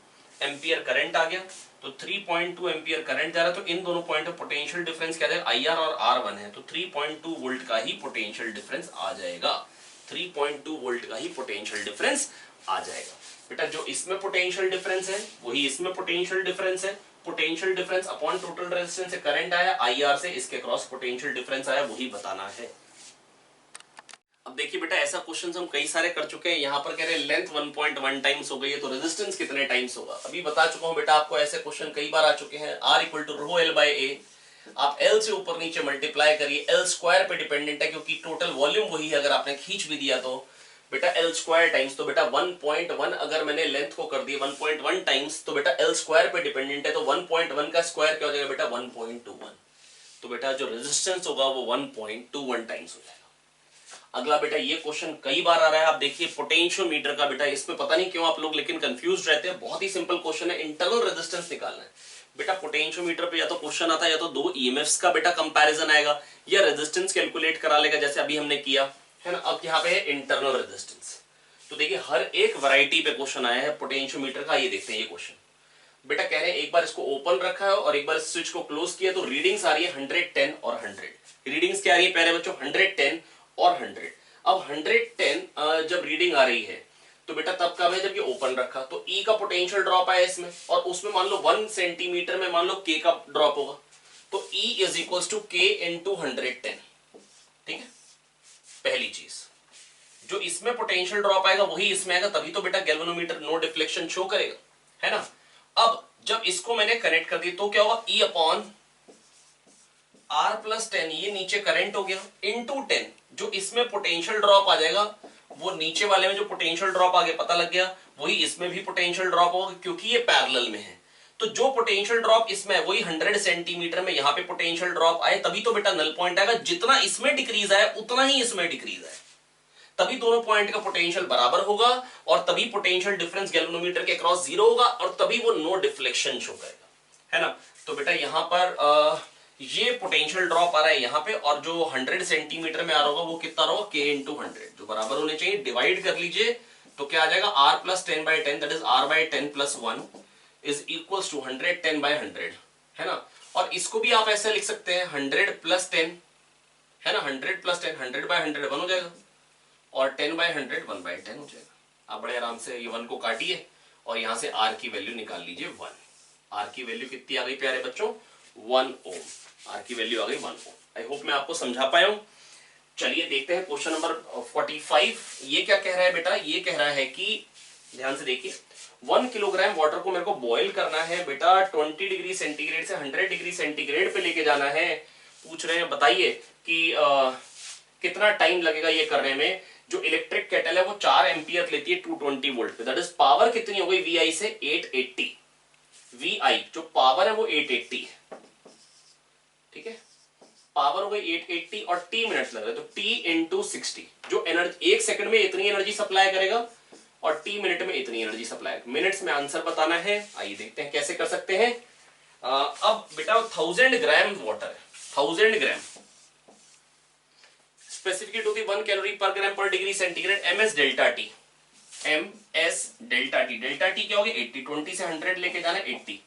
एम्पियर करंट आ गया। तो 3.2 एम्पियर करंट जा रहा है, तो इन दोनों पॉइंट पे पोटेंशियल डिफरेंस क्या है IR और R1 है, तो 3.2 वोल्ट का ही पोटेंशियल डिफरेंस आ जाएगा, 3.2 वोल्ट का ही पोटेंशियल डिफरेंस आ जाएगा। बेटा जो इसमें पोटेंशियल डिफरेंस है वही इसमें पोटेंशियल डिफरेंस है, potential difference upon total resistance से करंट आया, IR से इसके क्रॉस पोटेंशियल डिफरेंस आया, वही बताना है। अब देखिए बेटा ऐसा क्वेश्चन हम कई सारे कर चुके हैं। यहाँ पर कह रहे हैं लेंथ 1.1 टाइम्स हो गई है, तो रेजिस्टेंस कितने टाइम्स होगा, अभी बता चुका हूं बेटा आपको, ऐसे क्वेश्चन कई बार आ चुके हैं। R equal to rho L by A, आप L से ऊपर नीचे मल्टीप्लाई करिए, L स्क्वायर पे डिपेंडेंट है क्योंकि टोटल वॉल्यूम वही है, अगर आपने खींच भी दिया तो बेटा L स्क्वायर टाइम्स, तो बेटा 1.1 अगर मैंने लेंथ को कर दिया 1.1 टाइम्स, तो बेटा L स्क्वायर पे डिपेंडेंट है, तो 1.1 का स्क्वायर क्या हो जाएगा बेटा 1.21, तो बेटा जो रेजिस्टेंस होगा वो 1.21 टाइम्स हो जाएगा। अगला बेटा ये क्वेश्चन कई बार आ रहा है, आप देखिए पोटेंशियोमीटर का, बेटा इसमें पता नहीं क्यों आप लोग लेकिन कंफ्यूज रहते हैं, बहुत ही सिंपल क्वेश्चन है, इंटरनल रेजिस्टेंस निकालना है। बेटा पोटेंशियोमीटर पे या तो क्वेश्चन आता है या तो दो ईएमएफ्स का बेटा कंपैरिजन आएगा या रेजिस्टेंस कैलकुलेट करा लेगा, जैसे अभी हमने किया है ना। अब यहाँ पे है इंटरनल रेजिस्टेंस, तो देखिए हर एक वैरायटी पे क्वेश्चन आया है पोटेंशियोमीटर का। ये देखते हैं ये क्वेश्चन, बेटा कह रहे हैं एक बार इसको ओपन रखा है और एक बार स्विच को क्लोज किया, तो रीडिंग्स आ रही है 110 और 100। रीडिंग्स क्या आ रही है प्यारे बच्चों 110 और 100। अब 110 जब रीडिंग आ रही है तो बेटा तब कब है जब ये ओपन रखा, तो E का पोटेंशियल ड्रॉप आया इसमें, और उसमें मान लो 1 सेंटीमीटर में मान लो K का ड्रॉप होगा, तो E is equal to K into 110। ठीक है, पहली चीज जो इसमें पोटेंशियल ड्रॉप आएगा वही इसमें आएगा, तभी तो बेटा गैल्वेनोमीटर नो डिफ्लेक्शन शो करेगा, है ना। अब जब इसको मैंने कनेक्ट कर दिया तो क्या होगा E अपॉन R प्लस 10, ये नीचे करंट हो गया, इंटू 10 जो इसमें पोटेंशियल ड्रॉप आ जाएगा, वो नीचे वाले में जो पोटेंशियल ड्रॉप आ गया पता लग गया, वही इसमें भी पोटेंशियल ड्रॉप होगा क्योंकि ये पैरेलल में है। तो जो पोटेंशियल ड्रॉप इसमें है वही 100 सेंटीमीटर में यहाँ पे पोटेंशियल ड्रॉप आए, तभी तो बेटा नल पॉइंट आएगा, जितना इसमें डिक्रीज आया उतना ही इसमें डिक्रीज आए। तभी दोनों पॉइंट का पोटेंशियल बराबर होगा और तभी पोटेंशियल डिफरेंस गैल्वेनोमीटर के क्रॉस जीरो होगा और तभी वो नो डिफ्लेक्शन शो करेगा, है ना। तो बेटा यहां पर ये पोटेंशियल ड्रॉप आ रहा है यहां पे, और जो 100 सेंटीमीटर में आ रहा होगा वो कितना होगा, k इंटू 100, जो बराबर होने चाहिए। डिवाइड कर लीजिए तो क्या आ जाएगा, r plus 10/10 that is r/10+1 is equals to 110/100, है ना। और इसको भी आप ऐसे लिख सकते हैं 100 प्लस 10, है ना, 100 प्लस 10 100/100 1 हो जाएगा और 10/100 1/10 हो जाएगा। आप बड़े आराम से ये 1 को काटिए और यहां से r की वैल्यू निकाल लीजिए 1। r की वैल्यू कितनी आ गई प्यारे बच्चों, 1 ओम। r की वैल्यू आ गई 1 ओम। आई होप मैं आपको समझा पाया हूं। चलिए देखते हैं क्वेश्चन नंबर 45। ये क्या कह रहा है बेटा, ये कह रहा है कि ध्यान से देखिए 1 किलोग्राम वाटर को मेरे को बॉईल करना है बेटा 20 डिग्री सेंटीग्रेड से 100 डिग्री सेंटीग्रेड पे लेके जाना है। पूछ रहे हैं बताइए कि कितना टाइम लगेगा ये करने में। जो इलेक्ट्रिक केटल है वो 4 एम्पियर लेती है 220 वोल्ट पे, दैट इज पावर कितनी हो गई VI से 880। VI जो पावर है वो 880 है, ठीक है, पावर हो गई 880 और t मिनट्स लग रहे हैं तो t इंटू 60, जो एनर्जी 1 सेकंड में इतनी एनर्जी सप्लाई करेगा और t मिनट में इतनी एनर्जी सप्लाई। मिनट्स में आंसर बताना है, आइए देखते हैं कैसे कर सकते हैं। अब बेटा 1000 ग्राम वाटर है, 1000 gram specific to the 1 calorie per gram per degree centigrade ms delta T, ms delta T, delta T क्या होगी 80, 20 से 100 लेके जाना 80,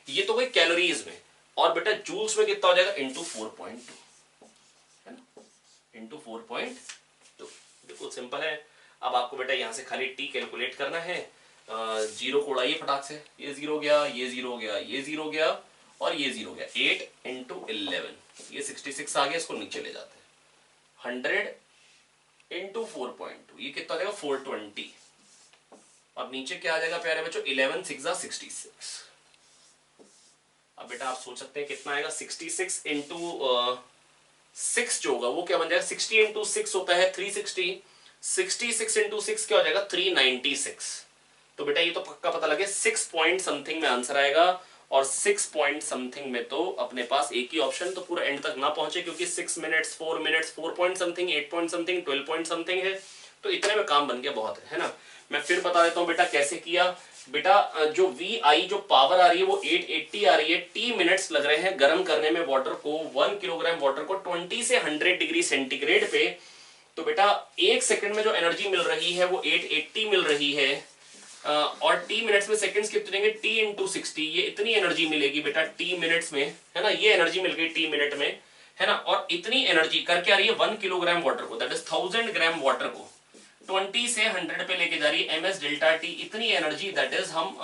ये तो गई कैलोरीज में। और बेटा जूल्स में कितना हो जाएगा इंटू 4.2, है ना, इंटू 4.2, बिल्कुल सिंपल है। अब आपको बेटा यहां से खाली टी कैलकुलेट करना है। जीरो को उड़ाइए फटाक से, ये जीरो गया, ये जीरो गया, ये जीरो गया और ये जीरो गया। 8 इंटू 11 ये 66 आ गया, इसको नीचे ले जाते हैं। 100 इंटू 4.2 ये कितना आ जाएगा 420। अब नीचे क्या आ जाएगा प्यारे बच्चों, 11 6 66। अब बेटा आप सोच सकते हैं कितना आएगा, 66 इंटू 6 जो होगा वो क्या बन जाएगा, 60 इंटू 6 होता है 360, 66 इंटू 6 क्या हो जाएगा 396। तो बेटा ये तो पक्का पता लगे 6 पॉइंट समथिंग में आंसर आएगा, और 6 पॉइंट समथिंग में तो अपने पास एक ही ऑप्शन, तो पूरा एंड तक ना पहुंचे क्योंकि 6 minutes 4 minutes 4 point something 8 point something 12 point something है, तो इतने में काम बन गया, बहुत है ना। मैं फिर बता देता हूं बेटा कैसे किया। बेटा जो VI जो पावर आ रही है वो 880 आ रही है, t मिनट्स लग रहे हैं गर्म करने में वाटर को, 1 किलोग्राम वाटर को 20 से 100 डिग्री सेंटीग्रेड पे। तो बेटा 1 सेकंड में जो एनर्जी मिल रही है वो 880 मिल रही है, और t मिनट्स में सेकंड्स कितने होंगे, t इंटू 60, ये इतनी एनर्जी मिलेगी बेटा t मिनट्स में, है ना, ये एनर्जी मिल गई t मिनट में, है ना। और इतनी एनर्जी करके आ रही है 1 किलोग्राम वाटर को, दैट इज 1000 ग्राम वाटर को 20 से 100 पे लेके जा रही है ms डेल्टा t, इतनी एनर्जी दैट इज हम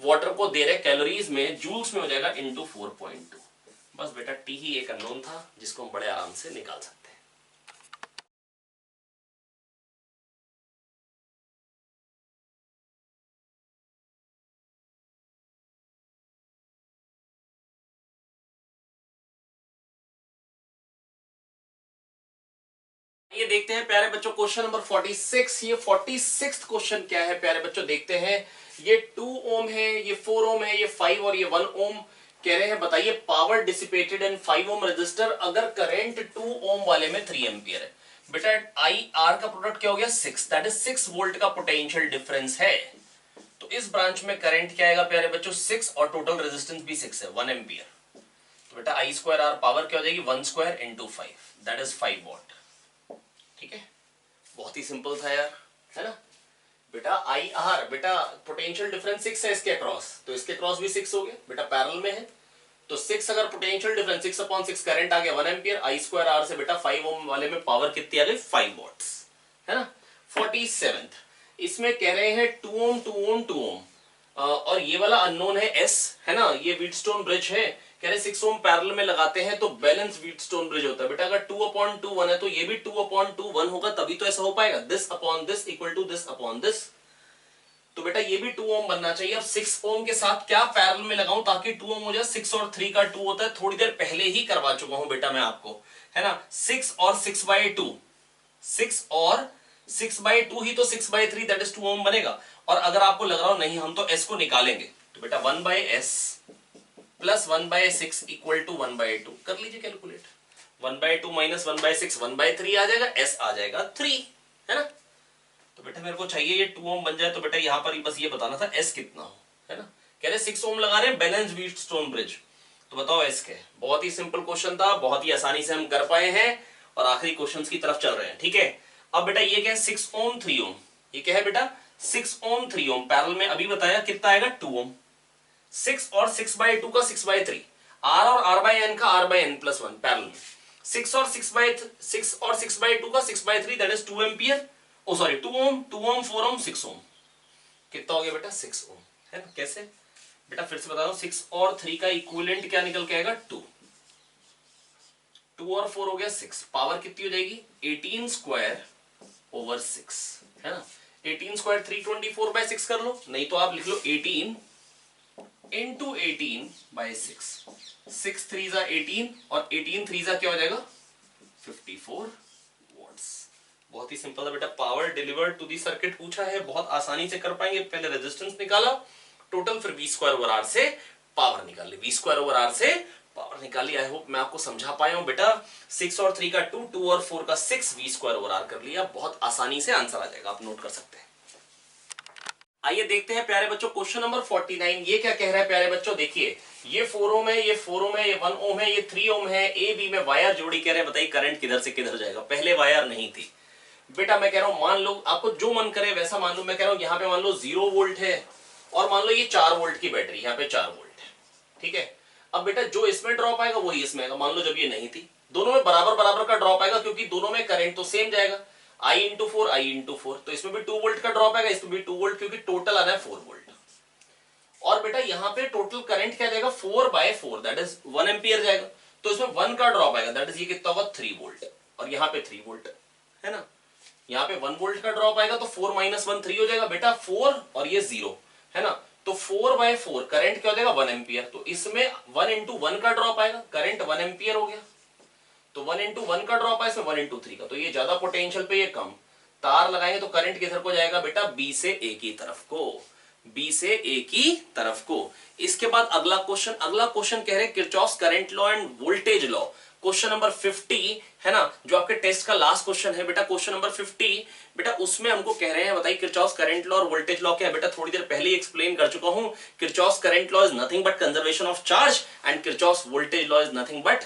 वाटर को दे रहे कैलोरीज में, जूल्स में हो जाएगा इंटू 4.2। बस बेटा t ही एक अननोन था जिसको हम बड़े आराम से निकाल सकते हैं। ये देखते हैं प्यारे बच्चों क्वेश्चन नंबर 46। ये 46 क्वेश्चन क्या है प्यारे बच्चों, देखते हैं। ये 2 ओम है, ये 4 ओम है, ये 5 और ये 1 ओम। कह रहे हैं बताइए power dissipated in 5 ohm resistor अगर करंट 2 ओम वाले में 3 एम्पियर है। बेटा आई आर का प्रोडक्ट क्या हो गया 6, दैट इज 6 वोल्ट का पोटेंशियल डिफरेंस है। तो इस ब्रांच में करंट क्या आएगा प्यारे बच्चों 6 और टोटल रेजिस्टेंस भी 6 है 1 एम्पियर। तो बेटा आई स्क्वायर आर पावर क्या हो जाएगी 1 square into 5 that is 5 what. ठीक है, बहुत ही सिंपल था यार, है ना। बेटा आई आर बेटा पोटेंशियल डिफरेंस 6 है इसके अक्रॉस, तो इसके अक्रॉस भी 6 हो गया बेटा, पैरेलल में है। तो 6 अगर पोटेंशियल डिफरेंस 6/6 करंट आ गया 1 एम्पियर, आई स्क्वायर आर से बेटा 5 ओम वाले में पावर कितनी आ गई 5 वॉट्स, है ना। 47 इसमें कह रहे हैं 2 ओम 2 ओम 2 ओम, और ये वाला अननोन है एस, है ना, ये व्हीटस्टोन ब्रिज है। कह रहे 6 ओम पैरेलल में लगाते हैं तो बैलेंस व्हीटस्टोन ब्रिज होता है बेटा। अगर 2/2 1 है तो ये भी 2/2 1 होगा, तभी तो ऐसा हो पाएगा, this upon this equal to this upon this. तो बेटा ये भी 2 ओम बनना चाहिए। अब 6 ओम के साथ क्या पैरेलल में लगाऊं ताकि 2 ओम हो जाए, 6 और 3 का 2 होता है, थोड़ी देर पहले ही करवा चुका हूं बेटा मैं आपको, है ना। 6 और 6/2, 6 और 6/2 ही तो 6/3 दैट इज 2 ओम बनेगा। और अगर आपको लग रहा हो नहीं हम तो s को निकालेंगे, तो बेटा 1/s प्लस 1/6 इक्वल टू 1/2 कर लीजिए कैलकुलेट। 1/2 माइनस 1/6 1/3 आ जाएगा, s आ जाएगा 3। है ना। तो बेटा मेरे को चाहिए ये 2 ओम बन जाए, तो बेटा यहां पर बस ये बताना था एस कितना हो, है ना। कह रहे 6 ओम लगा रहे हैं बैलेंस व्हीटस्टोन ब्रिज, तो बताओ एस क्या है। बहुत ही सिंपल क्वेश्चन था, बहुत ही आसानी से हम कर पाए हैं और आखिरी क्वेश्चन की तरफ चल रहे हैं, ठीक है। अब बेटा ये क्या है 6 ओम 3 ओम, ये क्या है बेटा 6 ओम 3 ओम पैरेलल में अभी बताया कितना आएगा 2 ओम। 6 और 6/2 का 6/3, r और r/n का r/n+1 पैरेलल में 6 और 6/2 का 6/3 that is 2 ampere, oh sorry 2 ohm 4 ohm 6 ohm, कितना हो गया बेटा 6 ओम, है ना। कैसे बेटा फिर से बता दो, 6 और 3 का इक्विवेलेंट क्या निकल के आएगा 2 और 4 हो गया 6, पावर कितनी हो जाएगी 18 स्क्वायर ओवर 6, है ना। 18 स्क्वायर 324/6 कर लो, नहीं तो आप लिख लो 18 इंटू 18/6, 6 3 18 और 18 3 क्या हो जाएगा 54 वॉट्स। बहुत ही सिंपल है बेटा, power delivered to the circuit पूछा है, बहुत आसानी से कर पाएंगे। पहले रेजिस्टेंस निकाला टोटल, फिर v²/r से पावर निकाल ली, v²/r से पावर निकाली। आई होप मैं आपको समझा पाया हूं बेटा। 6 और 3 का 2 और 4 का 6, v²/r कर लिया, बहुत आसानी से आंसर आ जाएगा, आप नोट कर सकते हैं। आइए देखते हैं प्यारे बच्चों क्वेश्चन नंबर 49, ये क्या कह रहा है प्यारे बच्चों। देखिए ये 4 ओम है, ये 4 ओम है, ये 1 ओम है, ये 3 ओम है, ए बी में वायर जोड़ी कह रहे हैं, बताइए करंट किधर से किधर जाएगा। पहले वायर नहीं थी बेटा, मैं कह रहा हूं मान लो आपको जो मन करे वैसा मान लो। मैं कह रहा हूं यहां पे मान लो 0 वोल्ट है और मान लो ये 4 वोल्ट की बैटरी, यहाँ पे 4 वोल्ट है, ठीक है। अब बेटा जो इसमें ड्रॉप आएगा वही इसमें आएगा। मान लो जब ये नहीं थी, दोनों में बराबर बराबर का ड्रॉप आएगा, क्योंकि दोनों में करंट तो सेम जाएगा, I इंटू 4, तो इसमें भी 2 वोल्ट का ड्रॉप आएगा, इसमें भी 2 वोल्ट, क्योंकि टोटल आ रहा है 4 वोल्ट। और बेटा यहाँ पे टोटल करंट क्या जाएगा 4/4 दैट इज 1 एम्पियर जाएगा, तो इसमें 1 का ड्रॉप आएगा, दैट इज ये कितना होगा 3 वोल्ट, और यहाँ पे 3 वोल्ट है ना। यहाँ पे 1 वोल्ट का ड्रॉप आएगा, तो 4 - 1 3 हो जाएगा बेटा 4 और ये 0 है ना। तो 4/4 करंट क्या हो जाएगा 1 एम्पियर, तो इसमें 1 इंटू 1 का ड्रॉप आएगा, करंट 1 एम्पियर हो गया। तो 1 इंटू 1 का ड्रॉप है, इसमें 1 इंटू 3 का, तो ये ज्यादा पोटेंशियल पे ये कम। तार लगाएंगे तो करंट किधर को जाएगा बेटा बी से ए की तरफ को, बी से ए की तरफ को। इसके बाद अगला क्वेश्चन कह रहे हैं Kirchhoff's current law end voltage law, question number 50 है ना, जो आपके टेस्ट का लास्ट क्वेश्चन है बेटा। क्वेश्चन नंबर 50 बेटा उसमें हमको कह रहे हैं बताइए किरचॉफ्स करंट लॉ और वोल्टेज लॉ क्या है बेटा। थोड़ी देर पहले ही एक्सप्लेन कर चुका हूं, Kirchhoff's current law is nothing but conservation of charge and Kirchhoff's voltage law is nothing but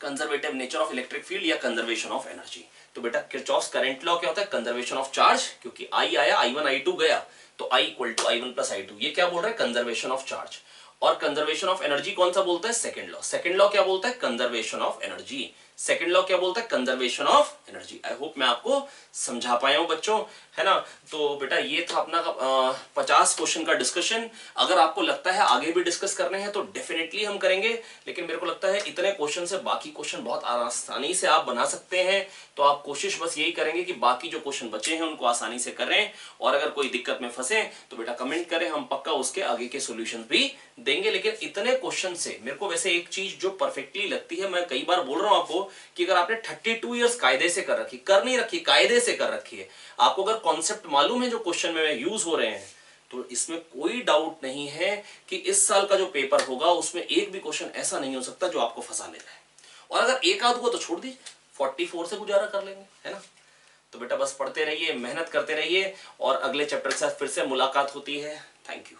conservative nature of electric field या कंजर्वेशन ऑफ एनर्जी। तो बेटा किरचॉफ्स करंट लॉ क्या होता है कंजर्वेशन ऑफ चार्ज, क्योंकि I आया I1 I2 गया, तो I equal to I1 plus I2, ये क्या बोल रहा है कंजर्वेशन ऑफ चार्ज। और कंजर्वेशन ऑफ एनर्जी कौन सा बोलता है सेकंड लॉ क्या बोलता है conservation of energy, second law क्या बोलता है conservation of energy. I hope मैं आपको समझा पाया हूं बच्चों, है ना। तो बेटा ये था अपना 50 क्वेश्चन का डिस्कशन। अगर आपको लगता है आगे भी डिस्कस करने हैं तो डेफिनेटली हम करेंगे, लेकिन मेरे को लगता है इतने क्वेश्चन से बाकी क्वेश्चन बहुत आसानी से आप बना सकते हैं। तो आप कोशिश बस यही करेंगे कि बाकी जो क्वेश्चन बचे हैं उनको आसानी से करें, और अगर कोई दिक्कत में फंसे तो बेटा कमेंट करें, हम पक्का उसके आगे के सोल्यूशन भी देंगे। लेकिन इतने क्वेश्चन से मेरे को वैसे एक चीज जो परफेक्टली लगती है, मैं कई बार बोल रहा हूं आपको कि अगर आपने 32 इयर्स कायदे से कर नहीं रखी, कायदे से कर रखी है, आपको अगर कॉन्सेप्ट मालूम है जो क्वेश्चन में यूज हो रहे हैं, तो इसमें कोई डाउट नहीं है कि इस साल का जो पेपर होगा उसमें एक भी क्वेश्चन ऐसा नहीं हो सकता जो आपको फंसा ले जाए। और अगर एक आध हुआ तो छोड़ दीजिए, 44 से गुजारा कर लेंगे, है ना। तो बेटा बस पढ़ते रहिए, मेहनत करते रहिए, और अगले चैप्टर के साथ फिर से मुलाकात होती है। Thank you.